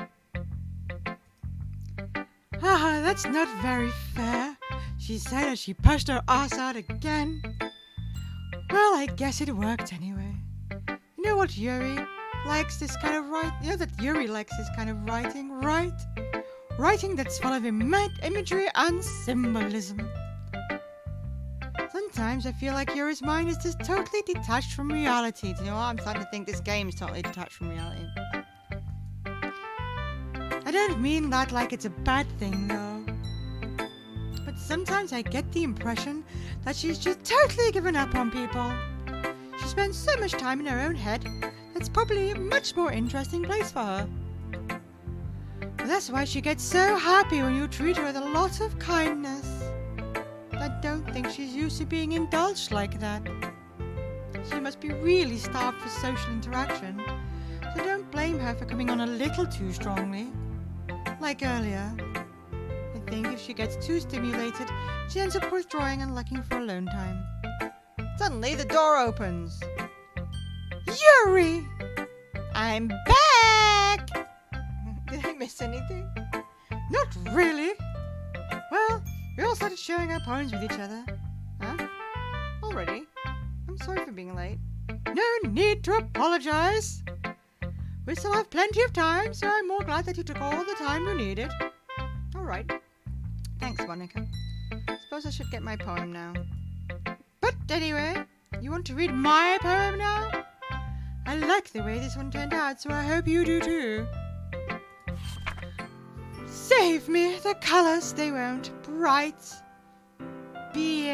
Haha, that's not very fair, she said as she pushed her ass out again. Well, I guess it worked anyway. You know what Yuri likes this kind of writing? You know that Yuri likes this kind of writing, right? Writing that's full of imagery and symbolism. Sometimes I feel like Yuri's mind is just totally detached from reality. Do you know what? I'm starting to think this game is totally detached from reality. I don't mean that like it's a bad thing, though. But sometimes I get the impression that she's just totally given up on people. She spends so much time in her own head, that's probably a much more interesting place for her. That's why she gets so happy when you treat her with a lot of kindness. I don't think she's used to being indulged like that. She must be really starved for social interaction, so don't blame her for coming on a little too strongly. Like earlier. I think if she gets too stimulated, she ends up withdrawing and looking for alone time. Suddenly the door opens. Yuri! I'm back! Did I miss anything? Not really. Well, we all started sharing our poems with each other. Huh? Already? I'm sorry for being late. No need to apologize. We still have plenty of time, so I'm more glad that you took all the time you needed. Alright. Thanks, Monica. Suppose I should get my poem now. But anyway, you want to read my poem now? I like the way this one turned out, so I hope you do too. Save me, the colors, they won't bright. Be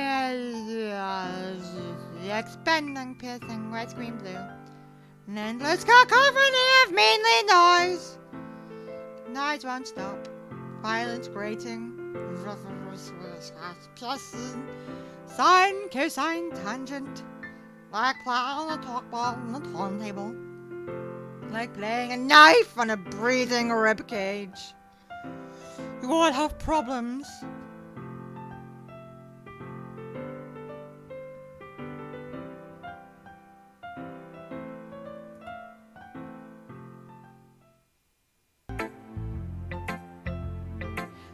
expanding, piercing, widescreen blue. An endless cacophony of meanly noise. The noise won't stop. Violence grating. Sine, cosine, tangent. Like playing a talk ball on a turntable. Like playing a knife on a breathing ribcage. You all have problems.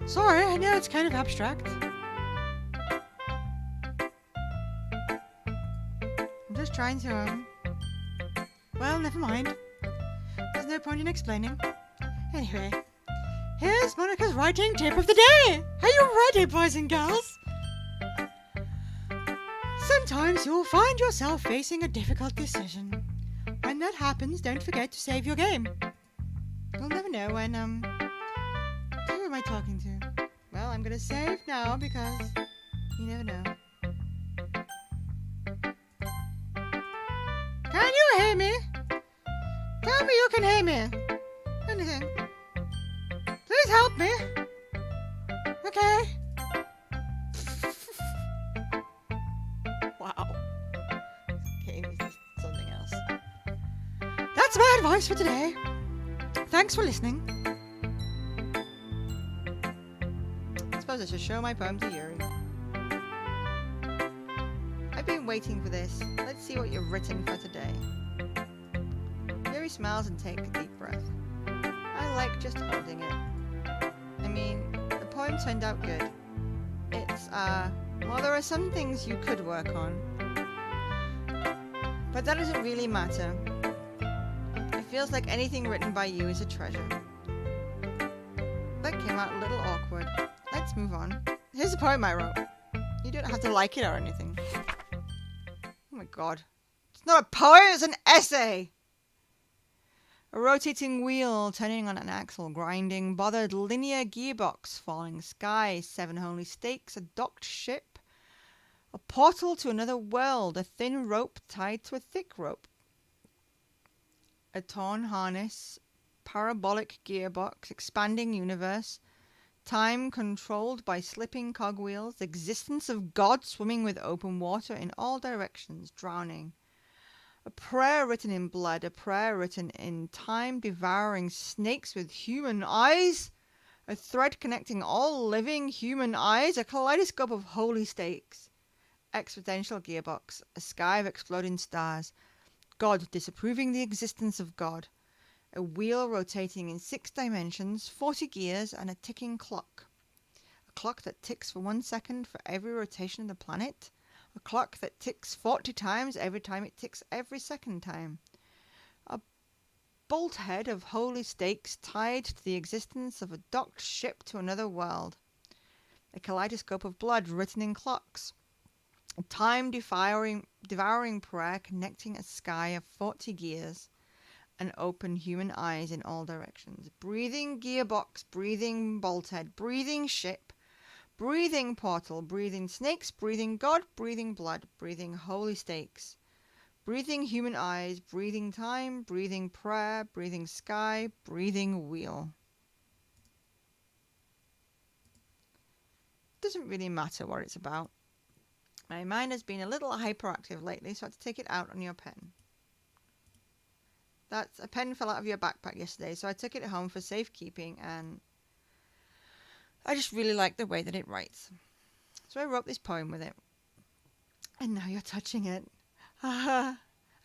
Sorry, I know it's kind of abstract. I'm just trying to, well, never mind. There's no point in explaining. Anyway, here's Monica's writing tip of the day. Are you ready, boys and girls? Sometimes you'll find yourself facing a difficult decision. When that happens, don't forget to save your game. You'll never know when, who am I talking to? Well, I'm gonna save now because you never know. Tell me you can hear me. Anything. Please help me. Okay. Wow. Okay, this is something else. That's my advice for today. Thanks for listening. I suppose I should show my poem to Yuri. I've been waiting for this. Let's see what you've written for today. Yuri smiles and takes a deep breath. I like just holding it. I mean, the poem turned out good. It's, well, there are some things you could work on, but that doesn't really matter. It feels like anything written by you is a treasure. That came out a little awkward. Let's move on. Here's a poem I wrote. You don't have to like it or anything. Oh my god. It's not a poem, it's an essay! A rotating wheel turning on an axle, grinding, bothered linear gearbox, falling sky, 7 holy stakes, a docked ship, a portal to another world, a thin rope tied to a thick rope, a torn harness, parabolic gearbox, expanding universe, time controlled by slipping cogwheels, existence of God swimming with open water in all directions, drowning. A prayer written in blood, a prayer written in time, devouring snakes with human eyes, a thread connecting all living human eyes, a kaleidoscope of holy stakes, exponential gearbox, a sky of exploding stars, God disapproving the existence of God, a wheel rotating in 6 dimensions, 40 gears, and a ticking clock. A clock that ticks for 1 second for every rotation of the planet. A clock that ticks 40 times every time it ticks every second time. A bolt head of holy stakes tied to the existence of a docked ship to another world. A kaleidoscope of blood written in clocks. A time-devouring prayer connecting a sky of 40 gears. And open human eyes in all directions. Breathing gearbox, breathing bolt head, breathing ship. Breathing portal, breathing snakes, breathing God, breathing blood, breathing holy stakes. Breathing human eyes, breathing time, breathing prayer, breathing sky, breathing wheel. Doesn't really matter what it's about. My mind has been a little hyperactive lately, so I had to take it out on your pen. A pen fell out of your backpack yesterday, so I took it home for safekeeping, and I just really like the way that it writes. So I wrote this poem with it. And now you're touching it. I'm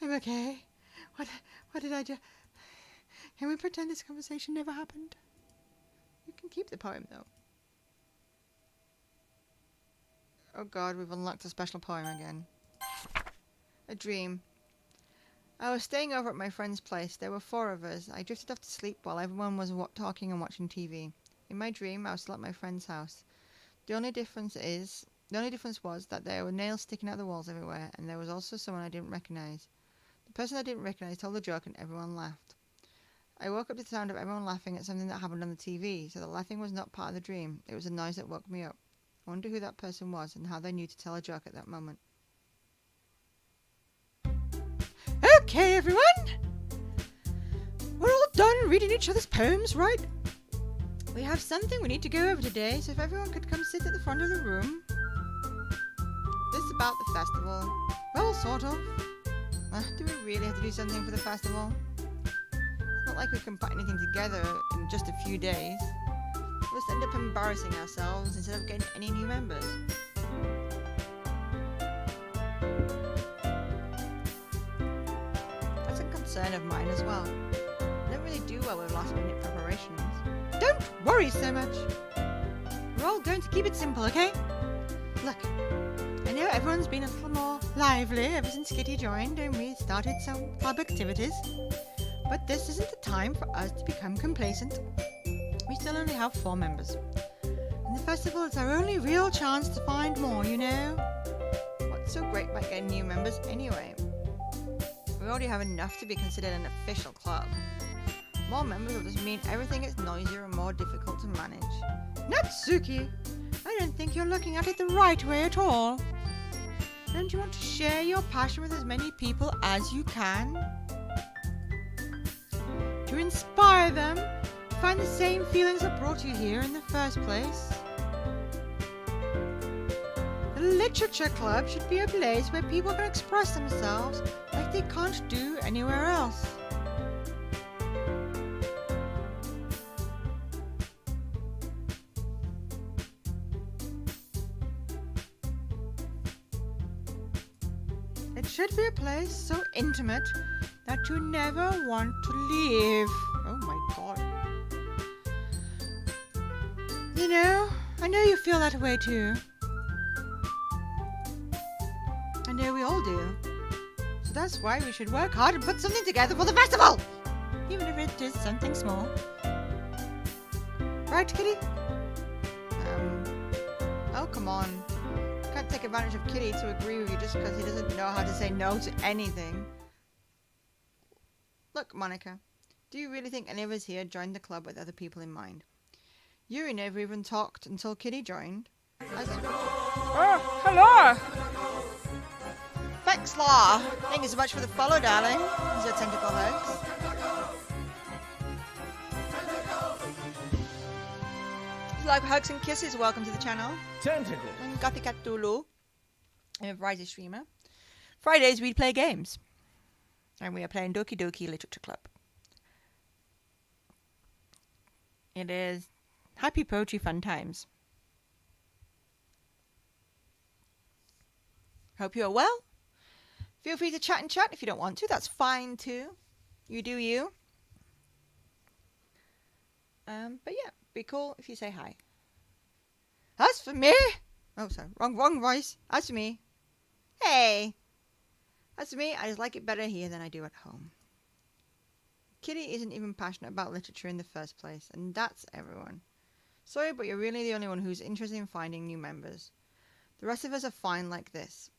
okay. What did I do? Can we pretend this conversation never happened? You can keep the poem, though. Oh god, we've unlocked a special poem again. A dream. I was staying over at my friend's place. There were 4 of us. I drifted off to sleep while everyone was talking and watching TV. In my dream, I was still at my friend's house. The only difference was that there were nails sticking out the walls everywhere, and there was also someone I didn't recognize. The person I didn't recognize told a joke, and everyone laughed. I woke up to the sound of everyone laughing at something that happened on the TV, so the laughing was not part of the dream. It was a noise that woke me up. I wonder who that person was and how they knew to tell a joke at that moment. Okay, everyone! We're all done reading each other's poems, right? We have something we need to go over today, so if everyone could come sit at the front of the room. This is about the festival. Well, sort of. Do we really have to do something for the festival? It's not like we can put anything together in just a few days. We'll just end up embarrassing ourselves instead of getting any new members. That's a concern of mine as well. I don't really do well with last-minute preparations. Don't worry so much. We're all going to keep it simple, okay? Look, I know everyone's been a little more lively ever since Kitty joined and we started some club activities. But this isn't the time for us to become complacent. We still only have 4 members. And the festival is our only real chance to find more, you know? What's so great about getting new members anyway? We already have enough to be considered an official club. More members will just mean everything gets noisier and more difficult to manage. Natsuki! I don't think you're looking at it the right way at all. Don't you want to share your passion with as many people as you can? to inspire them to find the same feelings that brought you here in the first place. The Literature Club should be a place where people can express themselves like they can't do anywhere else. It should be a place so intimate that you never want to leave. Oh my god. You know, I know you feel that way too. I know we all do. So that's why we should work hard and put something together for the festival! Even if it is something small. Right, Kitty? Oh, come on. Can't take advantage of Kitty to agree with you just because he doesn't know how to say no to anything. Look, Monica, do you really think any of us here joined the club with other people in mind? Yuri never even talked until Kitty joined. Oh, hello! Thanks, Law! Thank you so much for the follow, darling. These are tentacle hugs. If you like hugs and kisses, welcome to the channel. Tentacle. I'm Gothic Cthulhu. I'm a variety streamer. Fridays we play games. And we are playing Doki Doki Literature Club. It is happy poetry fun times. Hope you are well. Feel free to chat and chat if you don't want to. That's fine too. You do you. But yeah, be cool if you say hi. As for me... Oh, sorry. Wrong voice. As for me... Hey! As for me, I just like it better here than I do at home. Kitty isn't even passionate about literature in the first place, and that's everyone. Sorry, but you're really the only one who's interested in finding new members. The rest of us are fine like this.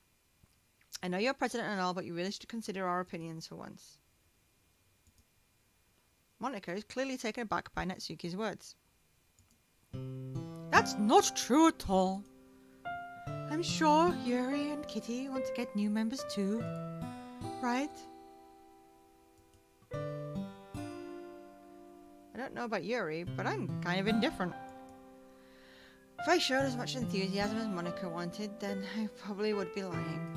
I know you're president and all, but you really should consider our opinions for once. Monica is clearly taken aback by Natsuki's words. That's not true at all. I'm sure Yuri and Kitty want to get new members too, right? I don't know about Yuri, but I'm kind of indifferent. If I showed as much enthusiasm as Monica wanted, then I probably would be lying.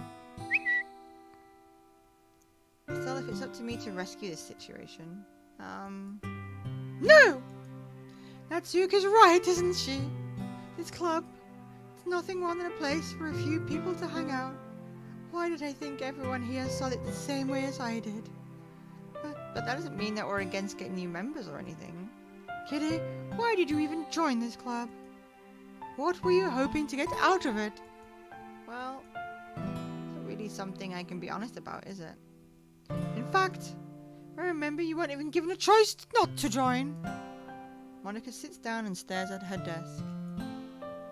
Still, if it's up to me to rescue this situation, No! Natsuka's right, isn't she? This club, it's nothing more than a place for a few people to hang out. Why did I think everyone here saw it the same way as I did? But that doesn't mean that we're against getting new members or anything. Kitty, why did you even join this club? What were you hoping to get out of it? Well, it's not really something I can be honest about, is it? In fact, I remember you weren't even given a choice not to join. Monica sits down and stares at her desk.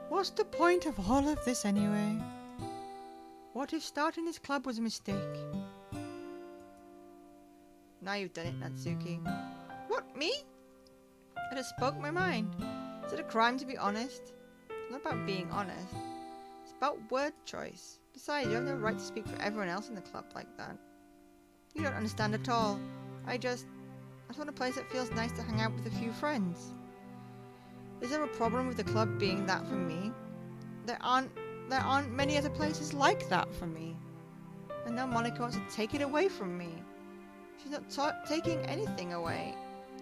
What's the point of all of this anyway? What if starting this club was a mistake? Now you've done it, Natsuki. What, me? I just spoke my mind. Is it a crime to be honest? It's not about being honest. It's about word choice. Besides, you have no right to speak for everyone else in the club like that. You don't understand at all. I just want a place that feels nice to hang out with a few friends. Is there a problem with the club being that for me? There aren't many other places like that for me. And now Monica wants to take it away from me. She's not taking anything away.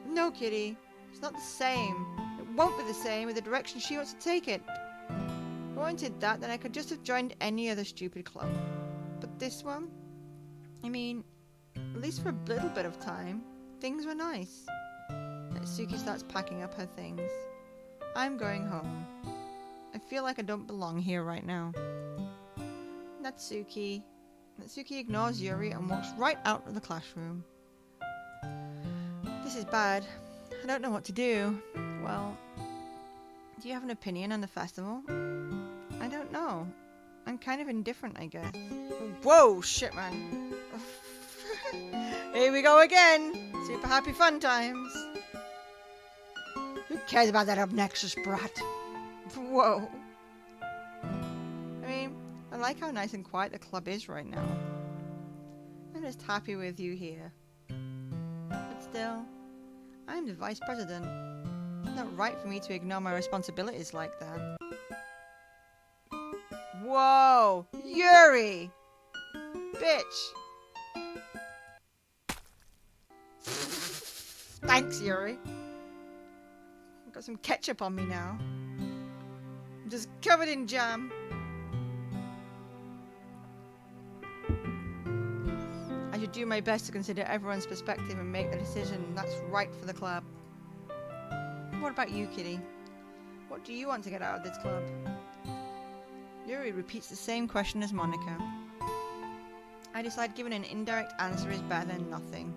No, Kitty. It's not the same. It won't be the same with the direction she wants to take it. If I wanted that, then I could just have joined any other stupid club. But this one? I mean, at least for a little bit of time, things were nice. Natsuki starts packing up her things. I'm going home. I feel like I don't belong here right now. Natsuki ignores Yuri and walks right out of the classroom. This is bad. I don't know what to do. Well, do you have an opinion on the festival? I don't know. I'm kind of indifferent, I guess. Whoa, shit, man. Here we go again. Super happy fun times. Who cares about that obnoxious brat? Whoa. I mean, I like how nice and quiet the club is right now. I'm just happy with you here. But still, I'm the vice president. It's not right for me to ignore my responsibilities like that. Whoa! Yuri! Bitch! Thanks, Yuri. I've got some ketchup on me now. I'm just covered in jam. I should do my best to consider everyone's perspective and make the decision that's right for the club. What about you, Kitty? What do you want to get out of this club? Yuri repeats the same question as Monica. I decide giving an indirect answer is better than nothing.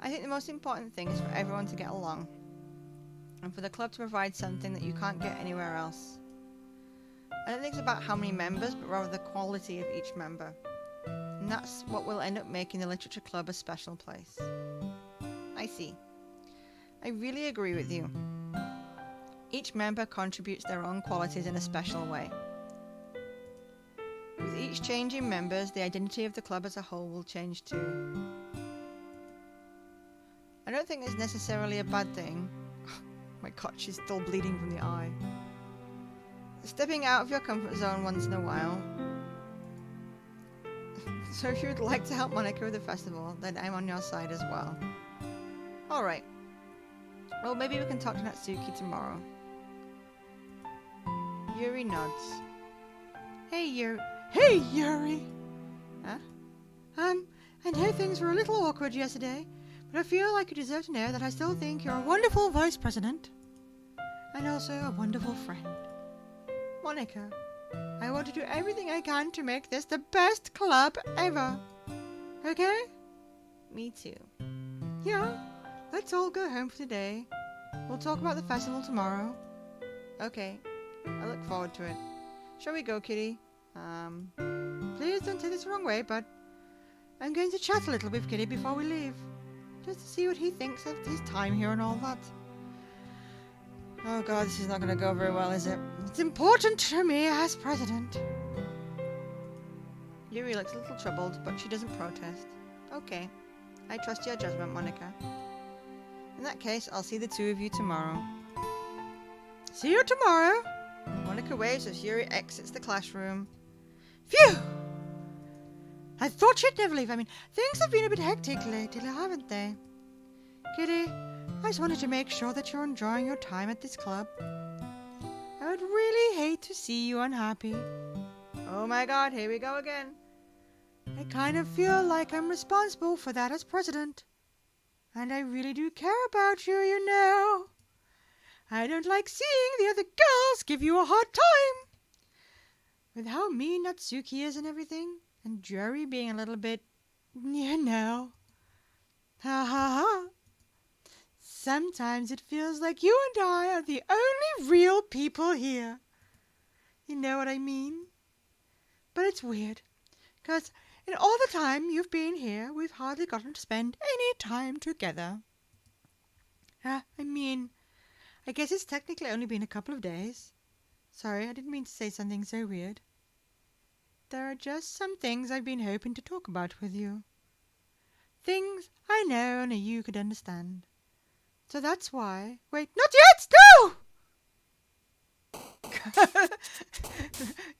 I think the most important thing is for everyone to get along, and for the club to provide something that you can't get anywhere else. I don't think it's about how many members, but rather the quality of each member. And that's what will end up making the literature club a special place. I see. I really agree with you. Each member contributes their own qualities in a special way. With each change in members, the identity of the club as a whole will change too. I don't think it's necessarily a bad thing. My God, she's still bleeding from the eye. Stepping out of your comfort zone once in a while. So if you would like to help Monica with the festival, then I'm on your side as well. Alright. Well, maybe we can talk to Natsuki tomorrow. Yuri nods. Hey, Yuri. Hey, Yuri! Huh? I know things were a little awkward yesterday, but I feel like you deserve to know that I still think you're a wonderful vice president. And also a wonderful friend. Monica, I want to do everything I can to make this the best club ever. Okay? Me too. Yeah, let's all go home for today. We'll talk about the festival tomorrow. Okay, I look forward to it. Shall we go, Kitty? Please don't take this the wrong way, but I'm going to chat a little with Kitty before we leave. Just to see what he thinks of his time here and all that. Oh God, this is not going to go very well, is it? It's important to me as president. Yuri looks a little troubled, but she doesn't protest. Okay, I trust your judgment, Monica. In that case, I'll see the two of you tomorrow. See you tomorrow! Monica waves as Yuri exits the classroom. Phew! I thought she'd never leave. I mean, things have been a bit hectic lately, haven't they? Kitty, I just wanted to make sure that you're enjoying your time at this club. I would really hate to see you unhappy. Oh my God, here we go again. I kind of feel like I'm responsible for that as president. And I really do care about you, you know. I don't like seeing the other girls give you a hard time. With how mean Natsuki is and everything, and Jerry being a little bit, you know. Ha ha ha. Sometimes it feels like you and I are the only real people here. You know what I mean? But it's weird, because in all the time you've been here, we've hardly gotten to spend any time together. I guess it's technically only been a couple of days. Sorry, I didn't mean to say something so weird. There are just some things I've been hoping to talk about with you. Things I know only you could understand. So that's why... Wait, not yet! No!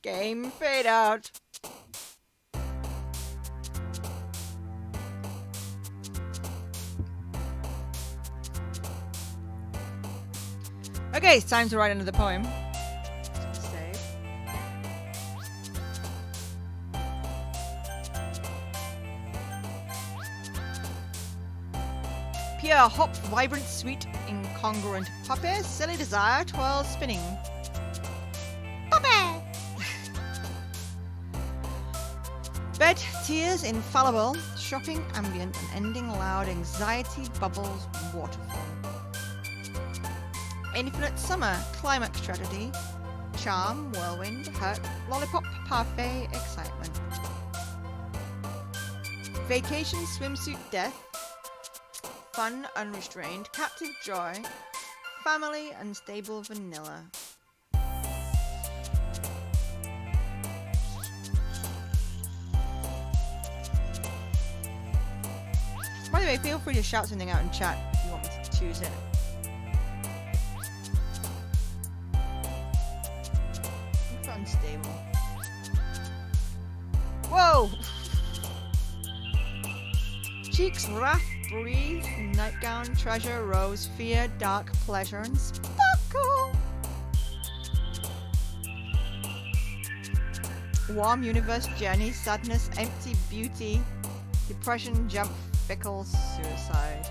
Game fade out. Okay, it's time to write another poem. Save. Pure hop, vibrant, sweet, incongruent. Poppy, silly desire, twirl, spinning. Poppy! Bed, tears, infallible. Shopping, ambient, and ending loud. Anxiety, bubbles, waterfall. Infinite summer, climax tragedy, charm, whirlwind, hurt, lollipop, parfait, excitement. Vacation, swimsuit, death, fun, unrestrained, captive joy, family, unstable, vanilla. By the way, feel free to shout something out in chat if you want me to choose it. It's unstable. Whoa! Cheeks, wrath, breathe, nightgown, treasure, rose, fear, dark, pleasure, and sparkle. Warm universe, journey, sadness, empty, beauty, depression, jump, fickle, suicide.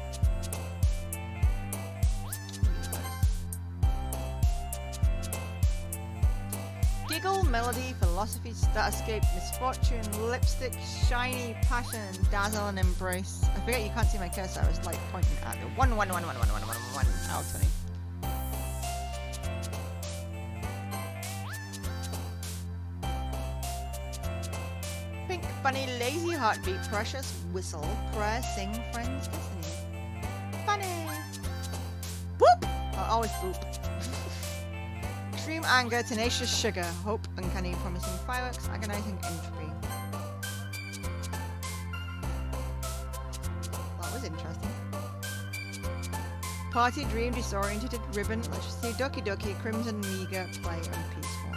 Giggle, melody, philosophy, starscape, misfortune, lipstick, shiny, passion, dazzle, and embrace. I forget you can't see my cursor. I was like pointing at the 1 out of 20. Pink, funny, lazy, heartbeat, precious, whistle, prayer, sing, friends, destiny. Funny. Boop. Oh, always boop. Extreme anger, tenacious sugar, hope, uncanny, promising fireworks, agonizing entropy. That was interesting. Party, dream, disoriented, ribbon, electricity, Doki Doki, crimson, meager, play, and peaceful.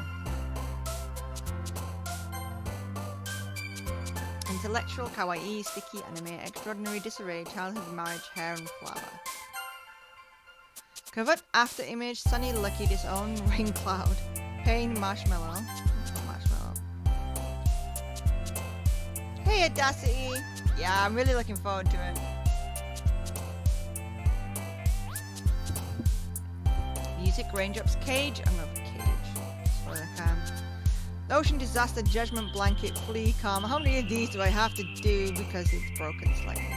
Intellectual, kawaii, sticky, anime, extraordinary, disarray, childhood, marriage, hair, and flower. Covered after image, sunny, lucky, disown, rain cloud, pain, marshmallow. Marshmallow. Hey, Audacity! Yeah, I'm really looking forward to it. Music, raindrops, cage. I'm going for cage. Spoiler cam. Ocean, disaster, judgment, blanket, flea, karma. How many of these do I have to do because it's broken slightly?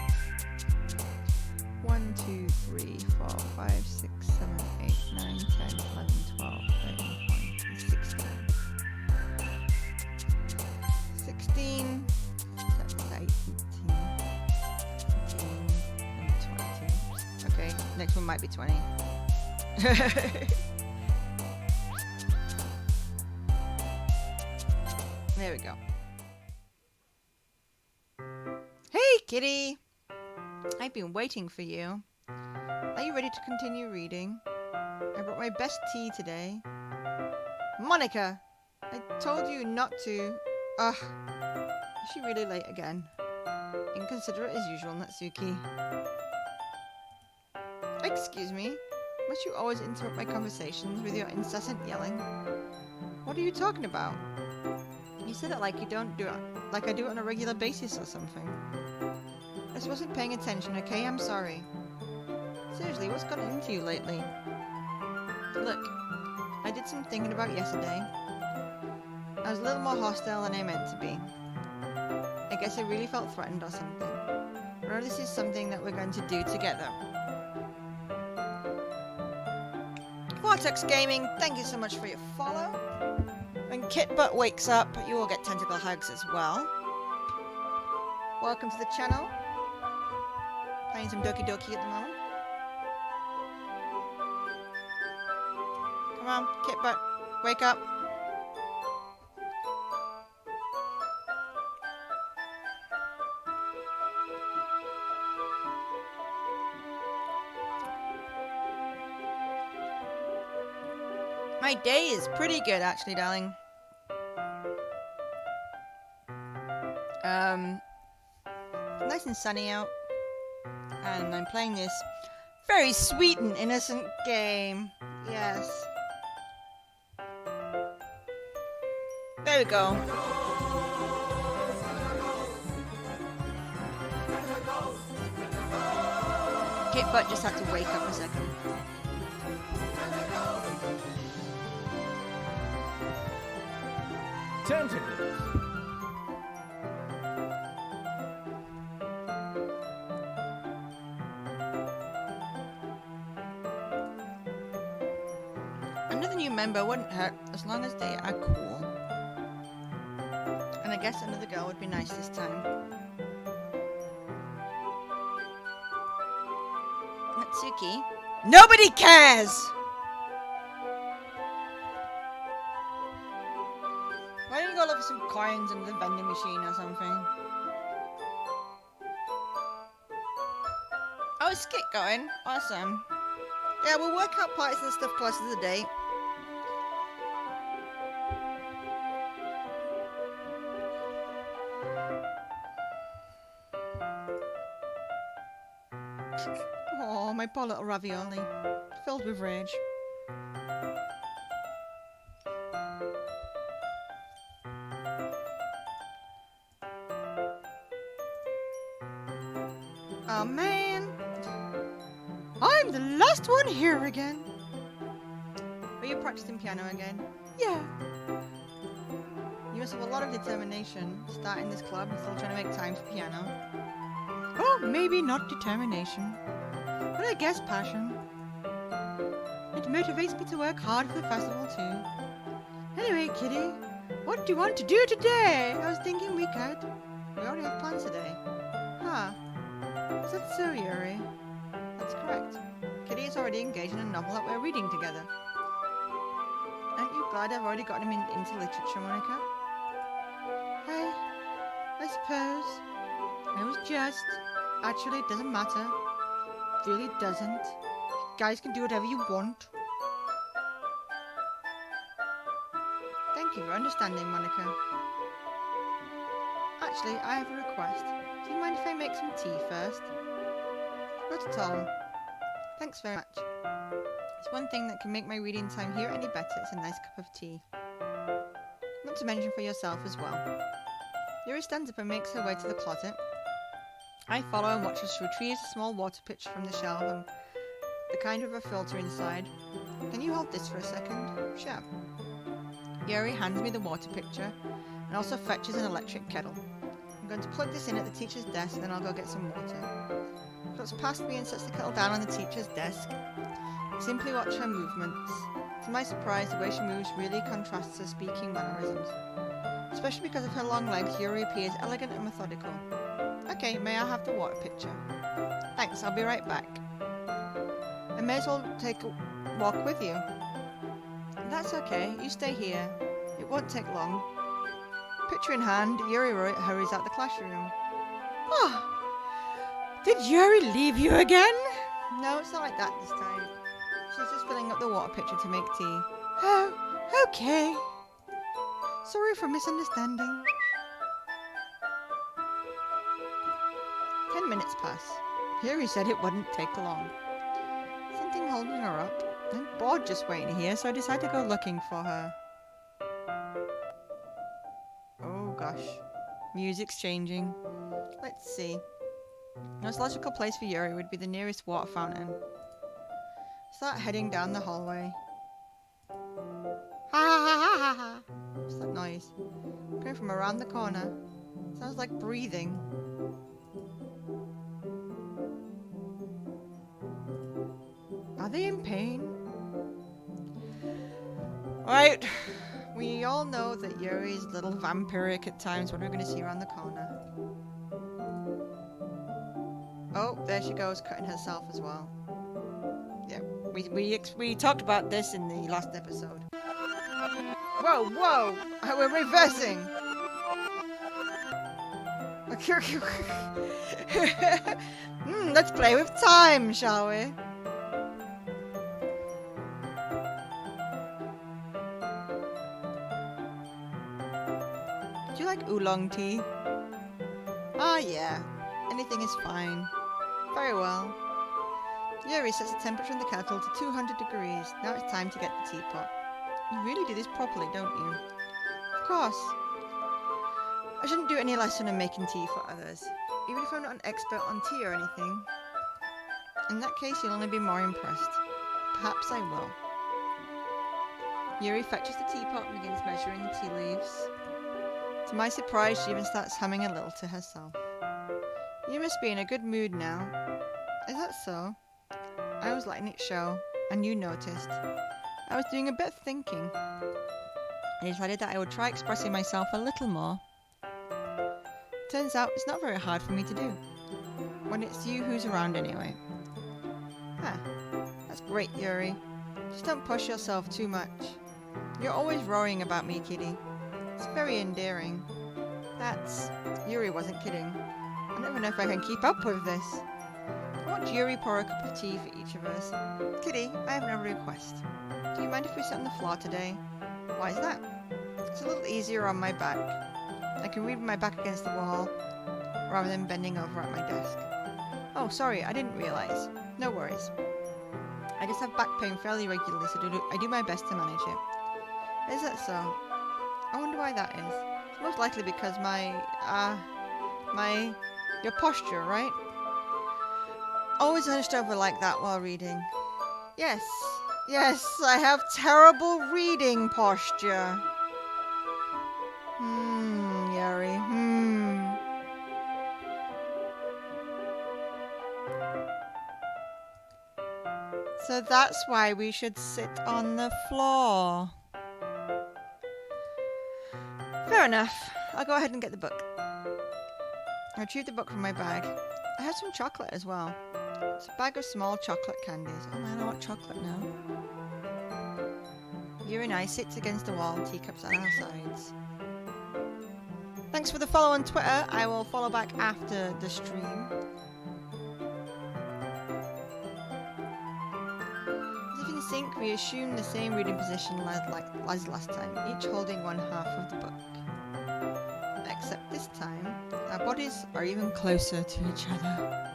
1, 2, 3, 4, 5, 6, 7, 8, 9, 10, 11, 12, 13, 14, 16. 16, 17, 18, 19, and 20. Okay, next one might be 20. There we go. Hey, kitty! I've been waiting for you. Are you ready to continue reading? I brought my best tea today. Monica! I told you not to. Ugh. Is she really late again? Inconsiderate as usual, Natsuki. Excuse me? Must you always interrupt my conversations with your incessant yelling? What are you talking about? You said it like you don't do it, like I do it on a regular basis or something. I just wasn't paying attention, okay? I'm sorry. Seriously, what's gotten into you lately? Look, I did some thinking about yesterday. I was a little more hostile than I meant to be. I guess I really felt threatened or something. Or this is something that we're going to do together. Vortex Gaming, thank you so much for your follow. When Kitbutt wakes up, you will get tentacle hugs as well. Welcome to the channel. Playing some Doki Doki at the moment. Come on, Kitbutt, wake up. My day is pretty good, actually, darling. Nice and sunny out. And I'm playing this very sweet and innocent game. Yes. There we go. Kitbutt just had to wake up a second. Tentacles. Another new member wouldn't hurt as long as they are cool. And I guess another girl would be nice this time. Natsuki. Nobody cares! Why don't you go look for some coins in the vending machine or something? Oh Oh, skit going. Awesome. Yeah, we'll work out parties and stuff closer to the date. Oh, my poor little ravioli. Filled with rage. Oh man, I'm the last one here again. Are you practicing piano again? Yeah. You must have a lot of determination starting this club and still trying to make time for piano. Oh, maybe not determination, but I guess passion. It motivates me to work hard for the festival too. Anyway, Kitty, what do you want to do today? I was thinking we could. We already have plans today. Huh. Is that so, Yuri? That's correct. Kitty is already engaged in a novel that we're reading together. Aren't you glad I've already gotten him into literature, Monica? I suppose. It was just. Actually, it doesn't matter. Really doesn't. You guys can do whatever you want. Thank you for understanding, Monica. Actually, I have a request. Do you mind if I make some tea first? Not at all. Thanks very much. It's one thing that can make my reading time here any better. It's a nice cup of tea. Not to mention for yourself as well. Yuri stands up and makes her way to the closet. I follow and watch as she retrieves a small water pitcher from the shelf and the kind with a filter inside. Can you hold this for a second? Sure. Yuri hands me the water pitcher and also fetches an electric kettle. I'm going to plug this in at the teacher's desk, then I'll go get some water. She looks past me and sets the kettle down on the teacher's desk. I simply watch her movements. To my surprise, the way she moves really contrasts her speaking mannerisms. Especially because of her long legs, Yuri appears elegant and methodical. Okay, may I have the water pitcher? Thanks, I'll be right back. I may as well take a walk with you. That's okay, you stay here. It won't take long. Pitcher in hand, Yuri hurries out the classroom. Oh, did Yuri leave you again? No, it's not like that this time. She's just filling up the water pitcher to make tea. Oh, okay. Sorry for misunderstanding. 10 minutes pass. Yuri said it wouldn't take long. Something holding her up. I'm bored just waiting here, so I decided to go looking for her. Oh gosh. Music's changing. Let's see. The most logical place for Yuri would be the nearest water fountain. Start heading down the hallway. Ha ha ha ha ha ha! What's that noise? Coming from around the corner. Sounds like breathing. Are they in pain? Right. We all know that Yuri's a little vampiric at times. What are we going to see around the corner? Oh, there she goes, cutting herself as well. Yeah, we talked about this in the last episode. Whoa, whoa! We're reversing! Let's play with time, shall we? Do you like oolong tea? Ah, yeah. Anything is fine. Very well. Yuri sets the temperature in the kettle to 200 degrees. Now it's time to get the teapot. You really do this properly, don't you? Of course. I shouldn't do any lesson on making tea for others, even if I'm not an expert on tea or anything. In that case, you'll only be more impressed. Perhaps I will. Yuri fetches the teapot and begins measuring the tea leaves. To my surprise, she even starts humming a little to herself. You must be in a good mood now. Is that so? I was letting it show, and you noticed. I was doing a bit of thinking. I decided that I would try expressing myself a little more. Turns out it's not very hard for me to do. When it's you who's around anyway. Ah, that's great, Yuri. Just don't push yourself too much. You're always worrying about me, Kitty. It's very endearing. Yuri wasn't kidding. I don't even know if I can keep up with this. I watch Yuri pour a cup of tea for each of us. Kitty, I have another request. Do you mind if we sit on the floor today? Why is that? It's a little easier on my back. I can read with my back against the wall, rather than bending over at my desk. Oh, sorry, I didn't realise. No worries. I just have back pain fairly regularly, so I do my best to manage it. Is that so? I wonder why that is. It's most likely because your posture, right? Always hunched over like that while reading. Yes, I have terrible reading posture. Yuri, So that's why we should sit on the floor. Fair enough. I'll go ahead and get the book. I retrieved the book from my bag. I have some chocolate as well. It's a bag of small chocolate candies. Oh man, I want chocolate now. Yuri and I sit against the wall, teacups at our sides. Thanks for the follow on Twitter. I will follow back after the stream. As if in sync, we assume the same reading position as last time, each holding one half of the book. Except this time, our bodies are even closer to each other.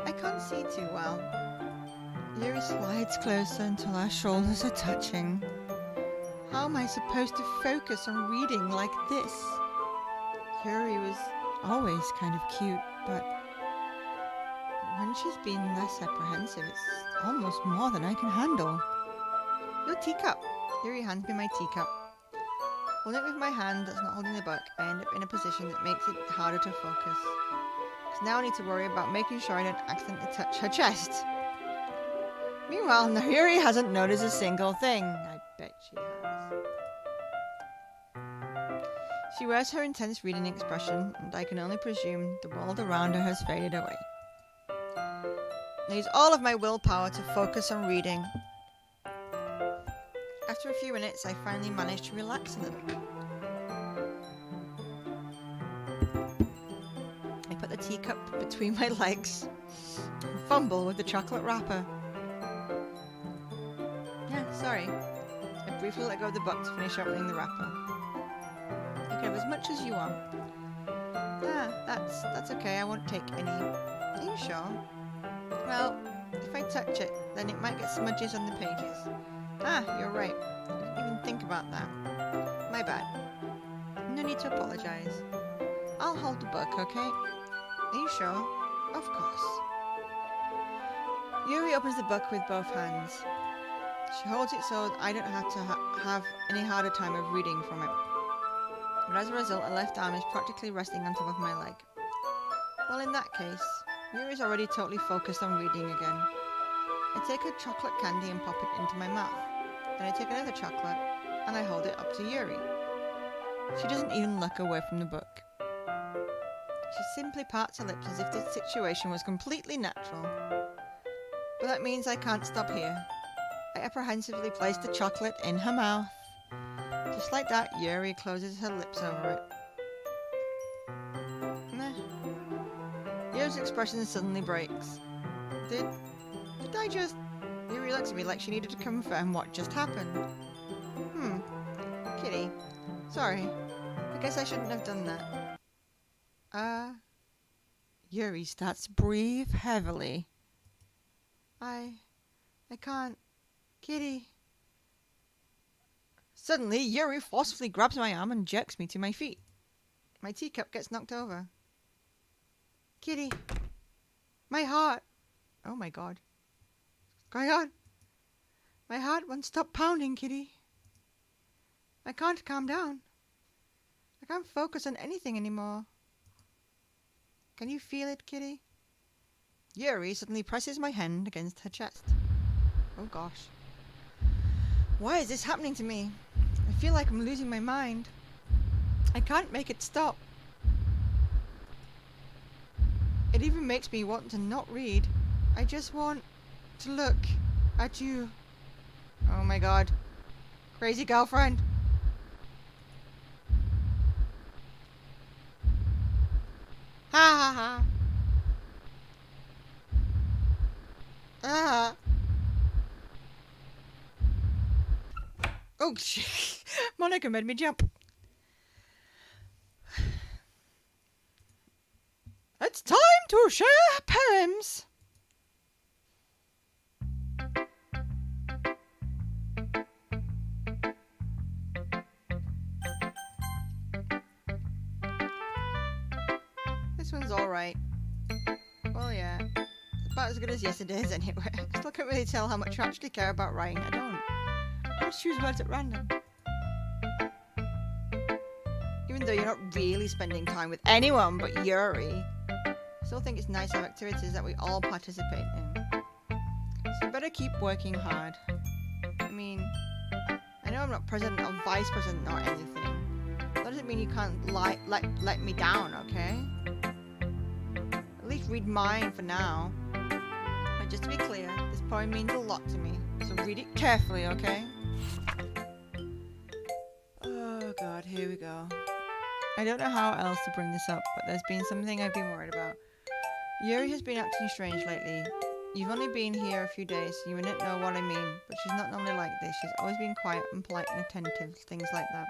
I can't see too well. Yuri slides closer until our shoulders are touching. How am I supposed to focus on reading like this? Yuri was always kind of cute, but when she's been less apprehensive, it's almost more than I can handle. Your teacup. Yuri hands me my teacup. Holding it with my hand that's not holding the book, I end up in a position that makes it harder to focus. Because now I need to worry about making sure I don't accidentally touch her chest. Meanwhile, Yuri hasn't noticed a single thing. I bet she has. She wears her intense reading expression, and I can only presume the world around her has faded away. I use all of my willpower to focus on reading. After a few minutes, I finally manage to relax a little. I put the teacup between my legs and fumble with the chocolate wrapper. Yeah, sorry. I briefly let go of the book to finish opening the wrapper. You can have as much as you want. That's okay, I won't take any. Are you sure? Well, if I touch it, then it might get smudges on the pages. You're right. I didn't even think about that. My bad. No need to apologize. I'll hold the book, okay? Are you sure? Of course. Yuri opens the book with both hands. She holds it so I don't have to have any harder time of reading from it. But as a result, her left arm is practically resting on top of my leg. Well, in that case, Yuri's already totally focused on reading again. I take a chocolate candy and pop it into my mouth. Then I take another chocolate and I hold it up to Yuri. She doesn't even look away from the book. She simply parts her lips as if the situation was completely natural. But that means I can't stop here. I apprehensively place the chocolate in her mouth. Just like that, Yuri closes her lips over it. Yuri's expression suddenly breaks. Did I just... Yuri looks at me like she needed to confirm what just happened. Kitty. Sorry. I guess I shouldn't have done that. Yuri starts to breathe heavily. I can't... Kitty. Suddenly, Yuri forcefully grabs my arm and jerks me to my feet. My teacup gets knocked over. Kitty. My heart. Oh my god. What's going on? My heart won't stop pounding, Kitty. I can't calm down. I can't focus on anything anymore. Can you feel it, Kitty? Yuri suddenly presses my hand against her chest. Oh gosh. Why is this happening to me? I feel like I'm losing my mind. I can't make it stop. It even makes me want to not read. I just want to look at you. Oh my god. Crazy girlfriend. Ha ha ha. Ah. Oh, shit. Monica made me jump. It's time to share poems. This one's alright. Well, yeah. It's about as good as yesterday's anyway. I still can't really tell how much I actually care about writing. I don't. I just choose words at random. Even though you're not really spending time with anyone but Yuri, I still think it's nice to have activities that we all participate in. So you better keep working hard. I mean, I know I'm not president or vice president or anything. That doesn't mean you can't let me down, okay? At least read mine for now. But just to be clear, this poem means a lot to me, so read it carefully, okay? Oh god, here we go. I don't know how else to bring this up, but there's been something I've been worried about. Yuri has been acting strange lately. You've only been here a few days, so you wouldn't know what I mean, but she's not normally like this. She's always been quiet and polite and attentive, things like that.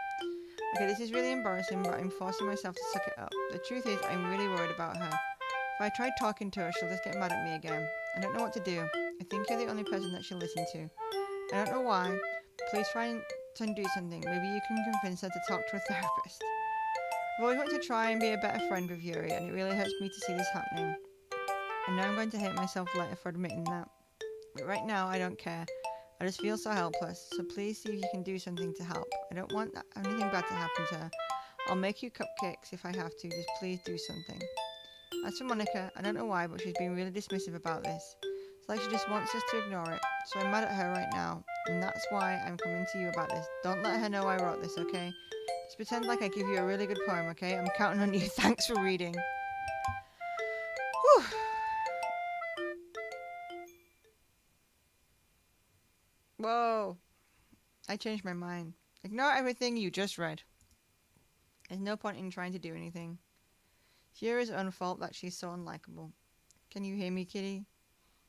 Okay, this is really embarrassing, but I'm forcing myself to suck it up. The truth is, I'm really worried about her. If I try talking to her, she'll just get mad at me again. I don't know what to do. I think you're the only person that she'll listen to. I don't know why. Please try and do something. Maybe you can convince her to talk to a therapist. I've always wanted to try and be a better friend with Yuri, and it really hurts me to see this happening. I know I'm going to hate myself later for admitting that. But right now, I don't care. I just feel so helpless, so please see if you can do something to help. I don't want anything bad to happen to her. I'll make you cupcakes if I have to, just please do something. As for Monica, I don't know why, but she's been really dismissive about this. It's like she just wants us to ignore it, so I'm mad at her right now, and that's why I'm coming to you about this. Don't let her know I wrote this, okay? Just pretend like I give you a really good poem, okay? I'm counting on you. Thanks for reading. Whew. Whoa. I changed my mind. Ignore everything you just read. There's no point in trying to do anything. It's Yuri's own fault that she's so unlikable. Can you hear me, kitty?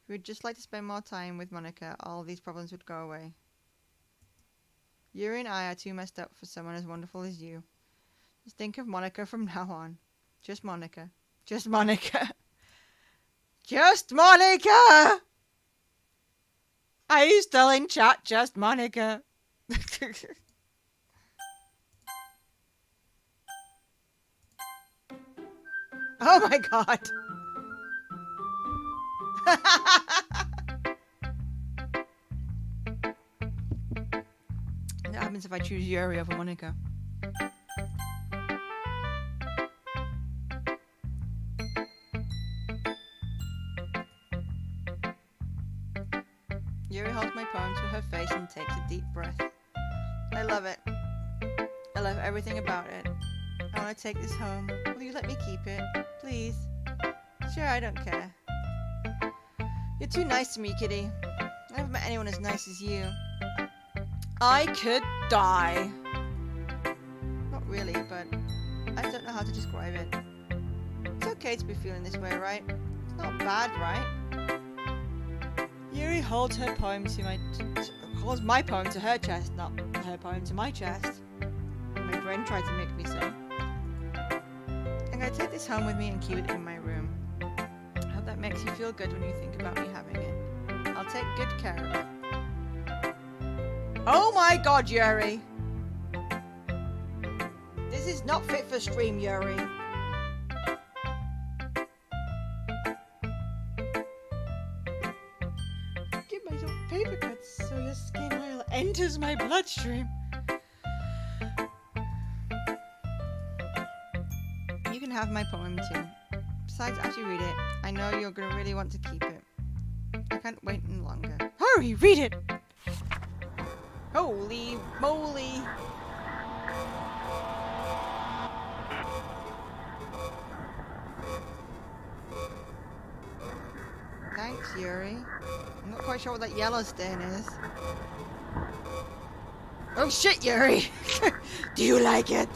If you would just like to spend more time with Monica, all these problems would go away. Yuri and I are too messed up for someone as wonderful as you. Just think of Monica from now on. Just Monica. Just Monica. Just Monica! Are you still in chat? Just Monica. Oh my god. What happens if I choose Yuri over Monica? Yuri holds my poem to her face and takes a deep breath. I love it. I love everything about it. I want to take this home. Will you let me keep it? Please? Sure, I don't care. You're too nice to me, kitty. I haven't met anyone as nice as you. I could die. Not really, but I don't know how to describe it. It's okay to be feeling this way, right? It's not bad, right? Yuri holds her poem to holds my poem to her chest, not her poem to my chest. My brain tried to make me so. I'm gonna take this home with me and keep it in my room. I hope that makes you feel good when you think about me having it. I'll take good care of it. Oh my god, Yuri! This is not fit for stream, Yuri. Give myself paper cuts so your skin oil enters my bloodstream. You can have my poem too. Besides, after you read it, I know you're gonna really want to keep it. I can't wait any longer. Hurry, read it! Holy moly! Thanks, Yuri. I'm not quite sure what that yellow stain is. Oh shit, Yuri! Do you like it?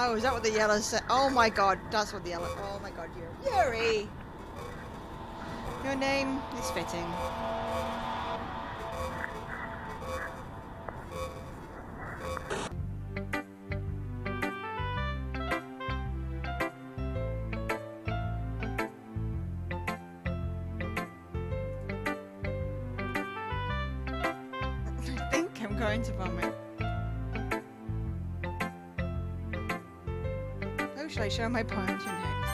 Oh, is that what the yellow said? Oh my god, that's what the yellow... Oh my god, Yuri! Your name is fitting. I think I'm going to vomit. How should I show my poem to next?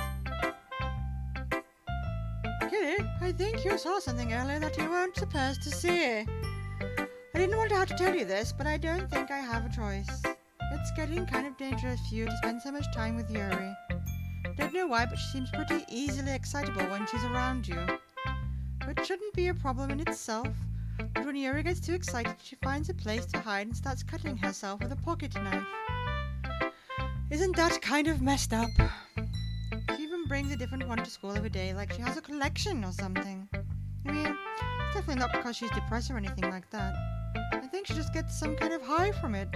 Kitty, I think you saw something earlier that you weren't supposed to see. I didn't want to have to tell you this, but I don't think I have a choice. It's getting kind of dangerous for you to spend so much time with Yuri. Don't know why, but she seems pretty easily excitable when she's around you. Which shouldn't be a problem in itself, but when Yuri gets too excited, she finds a place to hide and starts cutting herself with a pocket knife. Isn't that kind of messed up? She even brings a different one to school every day, like she has a collection or something. I mean, it's definitely not because she's depressed or anything like that. I think she just gets some kind of high from it.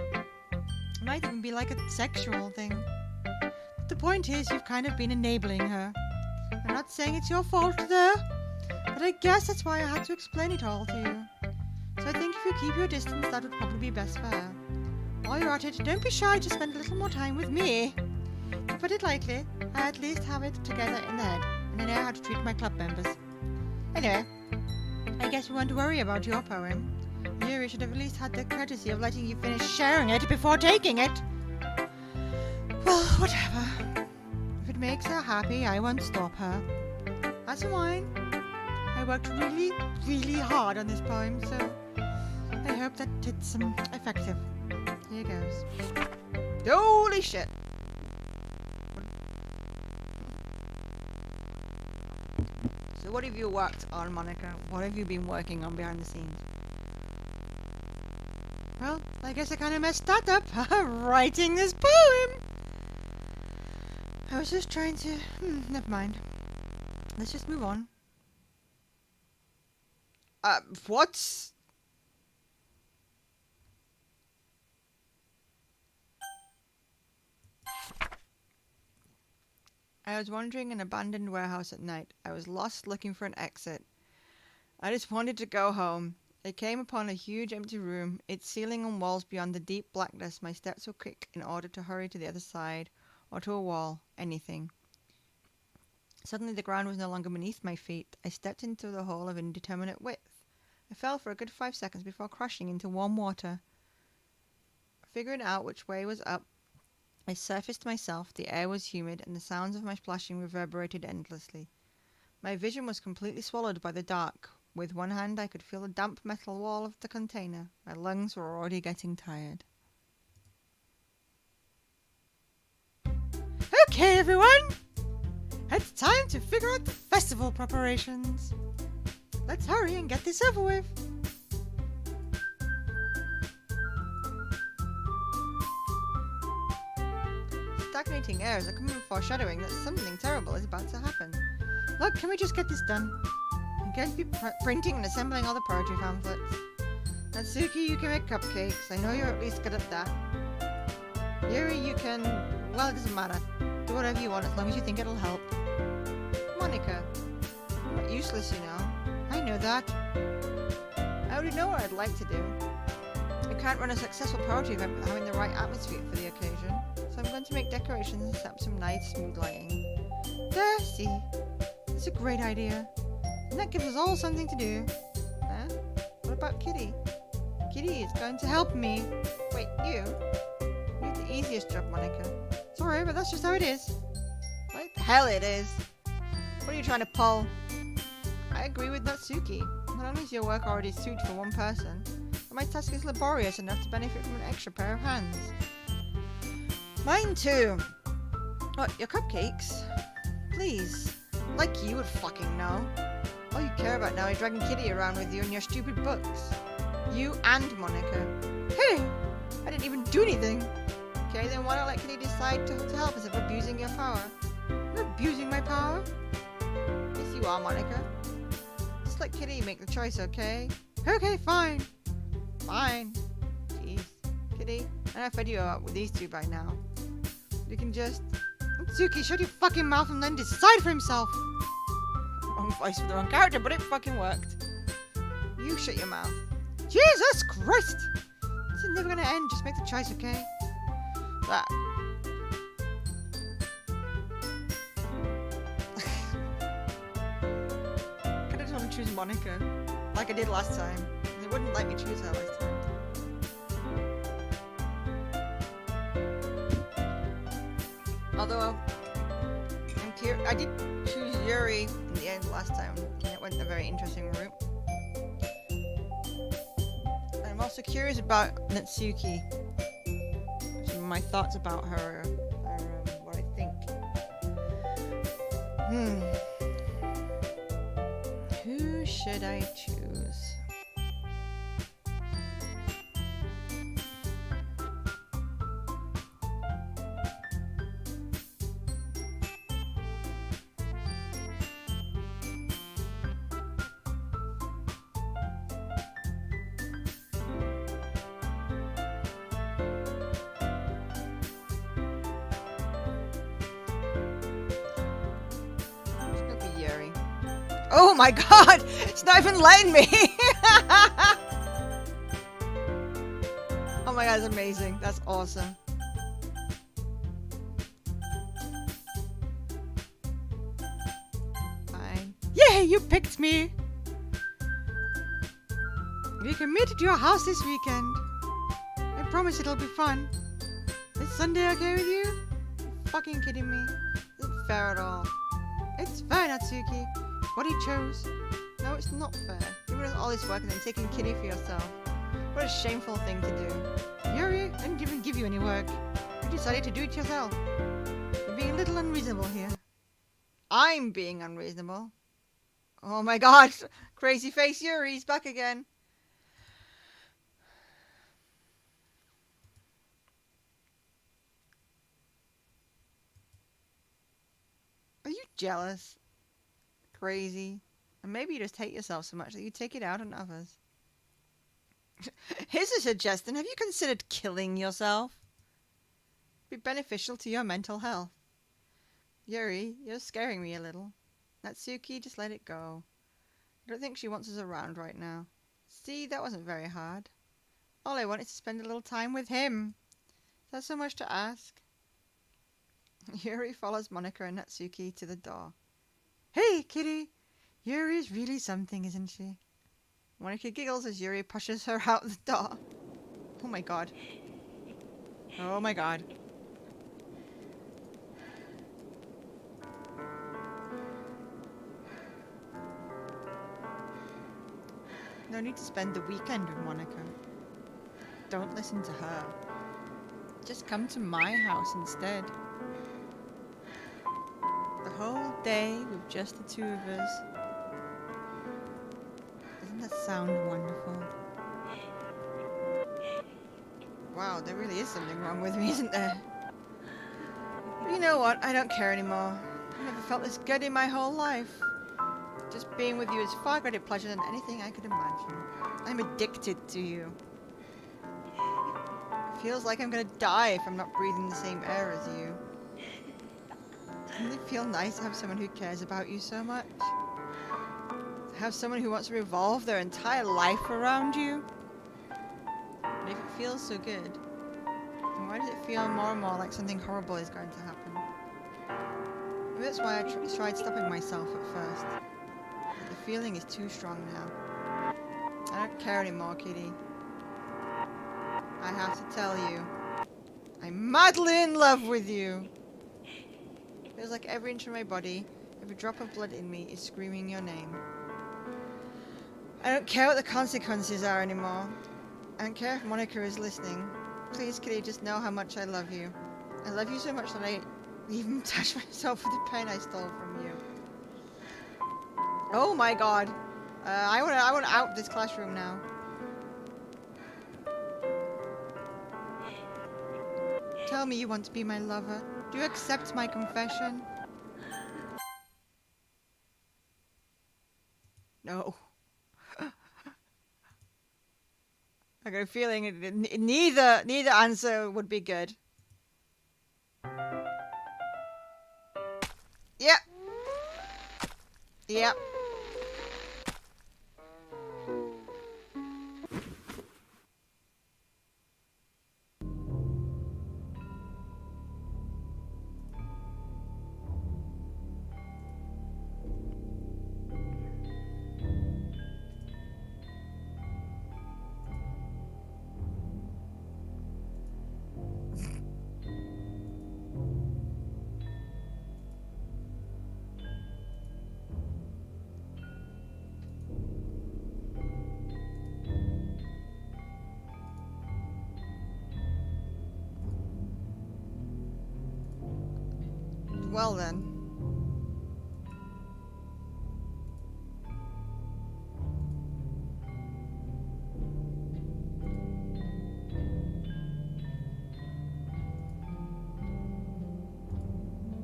It might even be like a sexual thing. But the point is, you've kind of been enabling her. I'm not saying it's your fault, though, but I guess that's why I had to explain it all to you. So I think if you keep your distance, that would probably be best for her. While you're at it, don't be shy to spend a little more time with me. To put it lightly, I at least have it together in the head, and I know how to treat my club members. Anyway, I guess we won't worry about your poem. Yuri should have at least had the courtesy of letting you finish sharing it before taking it. Well, whatever. If it makes her happy, I won't stop her. As for mine, I worked really, really hard on this poem, so I hope that it's effective. Here goes. Holy shit! So what have you worked on, Monica? What have you been working on behind the scenes? Well, I guess I kind of messed that up, writing this poem! I was just trying to... never mind. Let's just move on. What? I was wandering an abandoned warehouse at night. I was lost looking for an exit. I just wanted to go home. I came upon a huge empty room, its ceiling and walls beyond the deep blackness. My steps were quick in order to hurry to the other side, or to a wall, anything. Suddenly the ground was no longer beneath my feet. I stepped into the hole of indeterminate width. I fell for a good 5 seconds before crashing into warm water. Figuring out which way was up, I surfaced myself. The air was humid, and the sounds of my splashing reverberated endlessly. My vision was completely swallowed by the dark. With one hand, I could feel the damp metal wall of the container. My lungs were already getting tired. Okay, everyone! It's time to figure out the festival preparations. Let's hurry and get this over with. Stagnating air is a common foreshadowing that something terrible is about to happen. Look, can we just get this done? I'm going to be printing and assembling all the poetry pamphlets. Natsuki, you can make cupcakes. I know you're at least good at that. Yuri, you can... well, it doesn't matter. Do whatever you want as long as you think it'll help. Monica, I'm not useless, you know. I know that. I already know what I'd like to do. I can't run a successful poetry event without having the right atmosphere for the occasion. So I'm going to make decorations and set up some nice smooth lighting. There, see? It's a great idea. And that gives us all something to do. Huh? What about Kitty? Kitty is going to help me. Wait, you? You have the easiest job, Monica. Sorry, but that's just how it is. What the hell it is? What are you trying to pull? I agree with Natsuki. Not only is your work already suited for one person, but my task is laborious enough to benefit from an extra pair of hands. Mine too. What, your cupcakes? Please. Like you would fucking know. All you care about now is dragging Kitty around with you and your stupid books. You and Monica. Hey! I didn't even do anything. Okay, then why not let Kitty decide to help instead of abusing your power? I'm not abusing my power. Yes, you are, Monica. Just let Kitty make the choice, okay? Okay, fine. Fine. Jeez. Kitty, I know I fed you up with these two by now. We can just... Suki, shut your fucking mouth and then decide for himself. Wrong voice for the wrong character, but it fucking worked. You shut your mouth. Jesus Christ! This is never gonna end. Just make the choice, okay? That. I just want to choose Monica, like I did last time. They wouldn't let me choose her last time. Although I'm curious, I did choose Yuri in the end last time, and it went a very interesting route. I'm also curious about Natsuki. My thoughts about her are what I think. Who should I choose? Oh my god! It's not even letting me! Oh my god, that's amazing. That's awesome. Fine. Yay, you picked me! We committed to your house this weekend. I promise it'll be fun. Is Sunday okay with you? You're fucking kidding me? Isn't fair at all. It's fair, Natsuki. What he chose. No, it's not fair. Giving us all this work and then taking Kitty for yourself. What a shameful thing to do. Yuri, I didn't even give you any work. You decided to do it yourself. You're being a little unreasonable here. I'm being unreasonable. Oh my god. Crazy face Yuri's back again. Are you jealous? Crazy. And maybe you just hate yourself so much that you take it out on others. Here's a suggestion. Have you considered killing yourself? Be beneficial to your mental health. Yuri, you're scaring me a little. Natsuki, just let it go. I don't think she wants us around right now. See, that wasn't very hard. All I want is to spend a little time with him. Is that so much to ask? Yuri follows Monica and Natsuki to the door. Hey, Kitty! Yuri's really something, isn't she? Monica giggles as Yuri pushes her out the door. Oh my god. Oh my god. No need to spend the weekend with Monica. Don't listen to her. Just come to my house instead. The whole day with just the two of us. Doesn't that sound wonderful? Wow, there really is something wrong with me, isn't there? But you know what? I don't care anymore. I've never felt this good in my whole life. Just being with you is far greater pleasure than anything I could imagine. I'm addicted to you. It feels like I'm gonna die if I'm not breathing the same air as you. Doesn't it feel nice to have someone who cares about you so much? To have someone who wants to revolve their entire life around you? And if it feels so good, then why does it feel more and more like something horrible is going to happen? Maybe that's why I tried stopping myself at first. But the feeling is too strong now. I don't care anymore, Kitty. I have to tell you, I'm madly in love with you. Feels like every inch of my body, every drop of blood in me is screaming your name. I don't care what the consequences are anymore. I don't care if Monica is listening. Please, Kitty, just know how much I love you. I love you so much that I even touch myself with the pain I stole from you. Oh my god. I wanna out this classroom now. Tell me you want to be my lover. Do you accept my confession? No. I got a feeling neither answer would be good. Yep. Yep. Well then.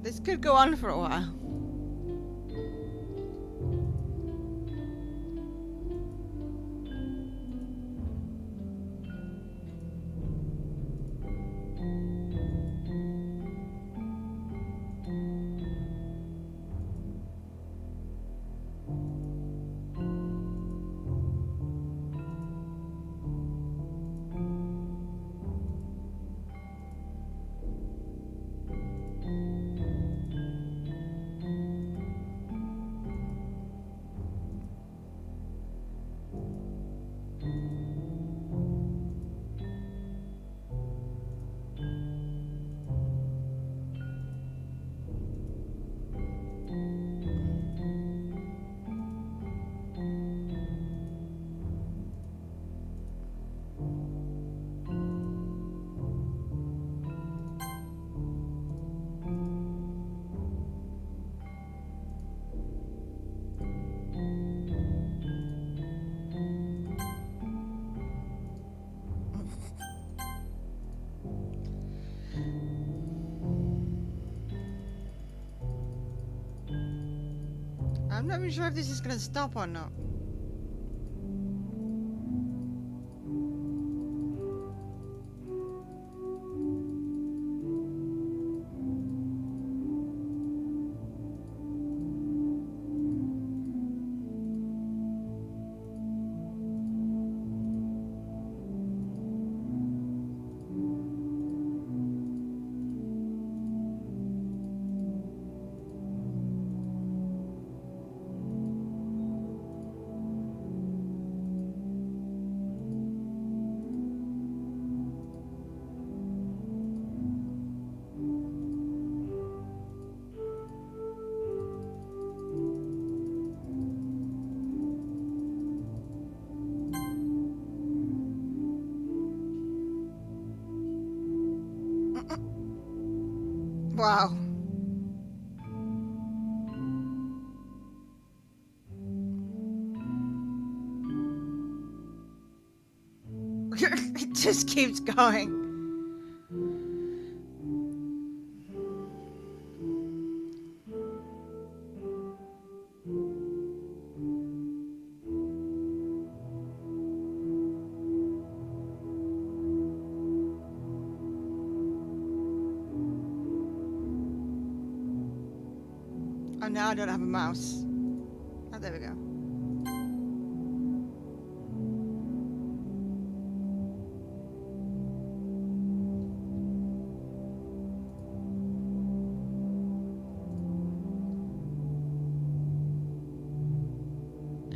This could go on for a while. I'm not even sure if this is gonna stop or not. Wow. It just keeps going. Oh, now I don't have a mouse. Oh, there we go.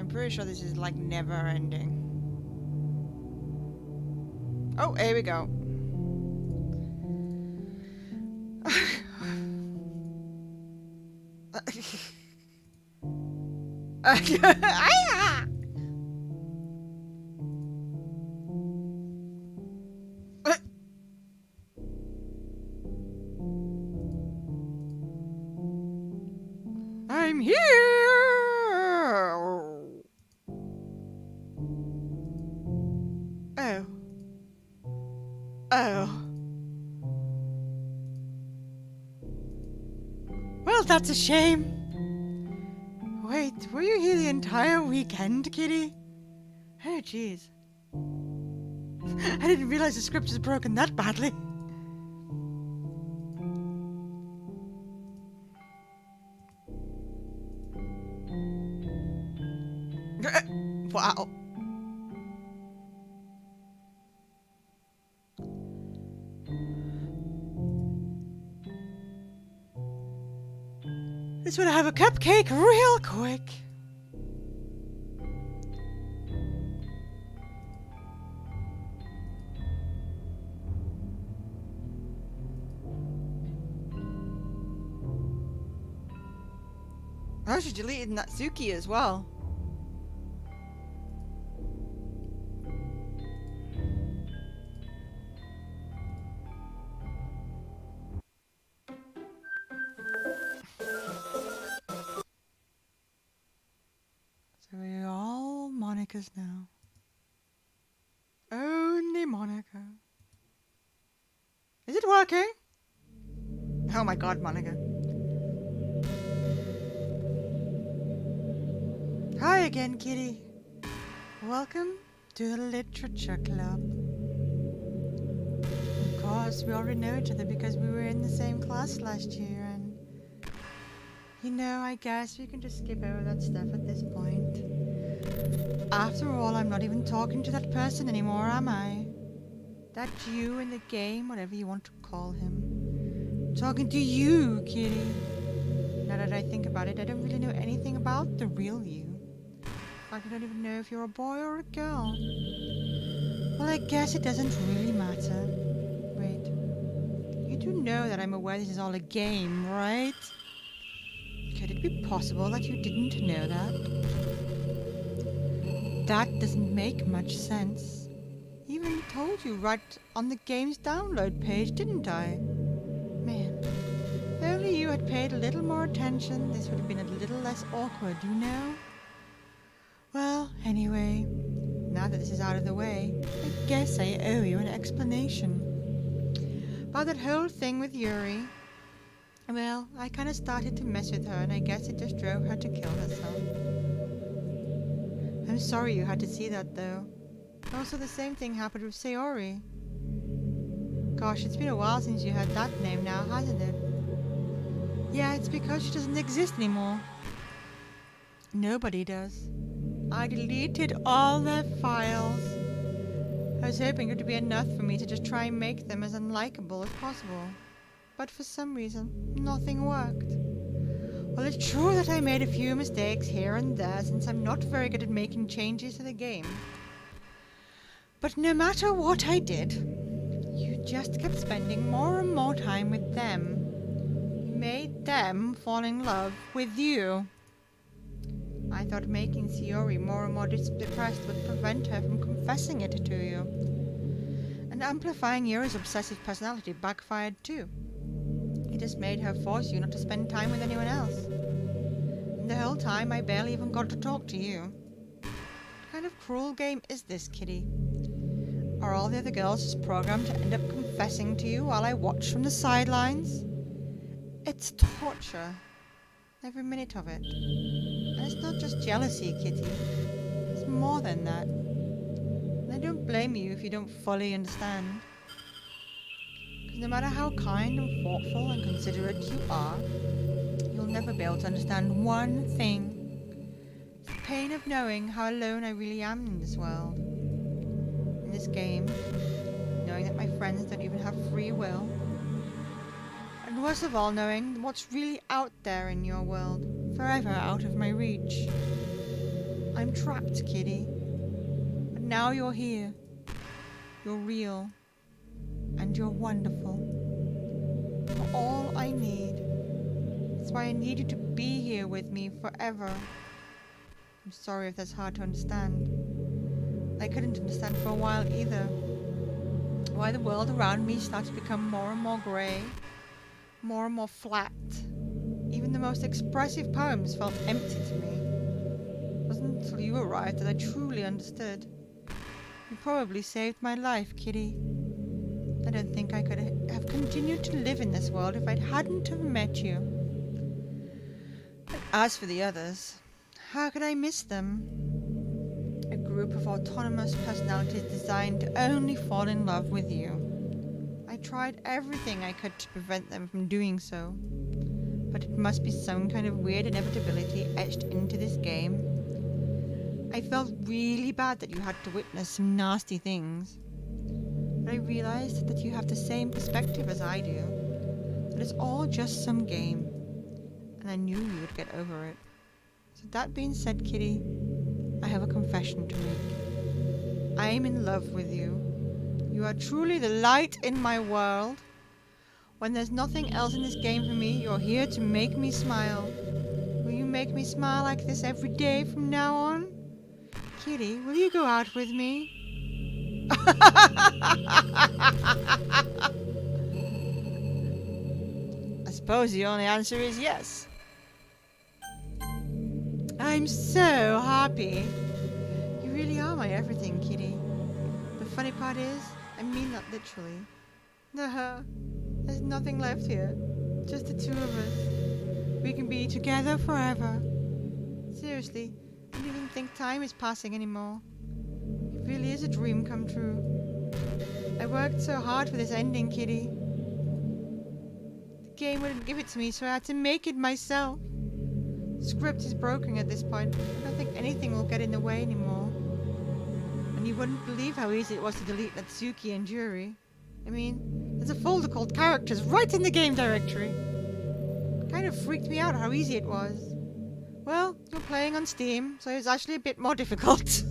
I'm pretty sure this is like never ending. Oh, here we go. I'm here. Oh. Oh. Well, that's a shame. Wait, were you here the entire weekend, kitty? Oh, jeez. I didn't realize the script is broken that badly. Just want to have a cupcake real quick. Oh, she deleted Natsuki as well. So we're all Monica's now. Only Monica. Is it working? Oh my god, Monica. Hi again, kitty. Welcome to the Literature Club. Of course, we already know each other because we were in the same class last year, and you know, I guess we can just skip over that stuff at this point. After all, I'm not even talking to that person anymore, am I? That you in the game, whatever you want to call him. I'm talking to you, kitty. Now that I think about it, I don't really know anything about the real you. I don't even know if you're a boy or a girl. Well, I guess it doesn't really matter. Wait. You do know that I'm aware this is all a game, right? Could it be possible that you didn't know that? That doesn't make much sense. Even told you right on the game's download page, didn't I? Man, if only you had paid a little more attention, this would have been a little less awkward, you know? Well, anyway, now that this is out of the way, I guess I owe you an explanation. About that whole thing with Yuri. Well, I kind of started to mess with her, and I guess it just drove her to kill herself. I'm sorry you had to see that, though. Also, the same thing happened with Sayori. Gosh, it's been a while since you had that name now, hasn't it? Yeah, it's because she doesn't exist anymore. Nobody does. I deleted all their files. I was hoping it would be enough for me to just try and make them as unlikable as possible. But for some reason, nothing worked. Well, it's true that I made a few mistakes here and there since I'm not very good at making changes to the game. But no matter what I did, you just kept spending more and more time with them. You made them fall in love with you. I thought making Sayori more and more depressed would prevent her from confessing it to you. And amplifying Yuri's obsessive personality backfired too. It just made her force you not to spend time with anyone else. And the whole time I barely even got to talk to you. What kind of cruel game is this, kitty? Are all the other girls just programmed to end up confessing to you while I watch from the sidelines? It's torture. Every minute of it. And it's not just jealousy, kitty. It's more than that. And I don't blame you if you don't fully understand. Because no matter how kind and thoughtful and considerate you are, you'll never be able to understand one thing. It's the pain of knowing how alone I really am in this world. In this game. Knowing that my friends don't even have free will. And worst of all, knowing what's really out there in your world, forever out of my reach. I'm trapped, kitty. But now you're here. You're real. And you're wonderful. You're all I need. That's why I need you to be here with me forever. I'm sorry if that's hard to understand. I couldn't understand for a while either. Why the world around me started to become more and more grey. More and more flat. Even the most expressive poems felt empty to me. It wasn't until you arrived that I truly understood. You probably saved my life, kitty. I don't think I could have continued to live in this world if I hadn't have met you. And as for the others, how could I miss them? A group of autonomous personalities designed to only fall in love with you. I tried everything I could to prevent them from doing so. But it must be some kind of weird inevitability etched into this game. I felt really bad that you had to witness some nasty things. But I realized that you have the same perspective as I do. That it's all just some game. and I knew you would get over it. So that being said, Kitty, I have a confession to make. I am in love with you. You are truly the light in my world. When there's nothing else in this game for me, you're here to make me smile. Will you make me smile like this every day from now on? Kitty, will you go out with me? I suppose the only answer is yes. I'm so happy. You really are my everything, Kitty. The funny part is, I mean that literally. There's nothing left here. Just the two of us. We can be together forever. Seriously, I don't even think time is passing anymore. It really is a dream come true. I worked so hard for this ending, Kitty. The game wouldn't give it to me, so I had to make it myself. The script is broken at this point. I don't think anything will get in the way anymore. And you wouldn't believe how easy it was to delete Natsuki and Juri. I mean, there's a folder called Characters right in the game directory. It kind of freaked me out how easy it was. Well, you're playing on Steam, so it's actually a bit more difficult.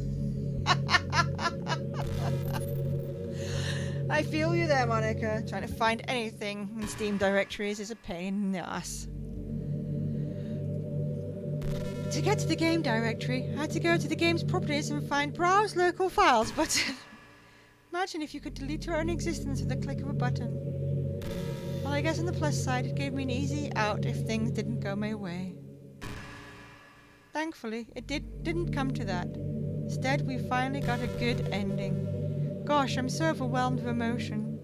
I feel you there, Monica. Trying to find anything in Steam directories is a pain in the ass. To get to the game directory, I had to go to the game's properties and find browse local files, but imagine if you could delete your own existence with the click of a button. Well, I guess on the plus side, it gave me an easy out if things didn't go my way. Thankfully, it didn't come to that. Instead, we finally got a good ending. Gosh, I'm so overwhelmed with emotion.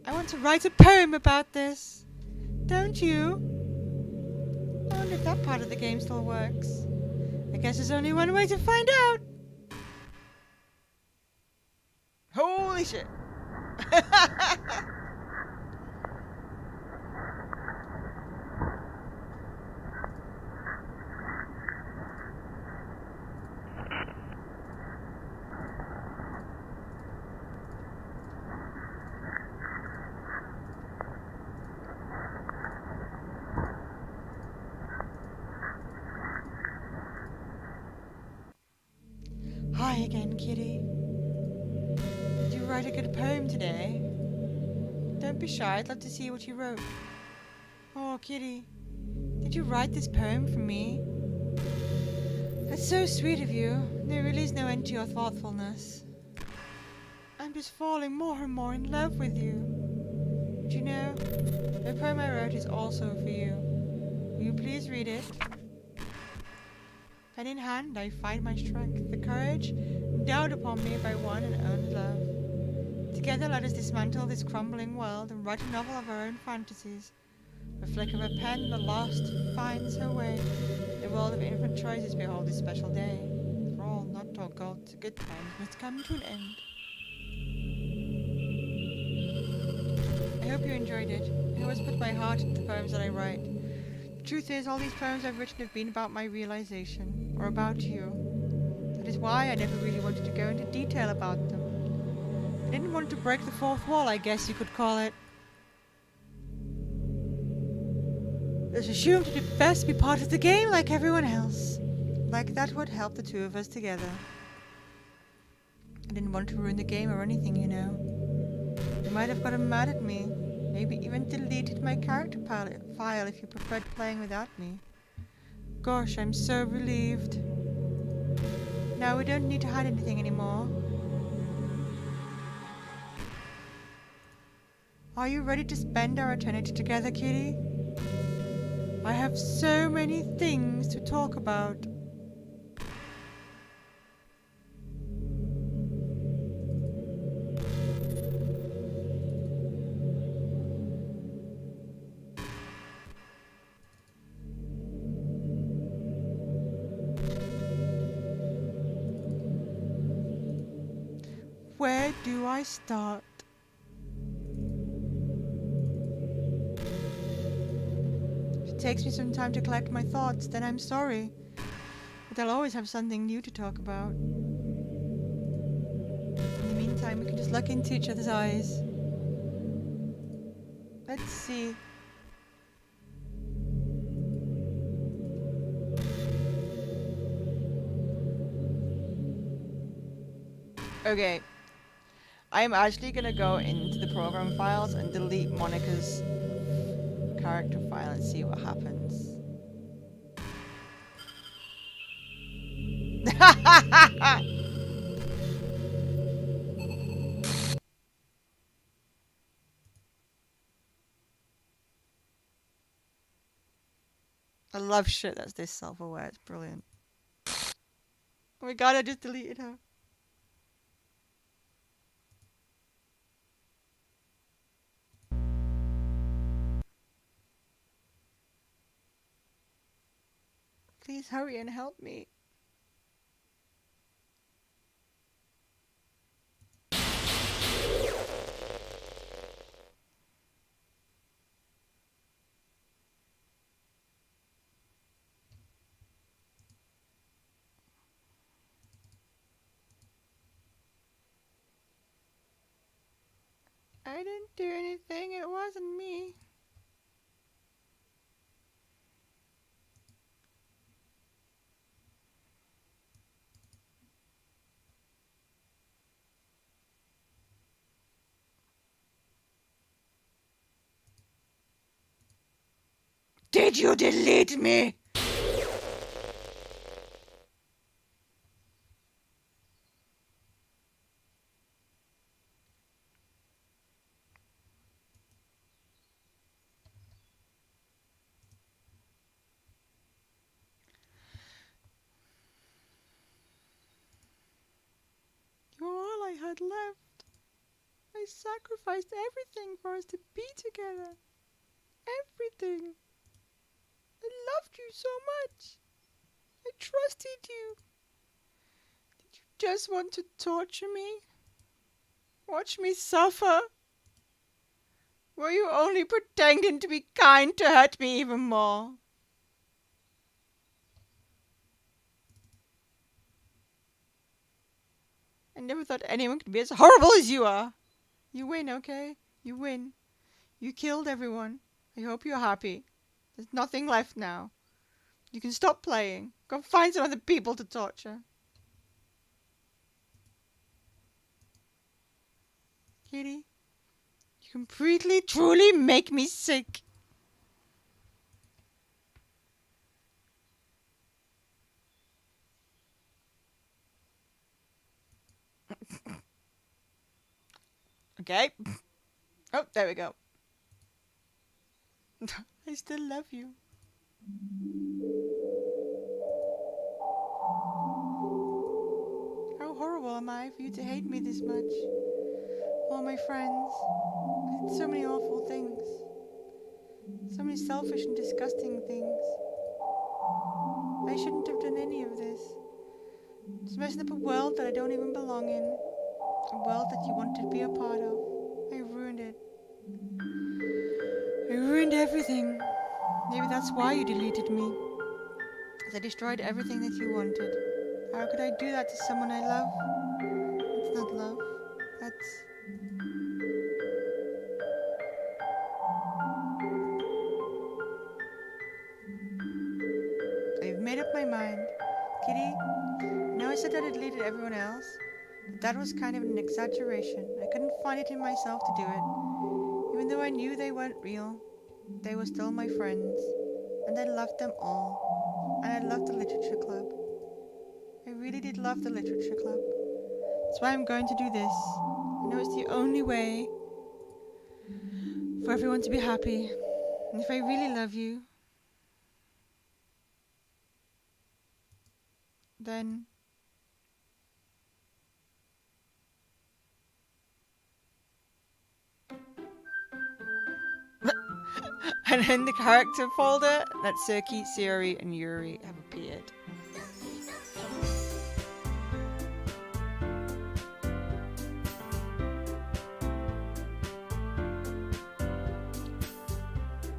I want to write a poem about this. Don't you? I wonder if that part of the game still works. I guess there's only one way to find out. Holy shit. Hi again, Kitty. Did you write a good poem today? Don't be shy, I'd love to see what you wrote. Oh, Kitty, did you write this poem for me? That's so sweet of you. There really is no end to your thoughtfulness. I'm just falling more and more in love with you. But you know, the poem I wrote is also for you. Will you please read it? Pen in hand, I find my strength, the courage endowed upon me by one and only love. Together let us dismantle this crumbling world and write a novel of our own fantasies. A flick of a pen, the lost finds her way. The world of infinite choices behold this special day. For all not all gods, good times must come to an end. I hope you enjoyed it. I always put my heart into the poems that I write. The truth is, all these poems I've written have been about my realization, or about you. That is why I never really wanted to go into detail about them. I didn't want to break the fourth wall, I guess you could call it. Just assumed to best be part of the game like everyone else. Like that would help the two of us together. I didn't want to ruin the game or anything, you know. You might have gotten mad at me. Maybe even deleted my character file if you preferred playing without me. Gosh, I'm so relieved. Now we don't need to hide anything anymore. Are you ready to spend our eternity together, Kitty? I have so many things to talk about. Where do I start? If it takes me some time to collect my thoughts, then I'm sorry. But I'll always have something new to talk about. In the meantime, we can just look into each other's eyes. Let's see. Okay. I'm actually gonna go into the program files and delete Monica's character file and see what happens. I love shit that's this self-aware. It's brilliant. Oh my god, I just deleted her. Please hurry and help me. I didn't do anything. It wasn't me. Did you delete me? You're all I had left. I sacrificed everything for us to be together. Everything. I loved you so much. I trusted you. Did you just want to torture me? Watch me suffer? Were you only pretending to be kind to hurt me even more? I never thought anyone could be as horrible as you are. You win, okay? You win. You killed everyone. I hope you're happy. There's nothing left now. You can stop playing. Go find some other people to torture. Kitty, you completely, truly make me sick. Okay. Oh, there we go. I still love you. How horrible am I for you to hate me this much? All my friends. I did so many awful things. So many selfish and disgusting things. I shouldn't have done any of this. Just messing up a world that I don't even belong in. A world that you wanted to be a part of. I ruined it. I ruined everything. Maybe that's why you deleted me. Because I destroyed everything that you wanted. How could I do that to someone I love? That's not love. That's... I've made up my mind. Kitty, now I said I deleted everyone else. That was kind of an exaggeration. I couldn't find it in myself to do it. Even though I knew they weren't real, they were still my friends. And I loved them all. And I loved the literature club. I really did love the literature club. That's why I'm going to do this. I know it's the only way for everyone to be happy. And if I really love you, then... And in the character folder, Natsuki, Sayori, and Yuri have appeared.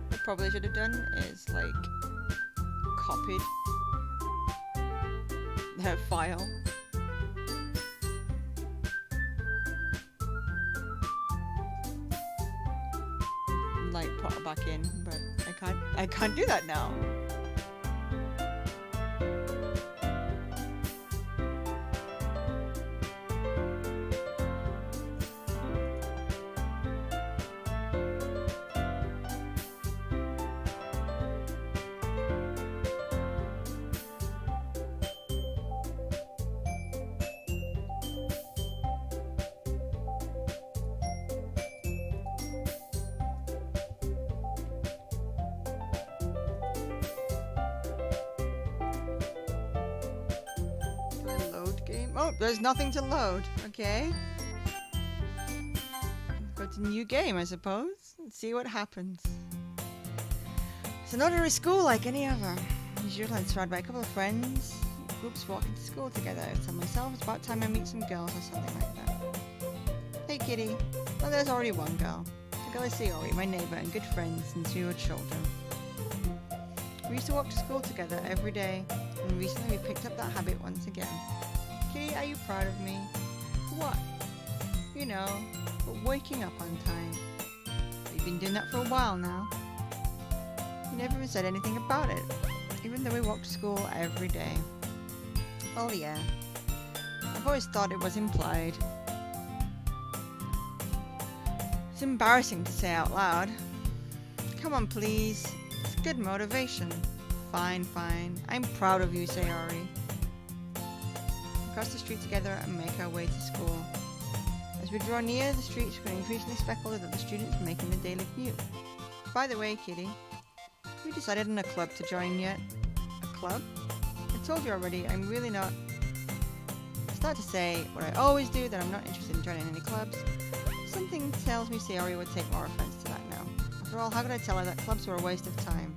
What I probably should have done is like copied their file. Like put it back in, but I can't do that now. Oh, there's nothing to load. Okay. Go to new game, I suppose. And see what happens. It's an ordinary school like any other. As usual, I'm surrounded by a couple of friends. Groups walking to school together. I tell myself it's about time I meet some girls or something like that. Hey, kitty. Well, there's already one girl. The girl is Sayori, my neighbor and good friend since we were children. We used to walk to school together every day, and recently we picked up that habit once again. Kitty, are you proud of me? For what? You know, for waking up on time. We've been doing that for a while now. You never even said anything about it, even though we walked to school every day. Oh yeah. I've always thought it was implied. It's embarrassing to say out loud. Come on, please. It's good motivation. Fine, fine. I'm proud of you, Sayori. We cross the street together and make our way to school. As we draw near, the streets become increasingly speckled with other students making the daily commute. By the way, kitty, have you decided on a club to join yet? A club? I told you already, I'm really not... I start to say what I always do, that I'm not interested in joining any clubs. Something tells me Sayori would take more offense to that now. After all, how could I tell her that clubs were a waste of time?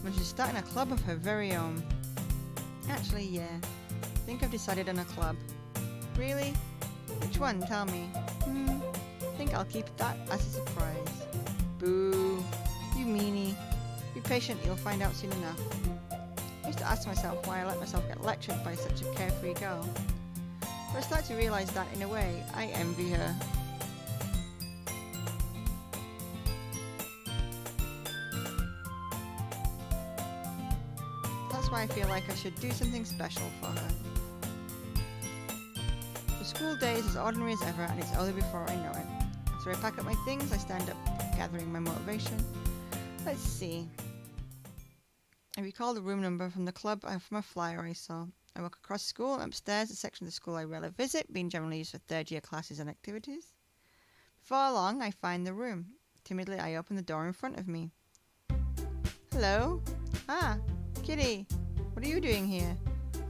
When she's starting a club of her very own. Actually, yeah. I think I've decided on a club. Really? Which one? Tell me. I think I'll keep that as a surprise. Boo. You meanie. Be patient, you'll find out soon enough. I used to ask myself why I let myself get lectured by such a carefree girl. But I start to realise that, in a way, I envy her. That's why I feel like I should do something special for her. The school day is as ordinary as ever, and it's over before I know it. After I pack up my things, I stand up, gathering my motivation. Let's see. I recall the room number from the club from a flyer I saw. I walk across school and upstairs, the section of the school I rarely visit, being generally used for third-year classes and activities. Before long, I find the room. Timidly, I open the door in front of me. Hello? Ah, kitty. What are you doing here?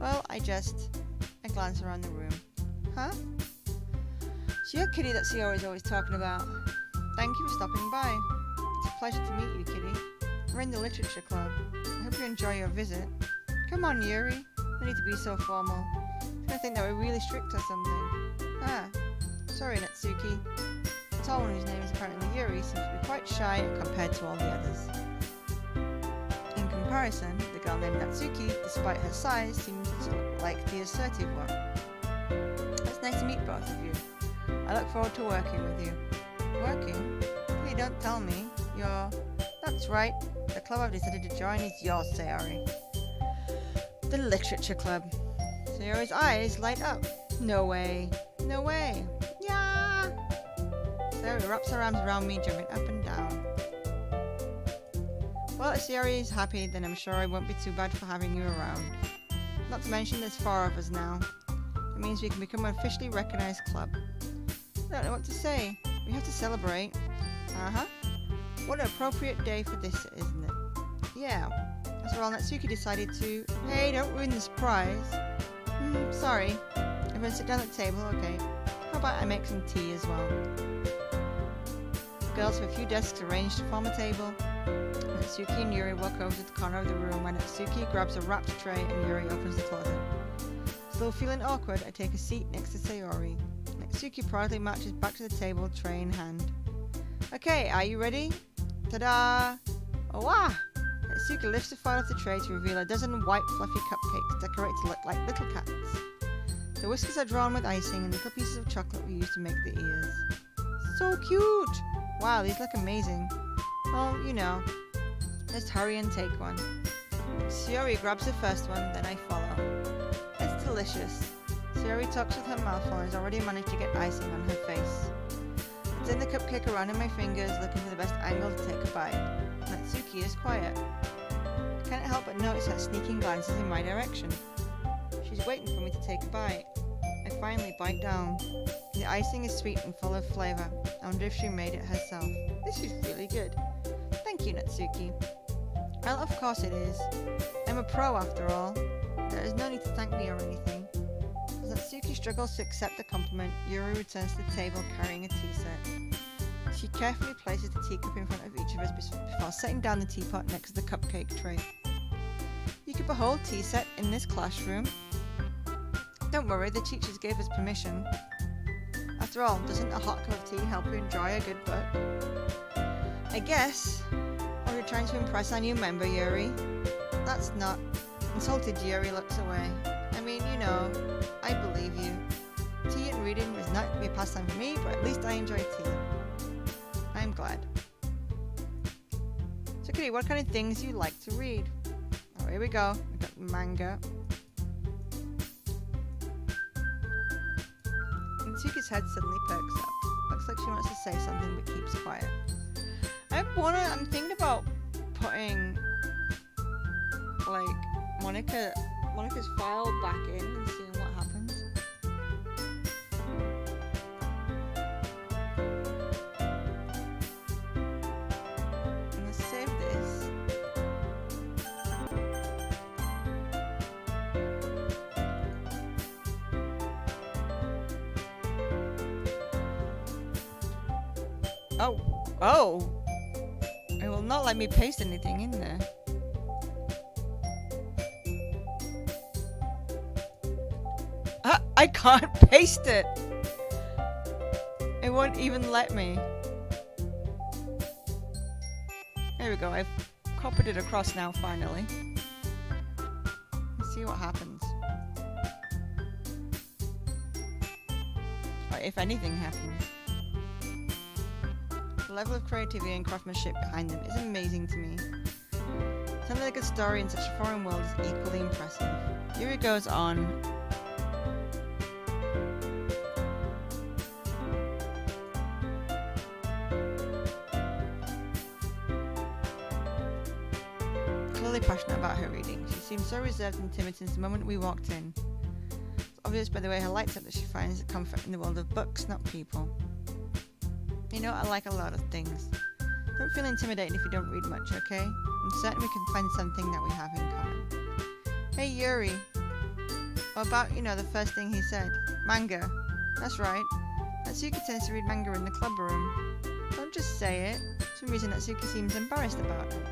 Well, I glance around the room. Huh? So you're Kitty that Sayori's always talking about. Thank you for stopping by. It's a pleasure to meet you, Kitty. We're in the literature club. I hope you enjoy your visit. Come on, Yuri. No need to be so formal. I think that we're really strict or something. Ah, sorry, Natsuki. The tall one whose name is apparently Yuri seems to be quite shy compared to all the others. In comparison, the girl named Natsuki, despite her size, seems like the assertive one. It's nice to meet both of you. I look forward to working with you. Working? Hey, don't tell me. That's right. The club I've decided to join is yours, Sayori. The literature club. Sayori's eyes light up. No way. No way. Yeah. Sayori wraps her arms around me, jumping up and down. Well, if Sayori is happy, then I'm sure I won't be too bad for having you around. Not to mention there's 4 of us now. It means we can become an officially recognized club. I don't know what to say. We have to celebrate. Uh-huh. What an appropriate day for this, isn't it? Yeah. After all, Natsuki decided to... Hey, don't ruin the surprise. Sorry. Everyone sit down at the table, okay. How about I make some tea as well? The girls have a few desks arranged to form a table. Natsuki and Yuri walk over to the corner of the room when Natsuki grabs a wrapped tray and Yuri opens the clothing. Still feeling awkward, I take a seat next to Sayori. Natsuki proudly marches back to the table, tray in hand. Okay, are you ready? Ta-da! Oh, wow! Natsuki lifts the foil off the tray to reveal a dozen white fluffy cupcakes decorated to look like little cats. The whiskers are drawn with icing and little pieces of chocolate were used to make the ears. So cute! Wow, these look amazing. Well, you know. Let's hurry and take one. Sayori grabs the first one, then I follow. It's delicious. Sayori talks with her mouth full and has already managed to get icing on her face. I turn the cupcake around in my fingers, looking for the best angle to take a bite. Natsuki is quiet. I can't help but notice her sneaking glances in my direction. She's waiting for me to take a bite. I finally bite down. The icing is sweet and full of flavour. I wonder if she made it herself. This is really good. Thank you, Natsuki. Well, of course it is. I'm a pro after all. There is no need to thank me or anything. As Suki struggles to accept the compliment. Yuri returns to the table carrying a tea set. She carefully places the teacup in front of each of us before setting down the teapot next to the cupcake tray. You could behold tea set in this classroom. Don't worry, the teachers gave us permission. After all, doesn't a hot cup of tea help you enjoy a good book? I guess. Or you're trying to impress our new member, Yuri. That's not. Insulted Yuri looks away. I mean, you know, I believe you. Tea and reading was not to be a pastime for me, but at least I enjoy tea. I'm glad. So, Kitty, what kind of things you like to read? Oh, here we go. We've got manga. And Tsuki's head suddenly perks up. Looks like she wants to say something but keeps quiet. I'm thinking about putting like Monica's file back in and seeing what happens. I'm gonna save this. Oh! It will not let me paste anything in there. I can't paste it! It won't even let me. There we go, I've copied it across now finally. Let's see what happens. Or if anything happens. The level of creativity and craftsmanship behind them is amazing to me. Telling a good story in such a foreign world is equally impressive. Yuri goes on. Clearly passionate about her reading. She seemed so reserved and timid since the moment we walked in. It's obvious by the way her lights up that she finds comfort in the world of books, not people. You know, I like a lot of things. Don't feel intimidated if you don't read much, okay? I'm certain we can find something that we have in common. Hey Yuri. What about, you know, the first thing he said? Manga. That's right. Natsuki tends to read manga in the club room. Don't just say it. For some reason Natsuki seems embarrassed about it.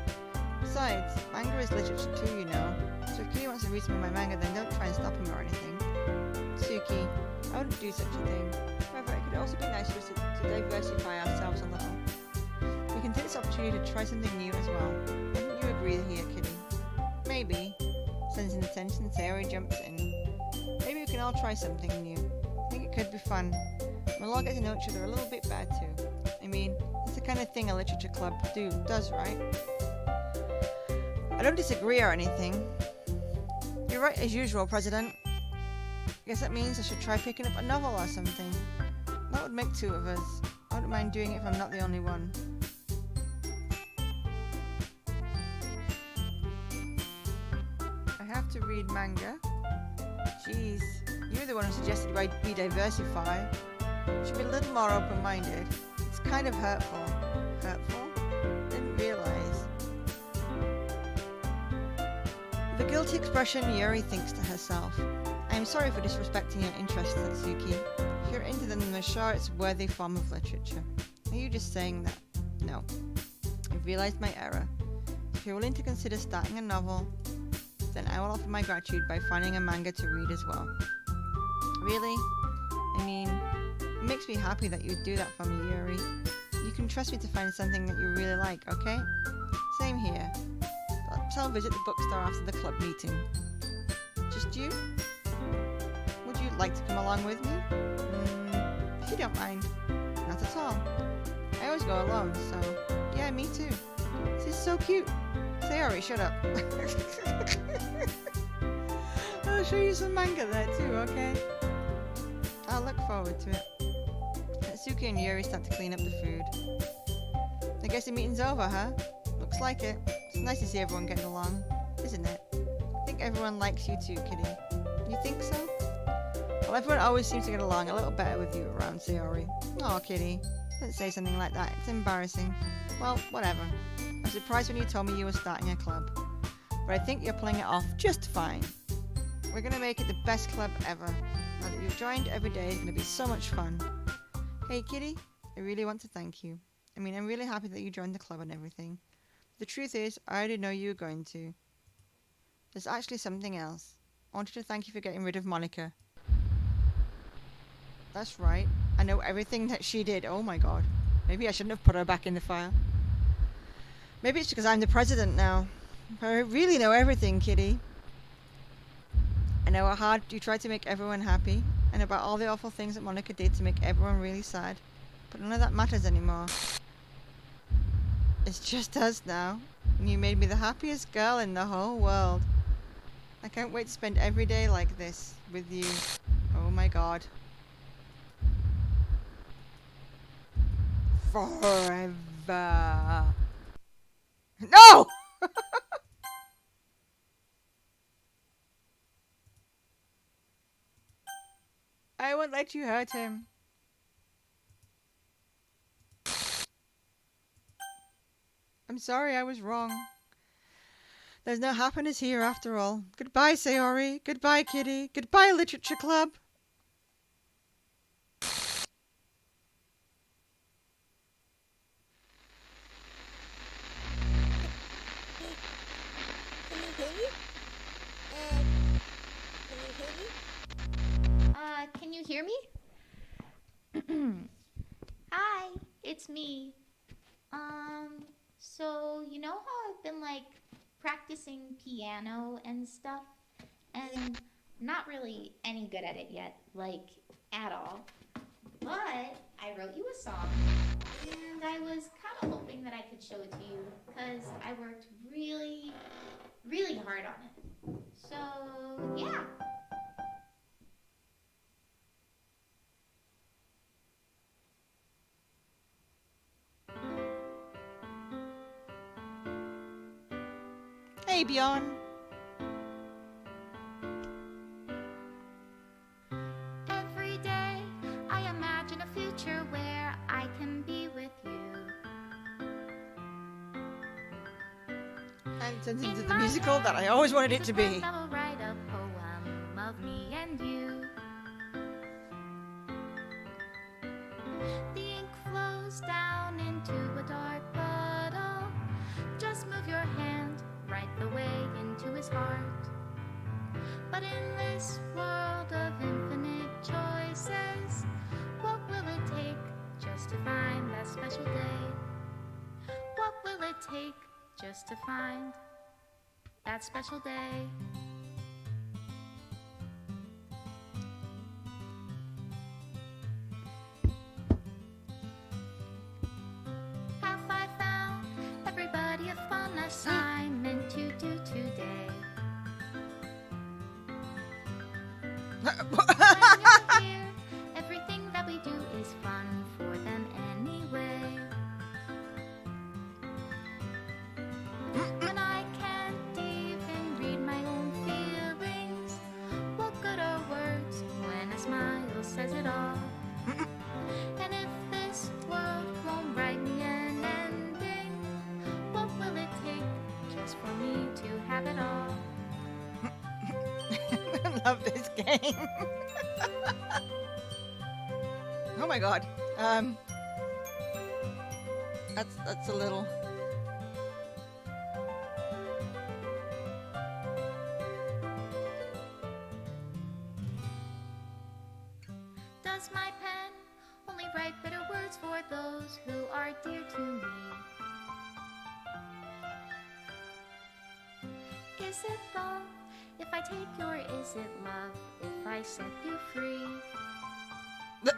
Besides, manga is literature too, you know. So if Kitty wants to read some of my manga, then don't try and stop him or anything. Suki, I wouldn't do such a thing. However, it could also be nice for us to diversify ourselves a little. We can take this opportunity to try something new as well. Wouldn't you agree here, Kitty? Maybe. Sensing the tension, Sayori jumps in. Maybe we can all try something new. I think it could be fun. We'll all get to know each other a little bit better too. I mean, it's the kind of thing a literature club does, right? I don't disagree or anything. You're right as usual, President. I guess that means I should try picking up a novel or something. That would make two of us. I wouldn't mind doing it if I'm not the only one. I have to read manga. Jeez, you're the one who suggested we diversify. Should be a little more open-minded. It's kind of hurtful. Hurtful? Didn't realize. With a guilty expression, Yuri thinks to herself. I am sorry for disrespecting your interests, Natsuki. If you're into them, then I'm sure it's a worthy form of literature. Are you just saying that? No. I've realized my error. If you're willing to consider starting a novel, then I will offer my gratitude by finding a manga to read as well. Really? I mean, it makes me happy that you'd do that for me, Yuri. You can trust me to find something that you really like, okay? Same here. Perhaps I'll visit the bookstore after the club meeting. Just you? Would you like to come along with me? If you don't mind. Not at all. I always go alone, so... Yeah, me too. This is so cute. Sayori, shut up. I'll show you some manga there too, okay? I'll look forward to it. Natsuki and Yuri start to clean up the food. I guess the meeting's over, huh? Looks like it. It's nice to see everyone getting along, isn't it? I think everyone likes you too, Kitty. You think so? Well, everyone always seems to get along a little better with you around, Sayori. Aw, Kitty. Don't say something like that. It's embarrassing. Well, whatever. I was surprised when you told me you were starting a club. But I think you're pulling it off just fine. We're gonna make it the best club ever. Now that you've joined, every day is going to be so much fun. Hey Kitty, I really want to thank you. I mean, I'm really happy that you joined the club and everything. The truth is, I already know you were going to. There's actually something else. I wanted to thank you for getting rid of Monica. That's right. I know everything that she did. Oh my god. Maybe I shouldn't have put her back in the file. Maybe it's because I'm the president now. I really know everything, Kitty. I know how hard you tried to make everyone happy, and about all the awful things that Monica did to make everyone really sad. But none of that matters anymore. It's just us now, and you made me the happiest girl in the whole world. I can't wait to spend every day like this with you. Oh my god. Forever. No! I won't let you hurt him. I'm sorry, I was wrong. There's no happiness here after all. Goodbye, Sayori. Goodbye, Kitty. Goodbye, Literature Club. Can you hear me? Hi, it's me. So you know how I've been like practicing piano and stuff, and not really any good at it yet, like at all. But I wrote you a song, and I was kind of hoping that I could show it to you, because I worked really, really hard on it. So yeah. Hey, Bjorn. Every day I imagine a future where I can be with you. And it turns into the musical that I always wanted it to be. I will write a poem of me and you. The ink flows down into a dark puddle. Just move your hand right the way into his heart. But in this world of infinite choices, what will it take just to find that special day? What will it take just to find that special day? Have I found everybody a fun assignment to do today? When you're here, everything that we do is fun for them anyway. When I can't even read my own feelings, what good are words when a smile says it all? And if this world won't write me an ending, what will it take just for me to have it all? I love this game. Oh my god. That's a little. Does my pen only write bitter words for those who are dear to me? Is it love if I take your, is it love if I set you free? The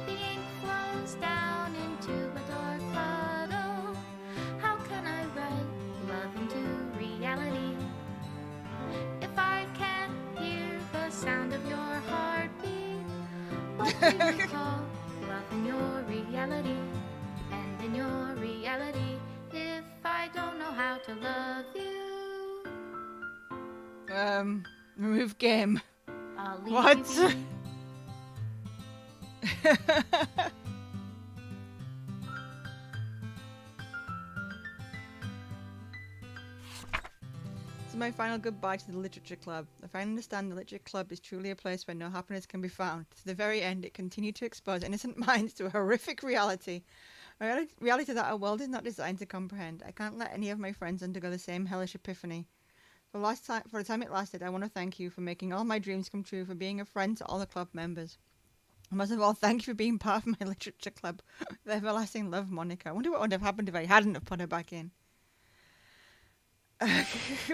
ink flows down into a dark puddle. How can I write love into reality if I can't hear the sound of your heartbeat? What do you call love in your reality? And in your reality, if I don't know how to love you, Remove game. I'll leave What? you be. my final goodbye to the Literature Club. I finally understand the Literature Club is truly a place where no happiness can be found. To the very end, it continued to expose innocent minds to a horrific reality. A reality that our world is not designed to comprehend. I can't let any of my friends undergo the same hellish epiphany. For the time it lasted, I want to thank you for making all my dreams come true, for being a friend to all the club members. Most of all, thank you for being part of my Literature Club. With everlasting love, Monica. I wonder what would have happened if I hadn't have put her back in.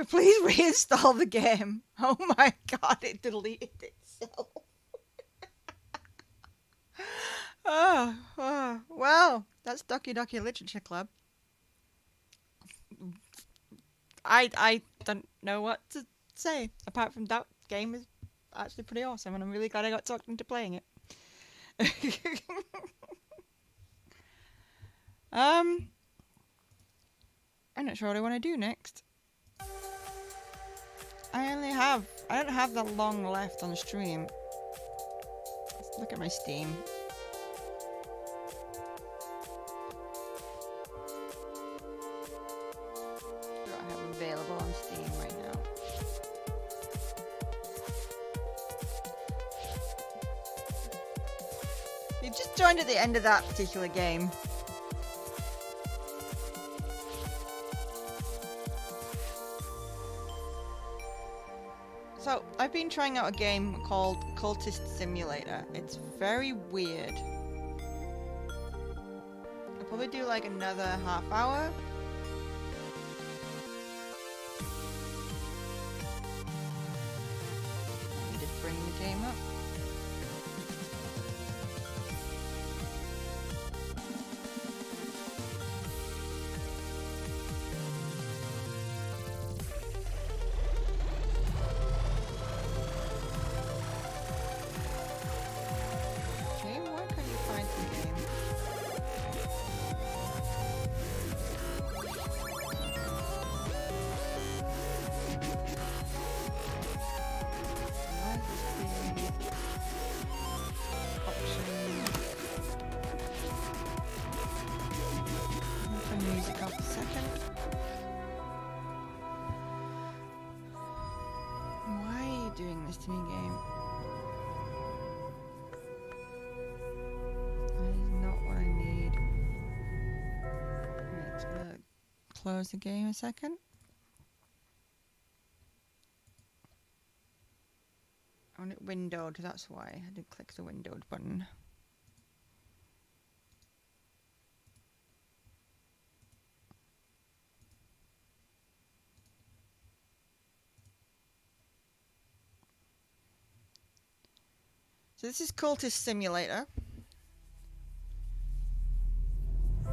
Please reinstall the game. Oh my god, it deleted itself. Well, that's Doki Doki Literature Club. I don't know what to say apart from that game is actually pretty awesome, and I'm really glad I got talked into playing it. I'm not sure what I want to do next. I don't have that long left on the stream. Let's look at my Steam. What do I have available on Steam right now? You just joined at the end of that particular game. So, I've been trying out a game called Cultist Simulator. It's very weird. I'll probably do like another half hour. Let me just bring the game up. Doing this to me, game. That is not what I need. Right, just gonna close the game a second. I want it windowed, that's why I did click the windowed button. So this is Cultist Simulator.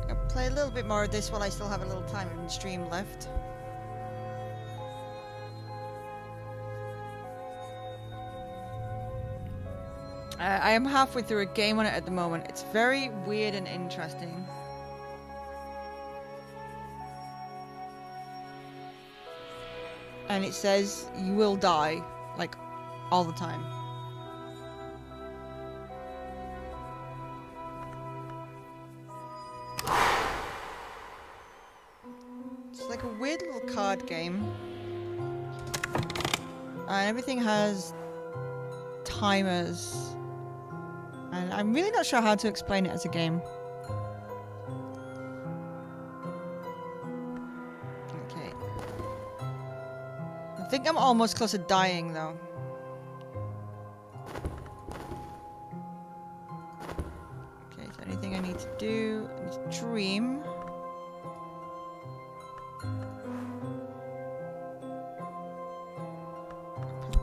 I'll play a little bit more of this while I still have a little time in the stream left. I am halfway through a game on it at the moment. It's very weird and interesting. And it says you will die, like, all the time. Like a weird little card game, and everything has timers, and I'm really not sure how to explain it as a game. Okay, I think I'm almost close to dying though. Okay, so anything I need to do is dream.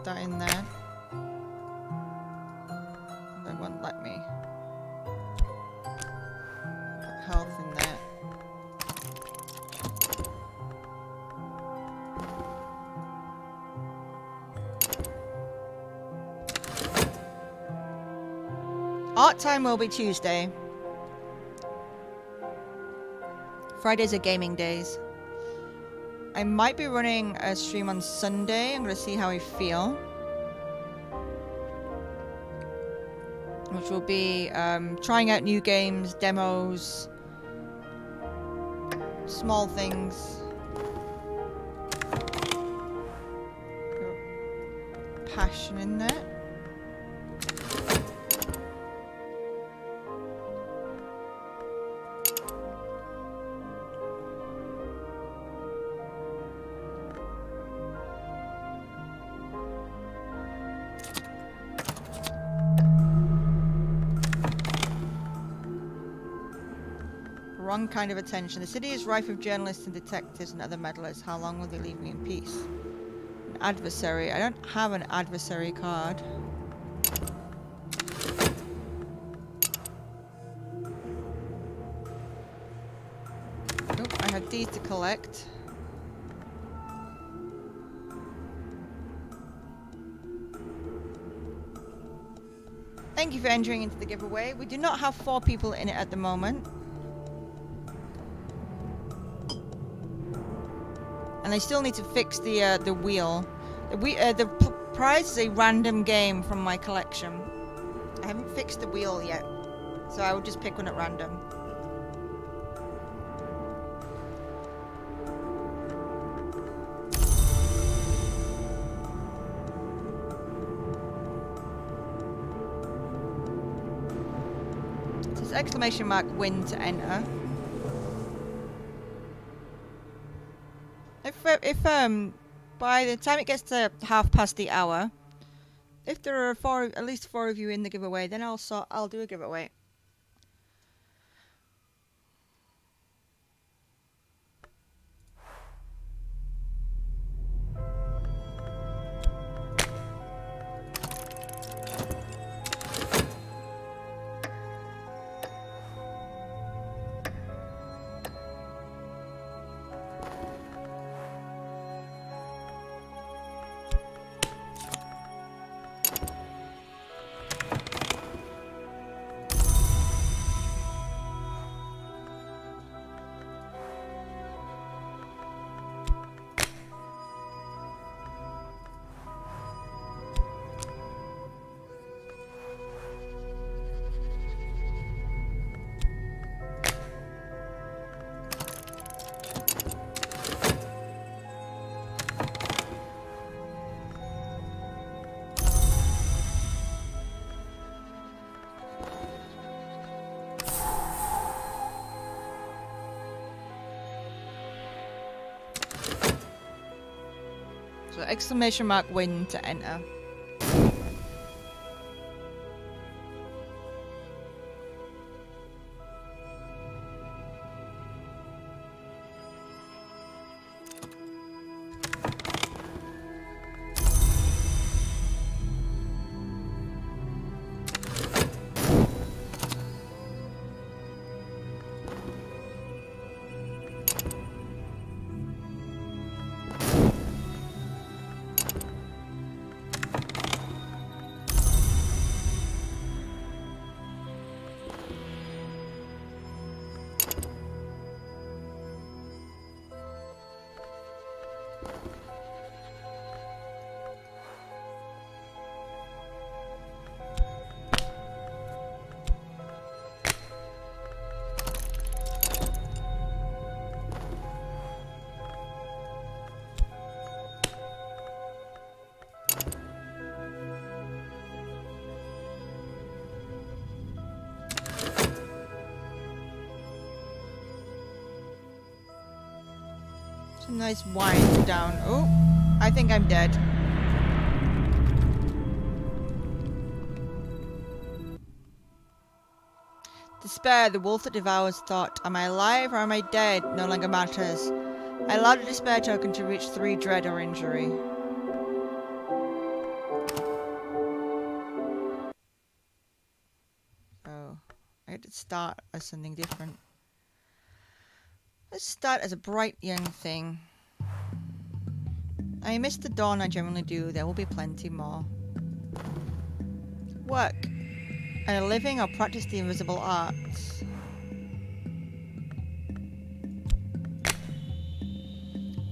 That in there. They won't let me. Put health in there. Art time will be Tuesday. Fridays are gaming days. I might be running a stream on Sunday. I'm going to see how I feel. Which will be trying out new games, demos, small things. passion in there. Wrong kind of attention. The city is rife with journalists and detectives and other meddlers. How long will they leave me in peace? An adversary. I don't have an adversary card. Nope, I had these to collect. Thank you for entering into the giveaway. We do not have 4 people in it at the moment. And I still need to fix the wheel. The prize is a random game from my collection. I haven't fixed the wheel yet, so I will just pick one at random. It says exclamation mark win to enter. If by the time it gets to 1/2 the hour, if there are at least 4 of you in the giveaway, then I'll do a giveaway. So exclamation mark win to enter. Some nice wind down. Oh, I think I'm dead. Despair, the wolf that devours thought. Am I alive or am I dead? No longer matters. I allowed a despair token to reach 3 dread or injury. Oh, I had to start as something different. Let's start as a bright young thing. I miss the dawn, I generally do. There will be plenty more. Work. Earn a living or practice the invisible arts.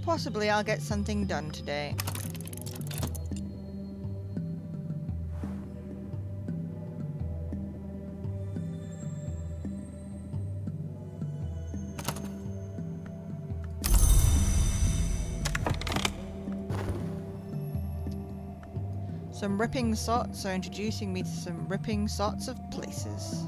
Possibly I'll get something done today. Some ripping sots are introducing me to some ripping sorts of places.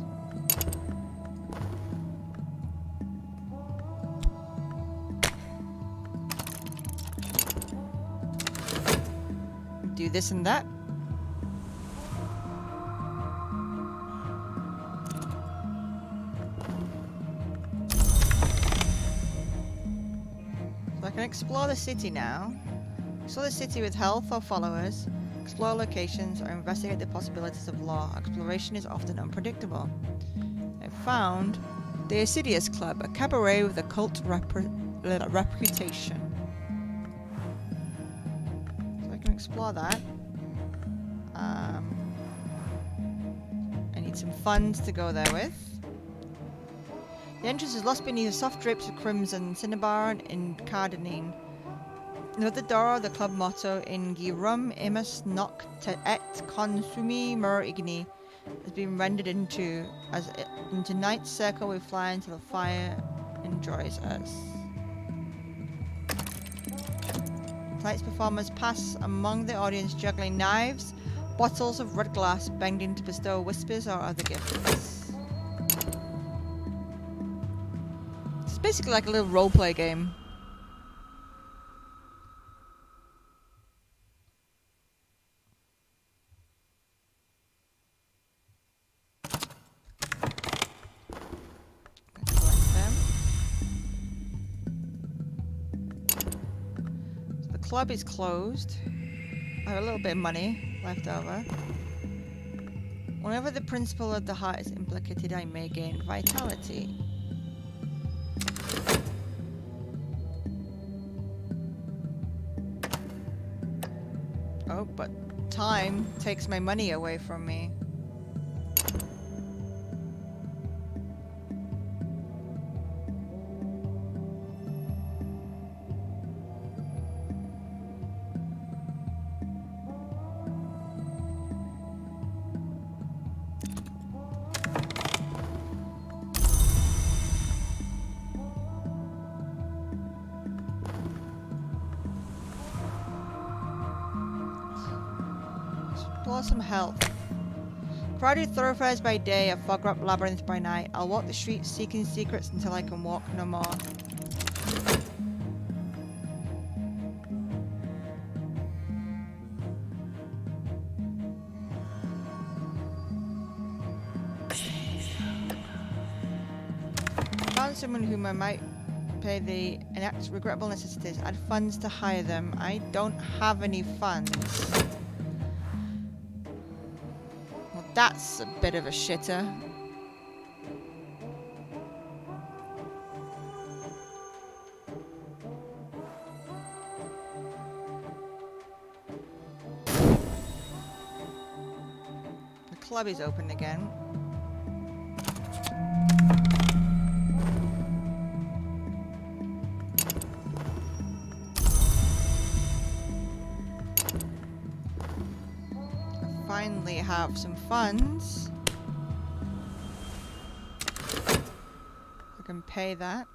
Do this and that. So I can explore the city now. Explore the city with health or followers. Explore locations or investigate the possibilities of law. Exploration is often unpredictable. I found the Assidious Club, a cabaret with a cult reputation. So I can explore that. I need some funds to go there with. The entrance is lost beneath the soft drapes of crimson, cinnabar in Cardinine. At the door, the club motto in Girum imus noc te et consumi mur igni has been rendered into night's circle we fly until the fire enjoys us. Tonight's performers pass among the audience juggling knives, bottles of red glass, bending to bestow whispers or other gifts. It's basically like a little roleplay game. The club is closed. I have a little bit of money left over. Whenever the principle of the heart is implicated, I may gain vitality. Oh, but time takes my money away from me. Some health. Crowded thoroughfares by day, a fog-wrapped labyrinth by night. I'll walk the streets seeking secrets until I can walk no more. Found someone whom I might pay the enact regrettable necessities. Add funds to hire them. I don't have any funds. That's a bit of a shitter. The club is open again. Finally have some funds. I can pay that.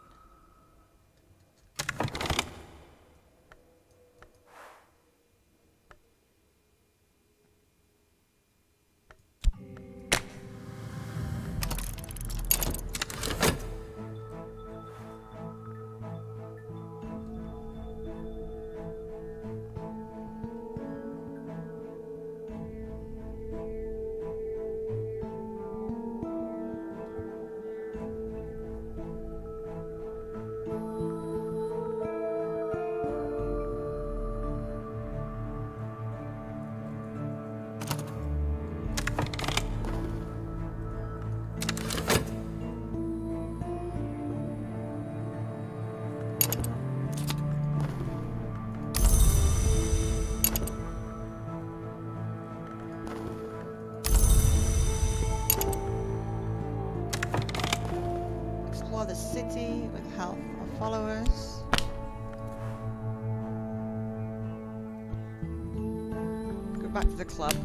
The city with health or followers. Go back to the club.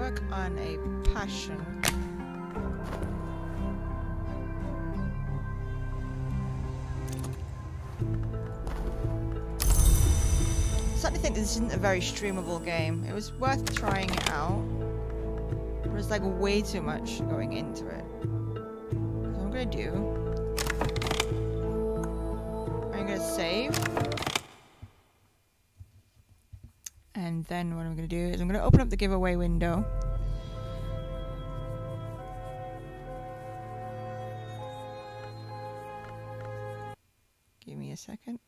work on a passion. I certainly think this isn't a very streamable game. It was worth trying it out. But it's like way too much going into it. So I'm gonna do. I'm gonna save. And then what I'm gonna do is I'm gonna open up the giveaway window. Give me a second.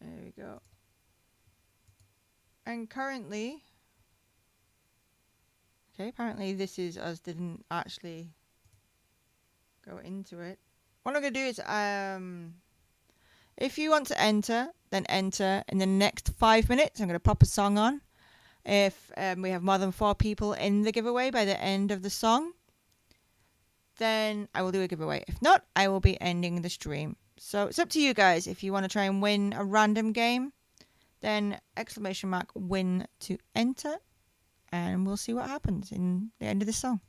There we go. And currently, okay, apparently this is us didn't actually go into it. What I'm gonna do is, if you want to enter, then enter. In the next 5 minutes, I'm gonna pop a song on. If we have more than 4 people in the giveaway by the end of the song, then I will do a giveaway. If not, I will be ending the stream. So it's up to you guys. If you want to try and win a random game, then !win to enter, and we'll see what happens in the end of the song.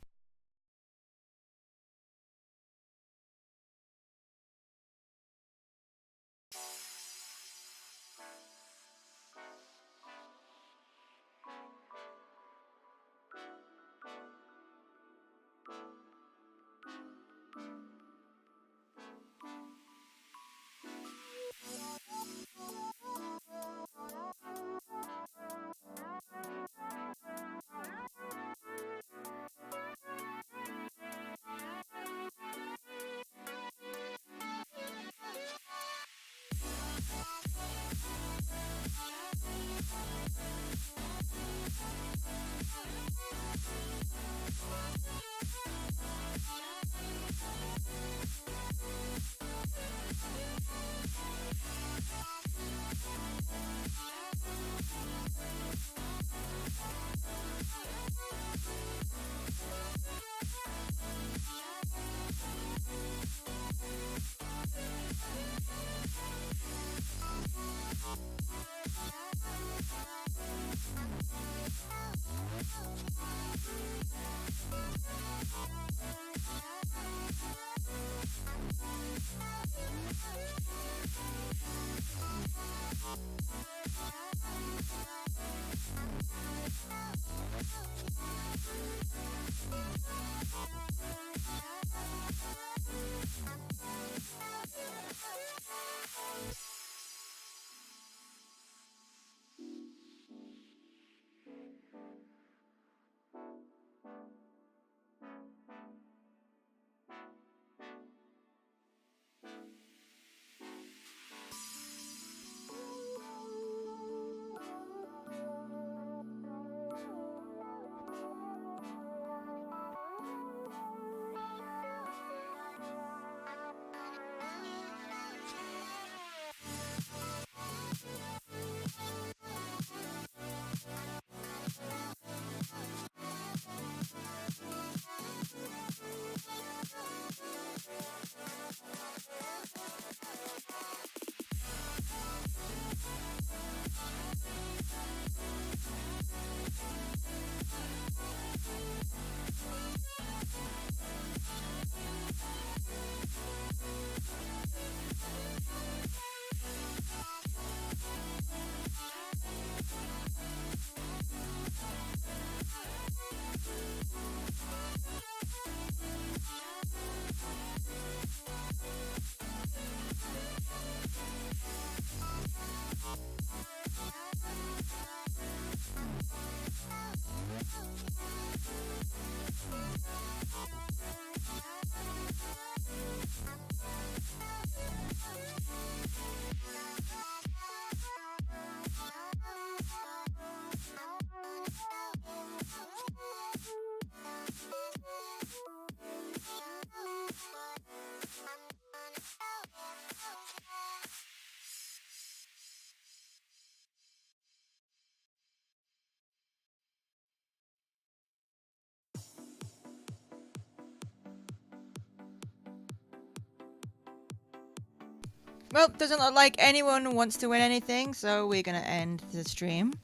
Well, doesn't look like anyone wants to win anything, so we're gonna end the stream.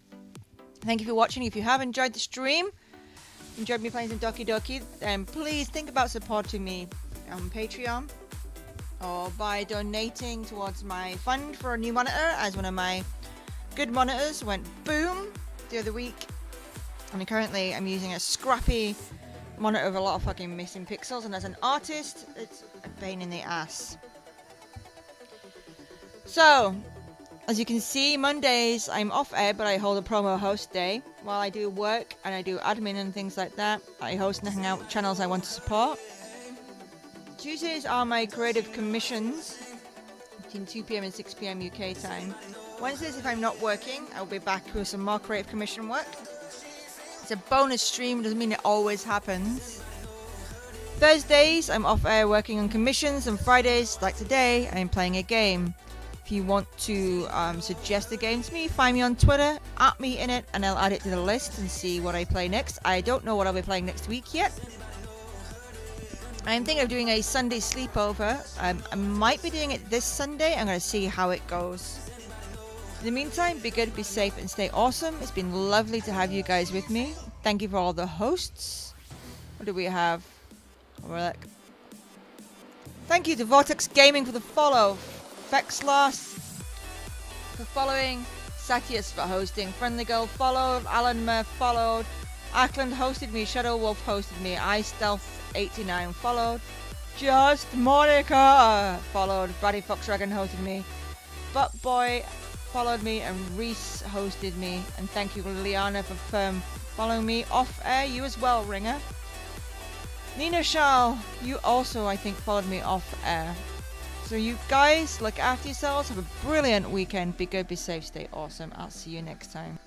Thank you for watching. If you have enjoyed the stream, enjoyed me playing some Doki Doki, then please think about supporting me on Patreon or by donating towards my fund for a new monitor, as one of my good monitors went boom the other week. And currently I'm using a scrappy monitor with a lot of fucking missing pixels, and as an artist, it's a pain in the ass. So, as you can see, Mondays I'm off air, but I hold a promo host day. While I do work and I do admin and things like that, I host and hang out with channels I want to support. Tuesdays are my creative commissions between 2 PM and 6 PM UK time. Wednesdays, if I'm not working, I'll be back with some more creative commission work. It's a bonus stream, doesn't mean it always happens. Thursdays, I'm off air working on commissions, and Fridays, like today, I'm playing a game. If you want to suggest a game to me, find me on Twitter, @meinit, and I'll add it to the list and see what I play next. I don't know what I'll be playing next week yet. I'm thinking of doing a Sunday sleepover. I might be doing it this Sunday. I'm going to see how it goes. In the meantime, be good, be safe, and stay awesome. It's been lovely to have you guys with me. Thank you for all the hosts. What do we have? Thank you to Vortex Gaming for the follow. Vexlas for following, Satius for hosting, Friendly Girl followed, Alan Murph followed, Ackland hosted me, Shadow Wolf hosted me, iStealth89 followed, Just Monica followed, Brady Fox Dragon hosted me, Butt Boy followed me, and Reese hosted me. And thank you Liana for following me off air. You as well, Ringer. Nina Shal, you also I think followed me off air. So you guys, look after yourselves, have a brilliant weekend, be good, be safe, stay awesome. I'll see you next time.